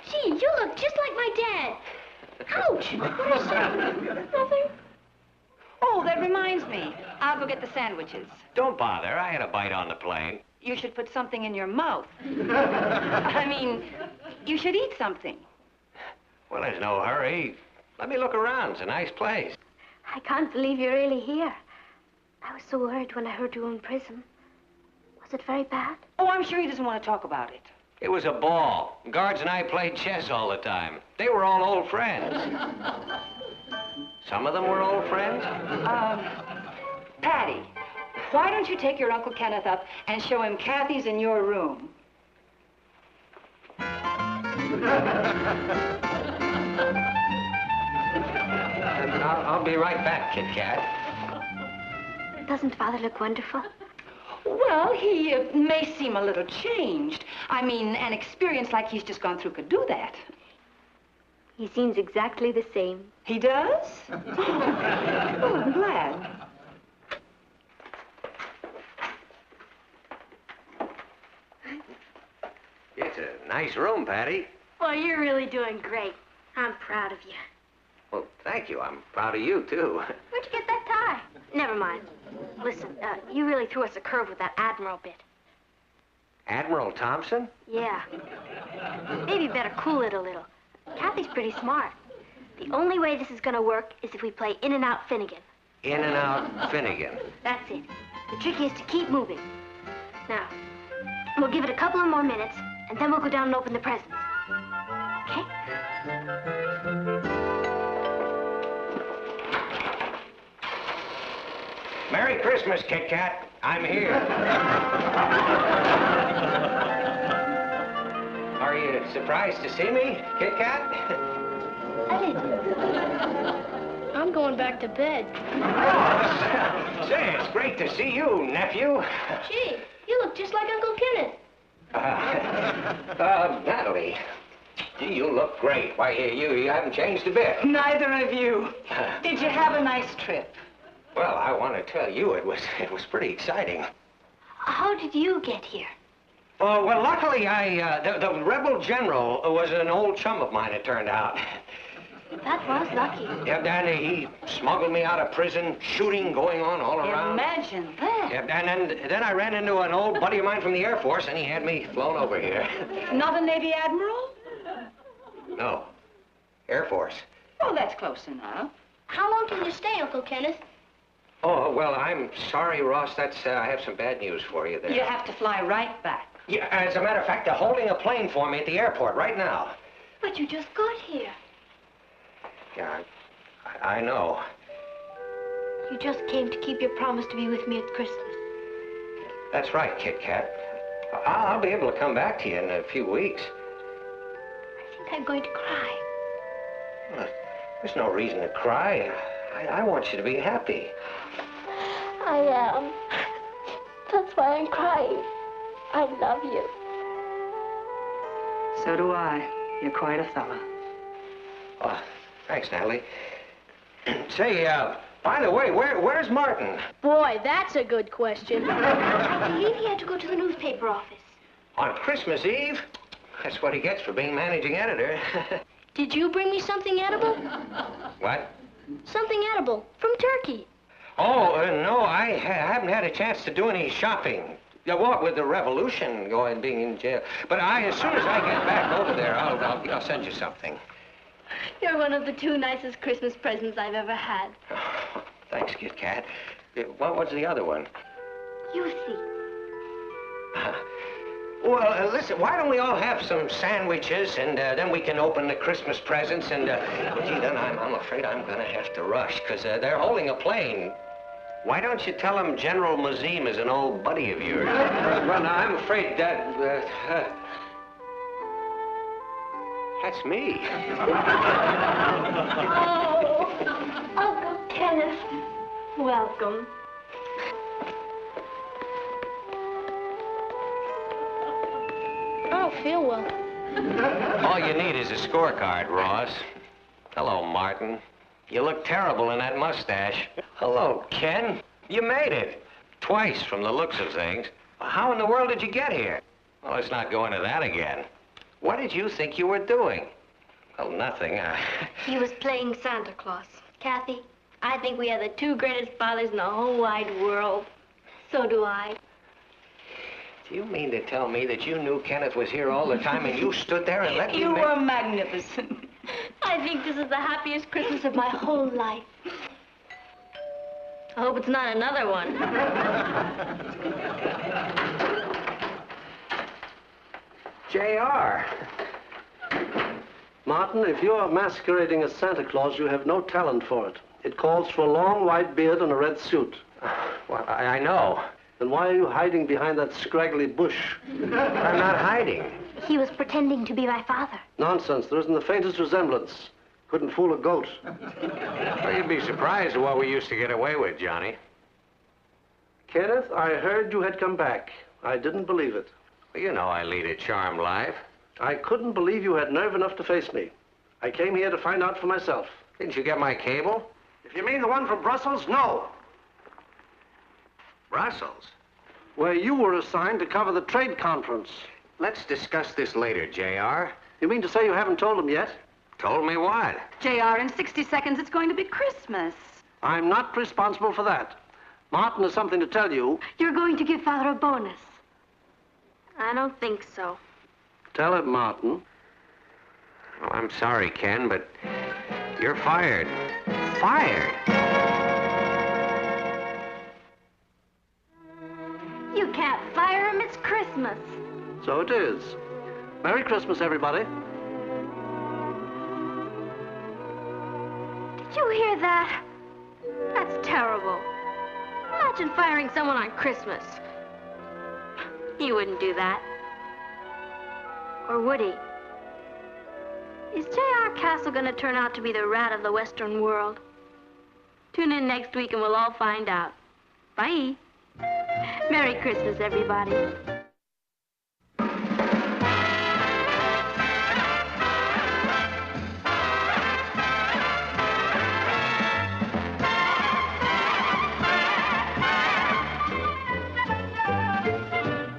Gee, you look just like my dad. Ouch! What is that? Nothing.
Oh, that reminds me. I'll go get the sandwiches.
Don't bother. I had a bite on the plane.
You should put something in your mouth. I mean, you should eat something.
Well, there's no hurry. Let me look around. It's a nice place.
I can't believe you're really here. I was so worried when I heard you were in prison. Was it very bad?
Oh, I'm sure he doesn't want to talk about it.
It was a ball. Guards and I played chess all the time. They were all old friends. Some of them were old friends?
Patty, why don't you take your Uncle Kenneth up and show him Kathy's in your room?
I'll be right back, Kit Kat.
Doesn't Father look wonderful?
Well, he may seem a little changed. I mean, an experience like he's just gone through could do that.
He seems exactly the same.
He does? Oh, I'm glad.
It's a nice room, Patty.
Well, you're really doing great. I'm proud of you.
Well, thank you. I'm proud of you, too.
Where'd you get that tie? Never mind. Listen, you really threw us a curve with that Admiral bit.
Admiral Thompson?
Yeah. Maybe you better cool it a little. Kathy's pretty smart. The only way this is gonna work is if we play in and out Finnegan.
In and out Finnegan.
That's it. The trick is to keep moving. Now, we'll give it a couple of more minutes, and then we'll go down and open the presents. Okay?
Merry Christmas, Kit Kat. I'm here. Are you surprised to see me, Kit Kat?
I'm going back to bed.
Say, it's great to see you, nephew.
Gee, you look just like Uncle Kenneth.
Natalie, you look great. Why, you haven't changed a bit.
Neither of you. Did you have a nice trip?
Well, I want to tell you, it was pretty exciting.
How did you get here?
Well, luckily, the rebel general was an old chum of mine, it turned out.
That was lucky.
Yeah, and he smuggled me out of prison, shooting going on all around.
Imagine that.
Yeah, and then I ran into an old buddy of mine from the Air Force, and he had me flown over here.
Not a Navy Admiral?
No. Air Force.
Oh, that's close enough.
How long can you stay, Uncle Kenneth?
Oh, well, I'm sorry, Ross. I have some bad news for you there.
You have to fly right back.
Yeah, as a matter of fact, they're holding a plane for me at the airport right now.
But you just got here.
Yeah, I know.
You just came to keep your promise to be with me at Christmas.
That's right, Kit Kat. I'll be able to come back to you in a few weeks.
I think I'm going to cry.
Well, there's no reason to cry. I want you to be happy.
I am. That's why I'm crying. I love you.
So do I. You're quite a fella.
Oh, thanks, Natalie. Say, by the way, where's Martin?
Boy, that's a good question.
I believe he had to go to the newspaper office.
On Christmas Eve? That's what he gets for being managing editor.
Did you bring me something edible?
What?
Something edible from Turkey.
Oh, no, I haven't had a chance to do any shopping. Yeah, what with the revolution being in jail. But as soon as I get back over there, I'll send you something.
You're one of the 2 nicest Christmas presents I've ever had.
Oh, thanks, Kit Kat. What's the other one?
You see.
Well, listen, why don't we all have some sandwiches, and then we can open the Christmas presents, and, gee, then I'm afraid I'm gonna have to rush, because they're holding a plane. Why don't you tell them General Mazim is an old buddy of yours? Well, now, I'm afraid that, that's me.
Oh, Uncle Kenneth. Welcome. I don't feel well.
All you need is a scorecard, Ross. Hello, Martin. You look terrible in that mustache. Hello, Ken. You made it. Twice, from the looks of things. How in the world did you get here? Well, let's not go into that again. What did you think you were doing? Well, nothing.
He was playing Santa Claus. Kathy, I think we are the 2 greatest fathers in the whole wide world. So do I.
Do you mean to tell me that you knew Kenneth was here all the time and you stood there and let me
You were magnificent.
I think this is the happiest Christmas of my whole life. I hope it's not another one.
J.R. Martin, if you are masquerading as Santa Claus, you have no talent for it. It calls for a long white beard and a red suit.
Well, I know.
Then why are you hiding behind that scraggly bush?
I'm not hiding.
He was pretending to be my father.
Nonsense. There isn't the faintest resemblance. Couldn't fool a goat.
Well, you'd be surprised at what we used to get away with, Johnny.
Kenneth, I heard you had come back. I didn't believe it.
Well, you know I lead a charmed life.
I couldn't believe you had nerve enough to face me. I came here to find out for myself.
Didn't you get my cable?
If you mean the one from Brussels, no.
Brussels?
Where you were assigned to cover the trade conference.
Let's discuss this later, J.R.
You mean to say you haven't told him yet?
Told me what?
JR, in 60 seconds, it's going to be Christmas.
I'm not responsible for that. Martin has something to tell you.
You're going to give Father a bonus. I don't think so.
Tell him, Martin.
Oh, I'm sorry, Ken, but you're fired. Fired?
You can't fire him. It's Christmas.
So it is. Merry Christmas, everybody.
Did you hear that? That's terrible. Imagine firing someone on Christmas. He wouldn't do that. Or would he? Is J.R. Castle going to turn out to be the rat of the Western world? Tune in next week and we'll all find out. Bye. Merry Christmas, everybody.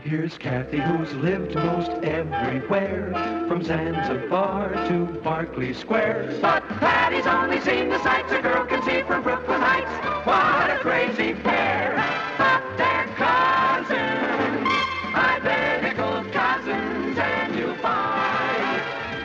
Here's Kathy, who's lived most everywhere, from Zanzibar to Berkeley Square. But Patty's only seen the sights a girl can see from Brooklyn Heights. What a crazy pair, but they're cousins, identical cousins, and you'll find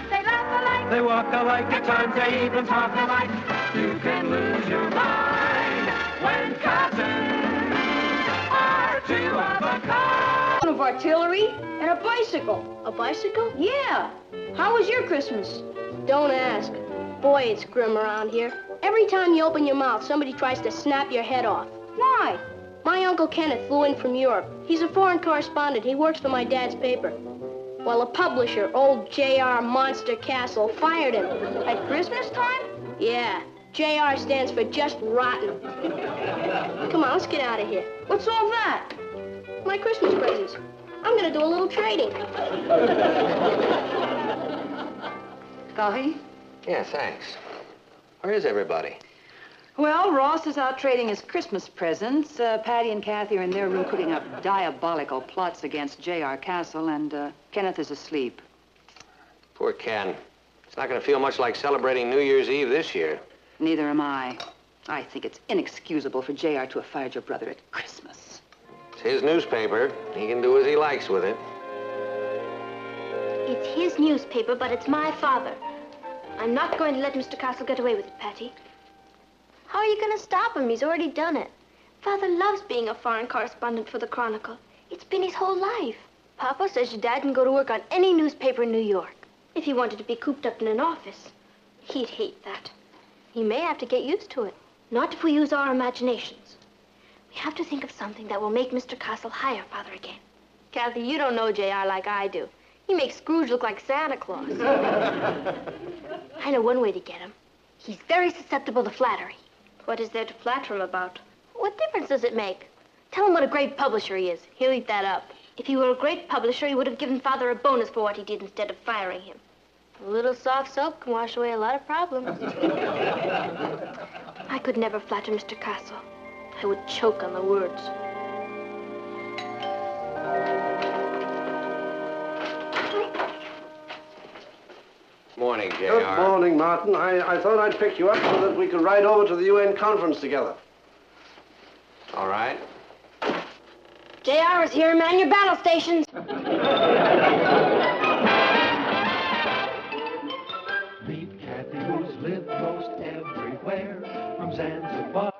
they laugh alike, they walk alike, at times they even talk alike. You can lose your mind when cousins are 2 of a kind.
One of our
artillery, and a bicycle.
A bicycle?
Yeah. How was your Christmas?
Don't ask. Boy, it's grim around here. Every time you open your mouth, somebody tries to snap your head off.
Why?
My Uncle Kenneth flew in from Europe. He's a foreign correspondent. He works for my dad's paper. Well, a publisher, old J.R. Monster Castle, fired him.
At Christmas time?
Yeah. J.R. stands for just rotten. Come on, let's get out of here.
What's all that?
My Christmas presents. I'm gonna do a little trading.
Coffee?
Yeah, thanks. Where is everybody?
Well, Ross is out trading his Christmas presents. Patty and Kathy are in their room cooking up diabolical plots against J.R. Castle, and Kenneth is asleep.
Poor Ken. It's not going to feel much like celebrating New Year's Eve this year.
Neither am I. I think it's inexcusable for J.R. to have fired your brother at Christmas.
It's his newspaper. He can do as he likes with it.
It's his newspaper, but it's my father. I'm not going to let Mr. Castle get away with it, Patty. How are you going to stop him? He's already done it. Father loves being a foreign correspondent for the Chronicle. It's been his whole life. Papa says your dad can go to work on any newspaper in New York. If he wanted to be cooped up in an office, he'd hate that. He may have to get used to it. Not if we use our imaginations. We have to think of something that will make Mr. Castle hire Father again. Kathy, you don't know J.R. like I do. He makes Scrooge look like Santa Claus. I know one way to get him. He's very susceptible to flattery. What is there to flatter him about? What difference does it make? Tell him what a great publisher he is. He'll eat that up. If he were a great publisher, he would have given Father a bonus for what he did instead of firing him. A little soft soap can wash away a lot of problems. I could never flatter Mr. Castle. I would choke on the words.
Morning,
Good
J.R.
morning, Martin. I thought I'd pick you up so that we could ride over to the UN conference together.
All right.
JR is here, man your battle stations.
Meet Kathy, who's lived most everywhere, from Zanzibar.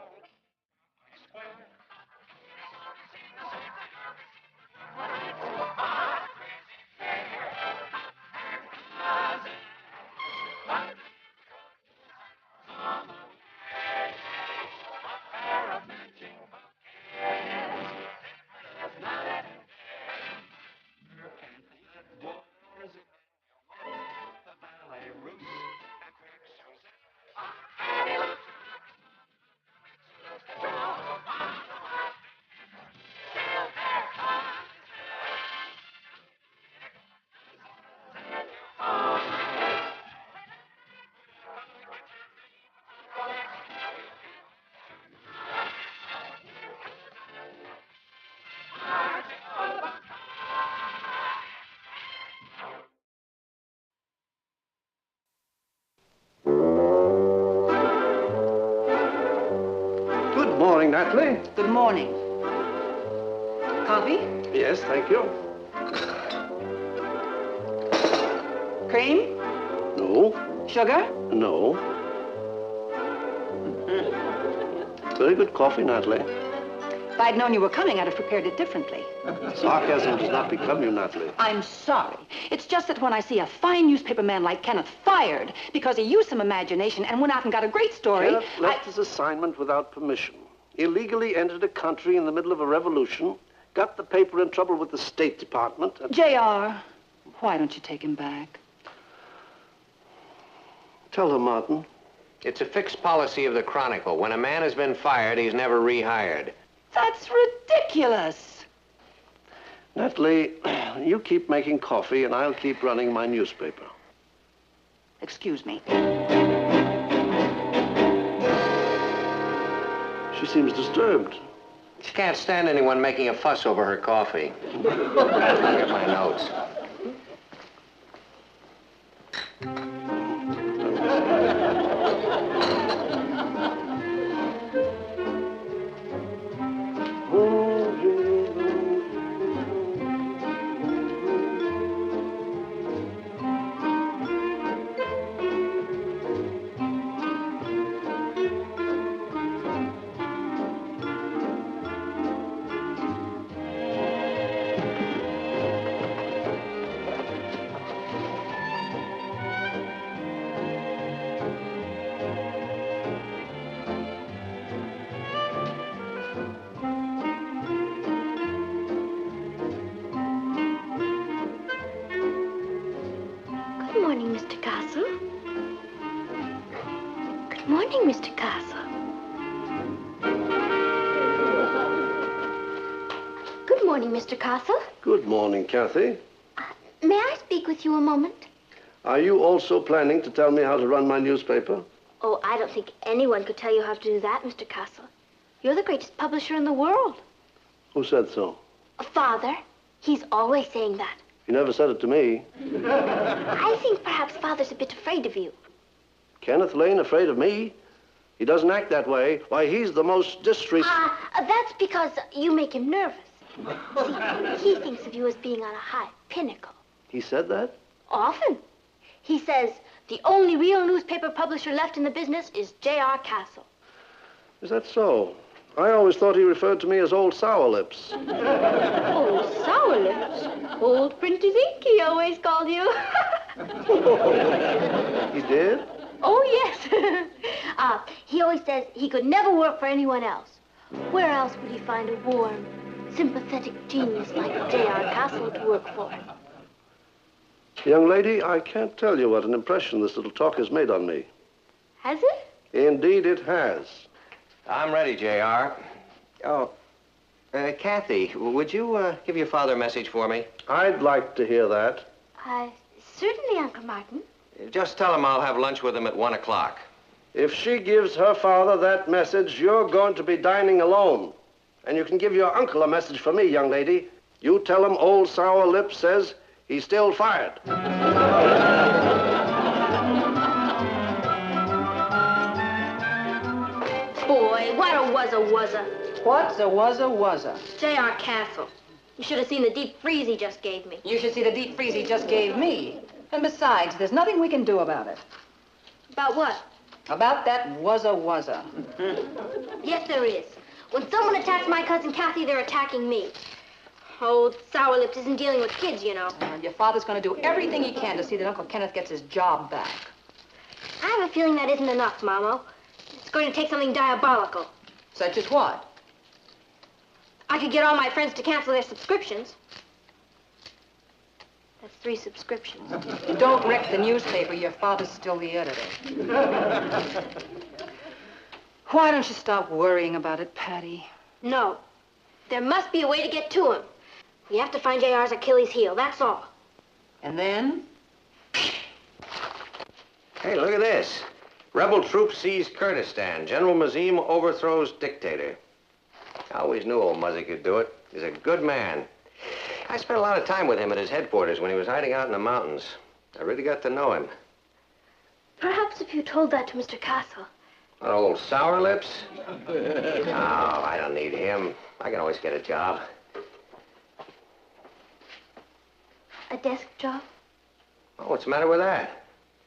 Good morning, Natalie.
Good morning. Coffee?
Yes, thank you.
Cream?
No.
Sugar?
No. Very good coffee, Natalie.
If I'd known you were coming, I'd have prepared it differently.
Sarcasm does not become you, Natalie.
I'm sorry. It's just that when I see a fine newspaper man like Kenneth fired because he used some imagination and went out and got a great story,
Kenneth left his assignment without permission. Illegally entered a country in the middle of a revolution, got the paper in trouble with the State Department, and...
J.R., why don't you take him back?
Tell her, Martin.
It's a fixed policy of the Chronicle. When a man has been fired, he's never rehired.
That's ridiculous.
Natalie, you keep making coffee and I'll keep running my newspaper.
Excuse me.
She seems disturbed.
She can't stand anyone making a fuss over her coffee. Get my notes.
morning, Mr. Castle. Good morning, Mr. Castle.
Good morning, Kathy.
May I speak with you a moment?
Are you also planning to tell me how to run my newspaper?
Oh, I don't think anyone could tell you how to do that, Mr. Castle. You're the greatest publisher in the world.
Who said so?
Father. He's always saying that.
You never said it to me.
I think perhaps Father's a bit afraid of you.
Kenneth Lane afraid of me? He doesn't act that way. Why, he's the most
That's because you make him nervous. See, he thinks of you as being on a high pinnacle.
He said that?
Often. He says, the only real newspaper publisher left in the business is J.R. Castle.
Is that so? I always thought he referred to me as Old Sour Lips.
Old Sour Lips? Old Printer's Ink, he always called you.
He did?
Oh, yes. He always says he could never work for anyone else. Where else would he find a warm, sympathetic genius like J.R. Castle to work for?
Young lady, I can't tell you what an impression this little talk has made on me.
Has it?
Indeed, it has.
I'm ready, J.R. Oh, Kathy, would you give your father a message for me?
I'd like to hear that.
Certainly, Uncle Martin.
Just tell him I'll have lunch with him at 1 o'clock.
If she gives her father that message, you're going to be dining alone. And you can give your uncle a message for me, young lady. You tell him Old Sour Lips says he's still fired.
Boy, what a wuzza.
What's a wuzza?
J.R. Castle. You should have seen the deep freeze he just gave me.
You should see the deep freeze he just gave me. And besides, there's nothing we can do about it.
About what?
About that wuzza.
Yes, there is. When someone attacks my cousin Kathy, they're attacking me. Old Sour Lips isn't dealing with kids, you know.
And your father's going to do everything he can to see that Uncle Kenneth gets his job back.
I have a feeling that isn't enough, Mamo. It's going to take something diabolical.
Such as what?
I could get all my friends to cancel their subscriptions. That's 3 subscriptions.
Don't wreck the newspaper. Your father's still the editor. Why don't you stop worrying about it, Patty?
No. There must be a way to get to him. We have to find J.R.'s Achilles heel, that's all.
And then?
Hey, look at this. Rebel troops seize Kurdistan. General Mazim overthrows dictator. I always knew old Muzzy could do it. He's a good man. I spent a lot of time with him at his headquarters when he was hiding out in the mountains. I really got to know him.
Perhaps if you told that to Mr. Castle.
What, Old Sour Lips? No, I don't need him. I can always get a job.
A desk job?
Oh, what's the matter with that?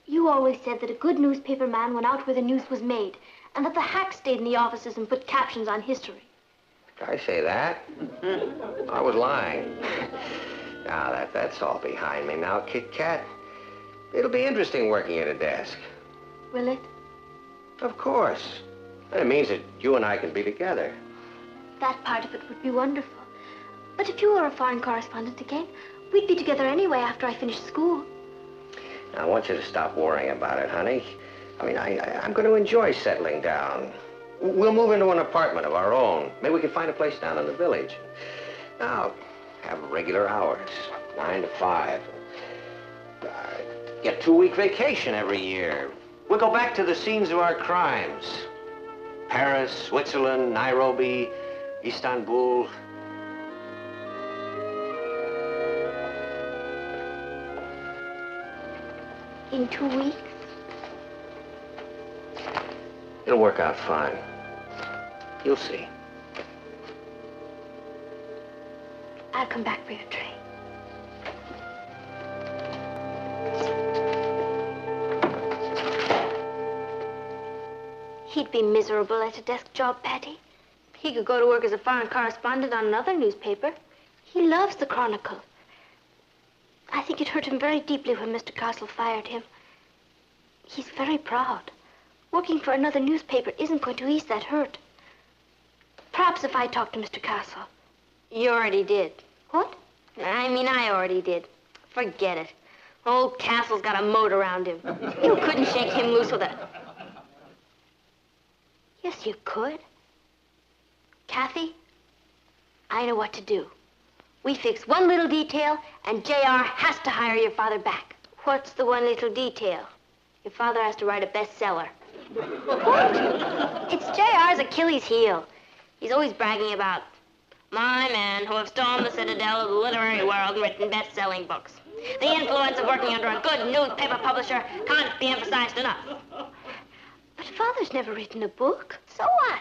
You always said that a good newspaper man went out where the news was made, and that the hacks stayed in the offices and put captions on history.
Did I say that? I was lying. Now, that's all behind me now, Kit Kat. It'll be interesting working at a desk.
Will it?
Of course. It means that you and I can be together.
That part of it would be wonderful. But if you were a foreign correspondent again, we'd be together anyway after I finished school.
Now, I want you to stop worrying about it, honey. I mean, I'm going to enjoy settling down. We'll move into an apartment of our own. Maybe we can find a place down in the village. Now, have regular hours, 9 to 5. Get 2-week vacation every year. We'll go back to the scenes of our crimes. Paris, Switzerland, Nairobi, Istanbul.
In 2 weeks?
It'll work out fine. You'll see.
I'll come back for your tray. He'd be miserable at a desk job, Patty.
He could go to work as a foreign correspondent on another newspaper.
He loves the Chronicle. I think it hurt him very deeply when Mr. Castle fired him. He's very proud. Working for another newspaper isn't going to ease that hurt. Perhaps if I talk to Mr. Castle.
You already did.
What?
I already did. Forget it. Old Castle's got a moat around him. You couldn't shake him loose with a...
Yes, you could. Kathy, I know what to do. We fix one little detail, and J.R. has to hire your father back. What's the one little detail? Your father has to write a bestseller. What? It's J.R.'s Achilles heel. He's always bragging about my men who have stormed the citadel of the literary world and written best-selling books. The influence of working under a good newspaper publisher can't be emphasized enough. But Father's never written a book. So what?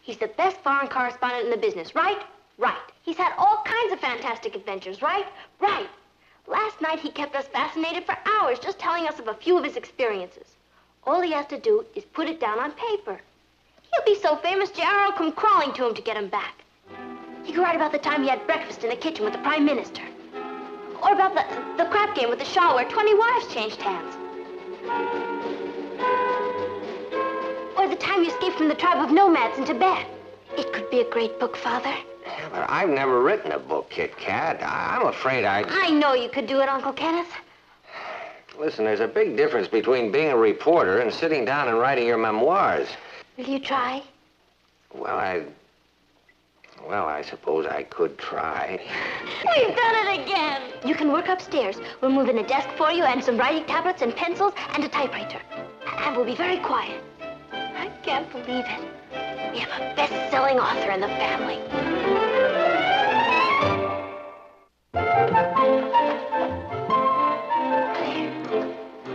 He's the best foreign correspondent in the business, right? Right. He's had all kinds of fantastic adventures, right? Right. Last night he kept us fascinated for hours just telling us of a few of his experiences. All he has to do is put it down on paper. He'll be so famous, J.R. will come crawling to him to get him back. He could write about the time he had breakfast in the kitchen with the Prime Minister. Or about the crap game with the Shah where 20 wives changed hands. Or the time you escaped from the tribe of nomads in Tibet. It could be a great book, Father.
Yeah, but I've never written a book, Kit Kat. I'm afraid
I know you could do it, Uncle Kenneth.
Listen, there's a big difference between being a reporter and sitting down and writing your memoirs.
Will you try?
Well, I suppose I could try.
We've done it again. You can work upstairs. We'll move in a desk for you and some writing tablets and pencils and a typewriter. And we'll be very quiet. I can't believe it. We have a best-selling author in the family.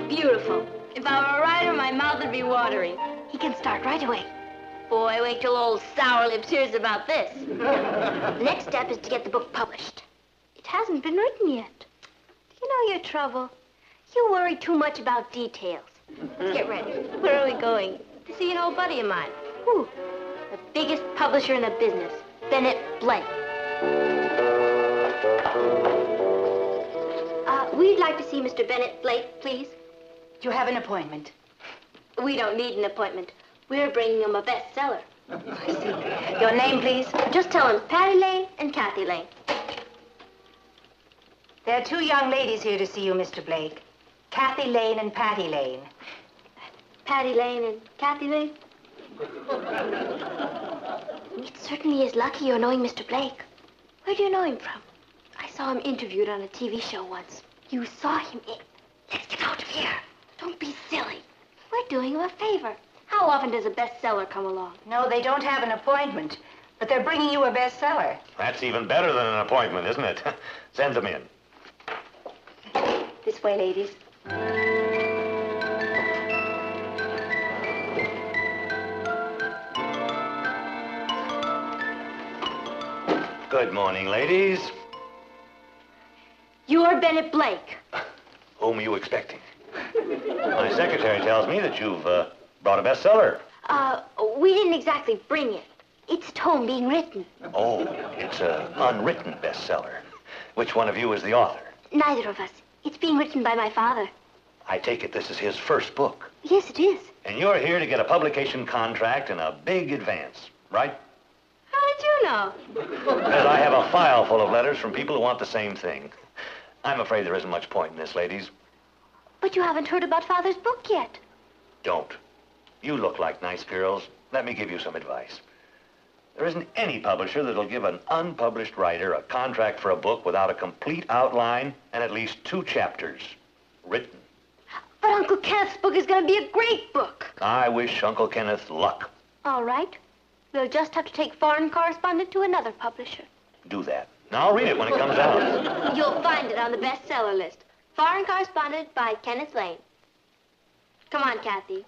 Beautiful. If I were a writer, my mouth would be watering. He can start right away. Boy, wait till old Sour Lips hears about this. The next step is to get the book published. It hasn't been written yet. Do you know your trouble? You worry too much about details. Let's get ready. Where are we going? To see an old buddy of mine. Who? The biggest publisher in the business, Bennett Blake. We'd like to see Mr. Bennett Blake, please.
You have an appointment.
We don't need an appointment. We're bringing him a bestseller.
I see. Your name, please?
Just tell him Patty Lane and Kathy Lane.
There are two young ladies here to see you, Mr. Blake. Kathy Lane and Patty Lane.
Patty Lane and Kathy Lane? It certainly is lucky you're knowing Mr. Blake. Where do you know him from? I saw him interviewed on a TV show once. You saw him in... Let's get out of here. Don't be silly. We're doing him a favor. How often does a bestseller come along?
No, they don't have an appointment, but they're bringing you a bestseller.
That's even better than an appointment, isn't it? Send them in.
This way, ladies.
Good morning, ladies.
You're Bennett Blake.
Whom are you expecting? My secretary tells me that you've brought a bestseller.
We didn't exactly bring it. It's at home being written.
Oh, it's an unwritten bestseller. Which one of you is the author?
Neither of us. It's being written by my father.
I take it this is his first book.
Yes, it is.
And you're here to get a publication contract and a big advance, right?
How did you know?
Because I have a file full of letters from people who want the same thing. I'm afraid there isn't much point in this, ladies.
But you haven't heard about Father's book yet.
Don't. You look like nice girls. Let me give you some advice. There isn't any publisher that'll give an unpublished writer a contract for a book without a complete outline and at least 2 chapters written.
But Uncle Kenneth's book is going to be a great book.
I wish Uncle Kenneth luck.
All right. We'll just have to take Foreign Correspondent to another publisher.
Do that. Now I'll read it when it comes out.
You'll find it on the bestseller list. Foreign Correspondent by Kenneth Lane. Come on, Kathy.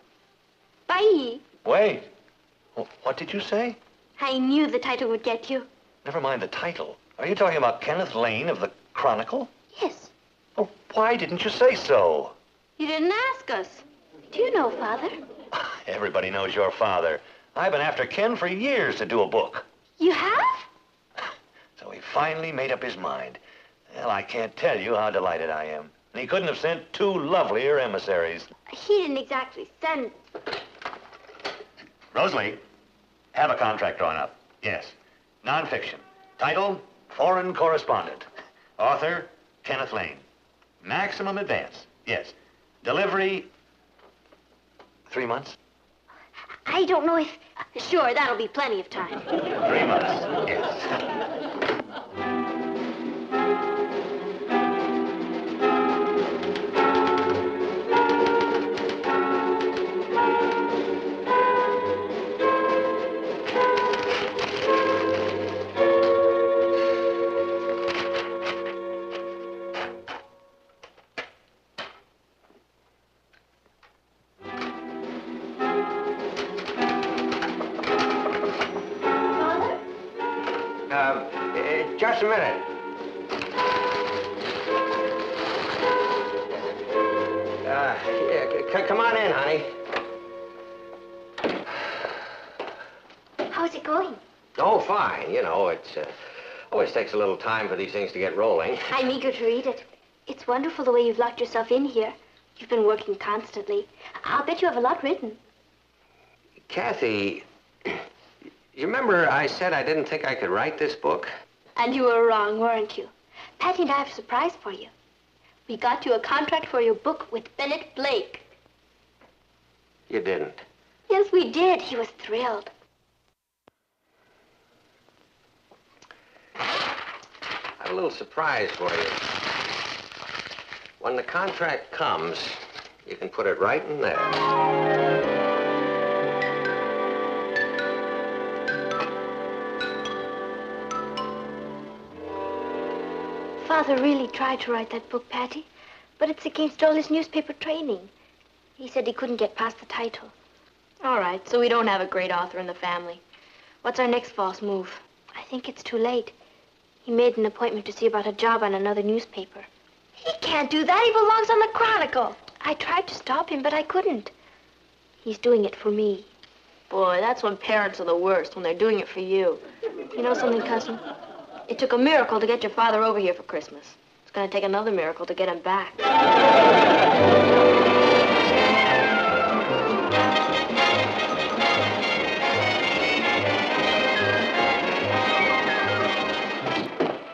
Bye.
Wait. What did you say?
I knew the title would get you.
Never mind the title. Are you talking about Kenneth Lane of the Chronicle?
Yes.
Oh, why didn't you say so?
You didn't ask us. Do you know Father?
Everybody knows your father. I've been after Ken for years to do a book.
You have?
So he finally made up his mind. Well, I can't tell you how delighted I am. And he couldn't have sent 2 lovelier emissaries.
He didn't exactly send...
Rosalie, have a contract drawn up. Yes. Non-fiction. Title, Foreign Correspondent. Author, Kenneth Lane. Maximum advance. Yes. Delivery, 3 months.
I don't know if Sure, that'll be plenty of time.
3 months, yes. Just a minute. Come on in, honey.
How's it going?
Oh, fine. You know, it's always takes a little time for these things to get rolling.
I'm eager to read it. It's wonderful the way you've locked yourself in here. You've been working constantly. I'll bet you have a lot written.
Kathy, you remember I said I didn't think I could write this book?
And you were wrong, weren't you? Patty and I have a surprise for you. We got you a contract for your book with Bennett Blake.
You didn't.
Yes, we did. He was thrilled.
I have a little surprise for you. When the contract comes, you can put it right in there.
Father really tried to write that book, Patty, but it's against all his newspaper training. He said he couldn't get past the title.
All right, so we don't have a great author in the family. What's our next false move?
I think it's too late. He made an appointment to see about a job on another newspaper. He can't do that. He belongs on the Chronicle. I tried to stop him, but I couldn't. He's doing it for me.
Boy, that's when parents are the worst, when they're doing it for you. You know something, cousin? It took a miracle to get your father over here for Christmas. It's going to take another miracle to get him back.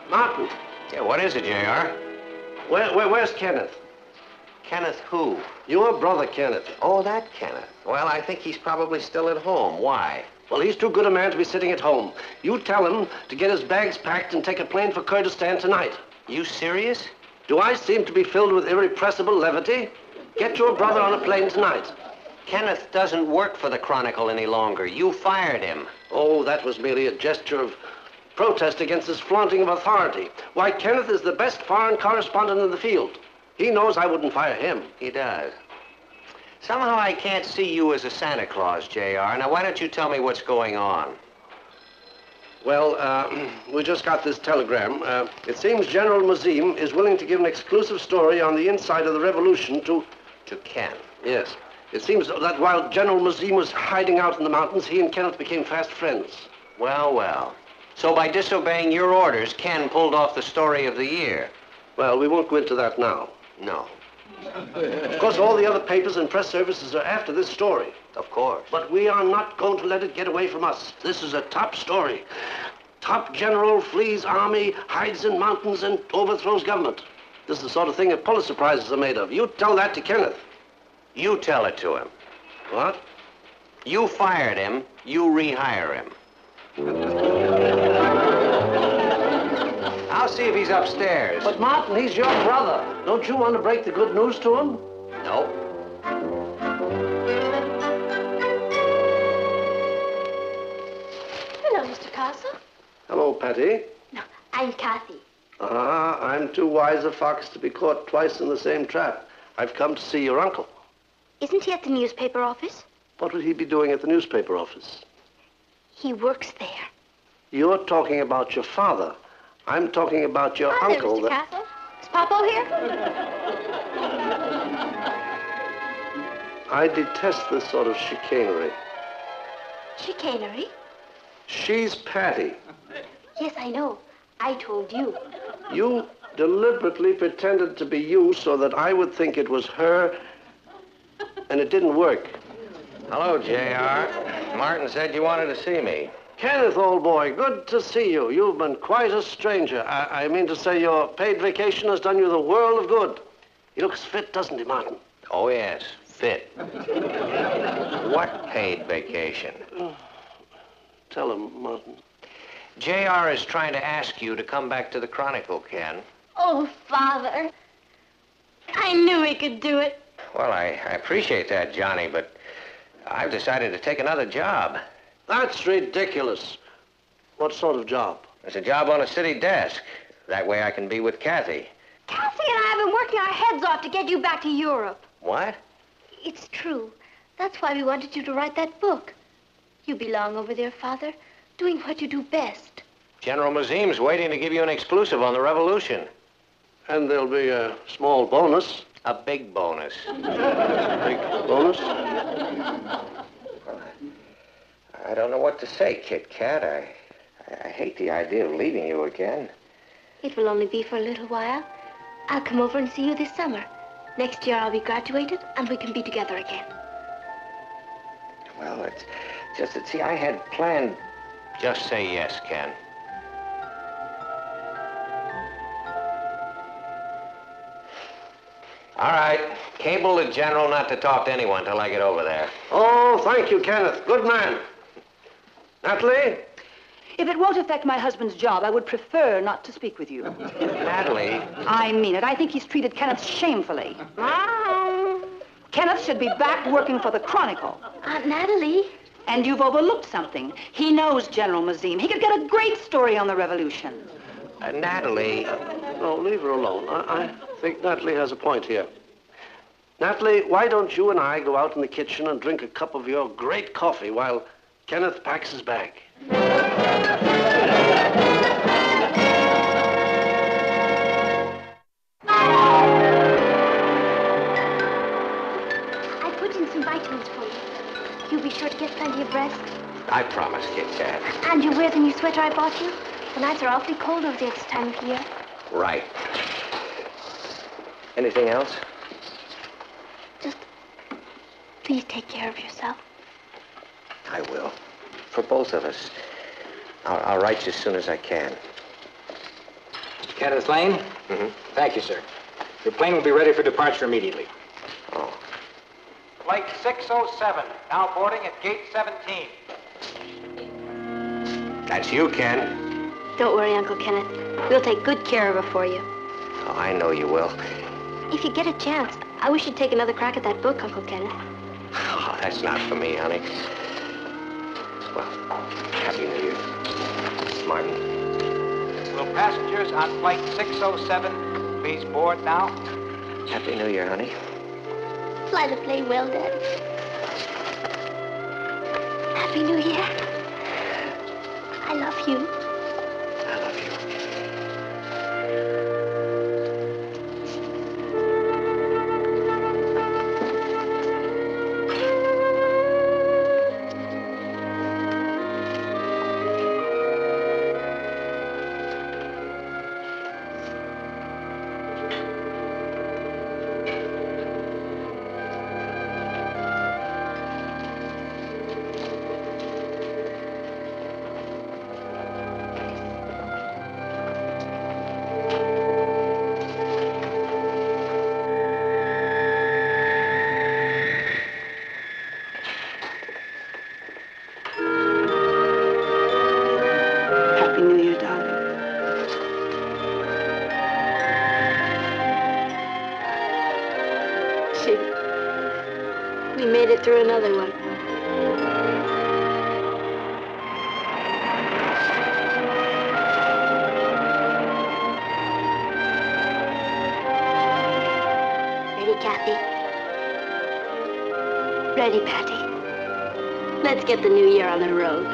Martin. Yeah, what is it, J.R.?
Where's Kenneth?
Kenneth who?
Your brother, Kenneth.
Oh, that Kenneth. Well, I think he's probably still at home. Why?
Well, he's too good a man to be sitting at home. You tell him to get his bags packed and take a plane for Kurdistan tonight.
You serious?
Do I seem to be filled with irrepressible levity? Get your brother on a plane tonight.
Kenneth doesn't work for the Chronicle any longer. You fired him.
Oh, that was merely a gesture of protest against his flaunting of authority. Why, Kenneth is the best foreign correspondent in the field. He knows I wouldn't fire him.
He does. Somehow I can't see you as a Santa Claus, J.R. Now, why don't you tell me what's going on?
Well, we just got this telegram. It seems General Mazim is willing to give an exclusive story on the inside of the revolution to
Ken.
Yes. It seems that while General Mazim was hiding out in the mountains, he and Kenneth became fast friends.
Well, well. So by disobeying your orders, Ken pulled off the story of the year.
Well, we won't go into that now.
No.
Of course, all the other papers and press services are after this story.
Of course.
But we are not going to let it get away from us. This is a top story. Top general flees army, hides in mountains, and overthrows government. This is the sort of thing that Pulitzer Prizes are made of. You tell that to Kenneth.
You tell it to him.
What?
You fired him. You rehire him. I'll see if he's upstairs.
But Martin, he's your brother. Don't you want to break the good news to him?
No.
Hello, Mr. Castle.
Hello, Patty.
No, I'm Kathy.
I'm too wise a fox to be caught twice in the same trap. I've come to see your uncle.
Isn't he at the newspaper office?
What would he be doing at the newspaper office?
He works there.
You're talking about your father. I'm talking about your
Hi
uncle.
there, Mr. Castle. Is Papa here?
I detest this sort of chicanery.
Chicanery?
She's Patty.
Yes, I know. I told you.
You deliberately pretended to be you so that I would think it was her, and it didn't work.
Hello, J.R. Martin said you wanted to see me.
Kenneth, old boy, good to see you. You've been quite a stranger. I mean to say your paid vacation has done you the world of good. He looks fit, doesn't he, Martin?
Oh, yes, fit. What paid vacation?
Tell him, Martin.
J.R. is trying to ask you to come back to the Chronicle, Ken.
Oh, Father. I knew he could do it.
Well, I appreciate that, Johnny, but I've decided to take another job.
That's ridiculous. What sort of job?
It's a job on a city desk. That way I can be with Kathy.
Kathy and I have been working our heads off to get you back to Europe.
What?
It's true. That's why we wanted you to write that book. You belong over there, Father, doing what you do best.
General Mazim's waiting to give you an exclusive on the revolution.
And there'll be a small bonus.
A big bonus.
Big bonus?
I don't know what to say, Kit Kat. I hate the idea of leaving you again.
It will only be for a little while. I'll come over and see you this summer. Next year I'll be graduated, and we can be together again.
Well, it's just that, see, I had planned... Just say yes, Ken. All right. Cable the General not to talk to anyone till I get over there.
Oh, thank you, Kenneth. Good man. Natalie?
If it won't affect my husband's job, I would prefer not to speak with you.
Natalie?
I mean it. I think he's treated Kenneth shamefully. Kenneth should be back working for the Chronicle.
Aunt Natalie?
And you've overlooked something. He knows General Mazim. He could get a great story on the revolution.
Natalie...
No, leave her alone. I think Natalie has a point here. Natalie, why don't you and I go out in the kitchen and drink a cup of your great coffee while Kenneth packs his bag?
I put in some vitamins for you. You'll be sure to get plenty of rest.
I promise, Kit Kat.
And you wear the new sweater I bought you? The nights are awfully cold over there this time of year.
Right. Anything else?
Just please take care of yourself.
I will. For both of us. I'll write you as soon as I can.
Kenneth Lane?
Mm-hmm.
Thank you, sir. Your plane will be ready for departure immediately.
Oh.
Flight 607, now boarding at gate 17.
That's you, Ken.
Don't worry, Uncle Kenneth. We'll take good care of her for you.
Oh, I know you will.
If you get a chance, I wish you'd take another crack at that book, Uncle Kenneth.
Oh, that's not for me, honey. Well, Happy New Year. Martin.
Will passengers on flight 607 please board now?
Happy New Year, honey.
Fly the plane well, Daddy. Happy New Year. I love you.
I love you.
Happy New Year, darling.
We made it through another one. Ready, Kathy? Ready, Patty? Let's get the new year on the road.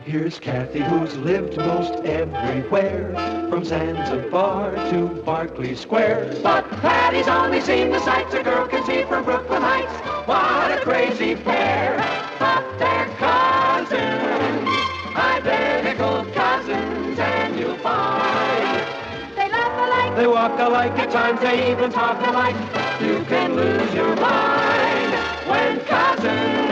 Here's Kathy, who's lived most everywhere, from Zanzibar to Berkeley Square. But Patty's only seen the sights a girl can see from Brooklyn Heights. What a crazy pair, but they're cousins, identical cousins, and you'll find they laugh alike, they walk alike, at times they even talk alike. You can lose your mind when cousins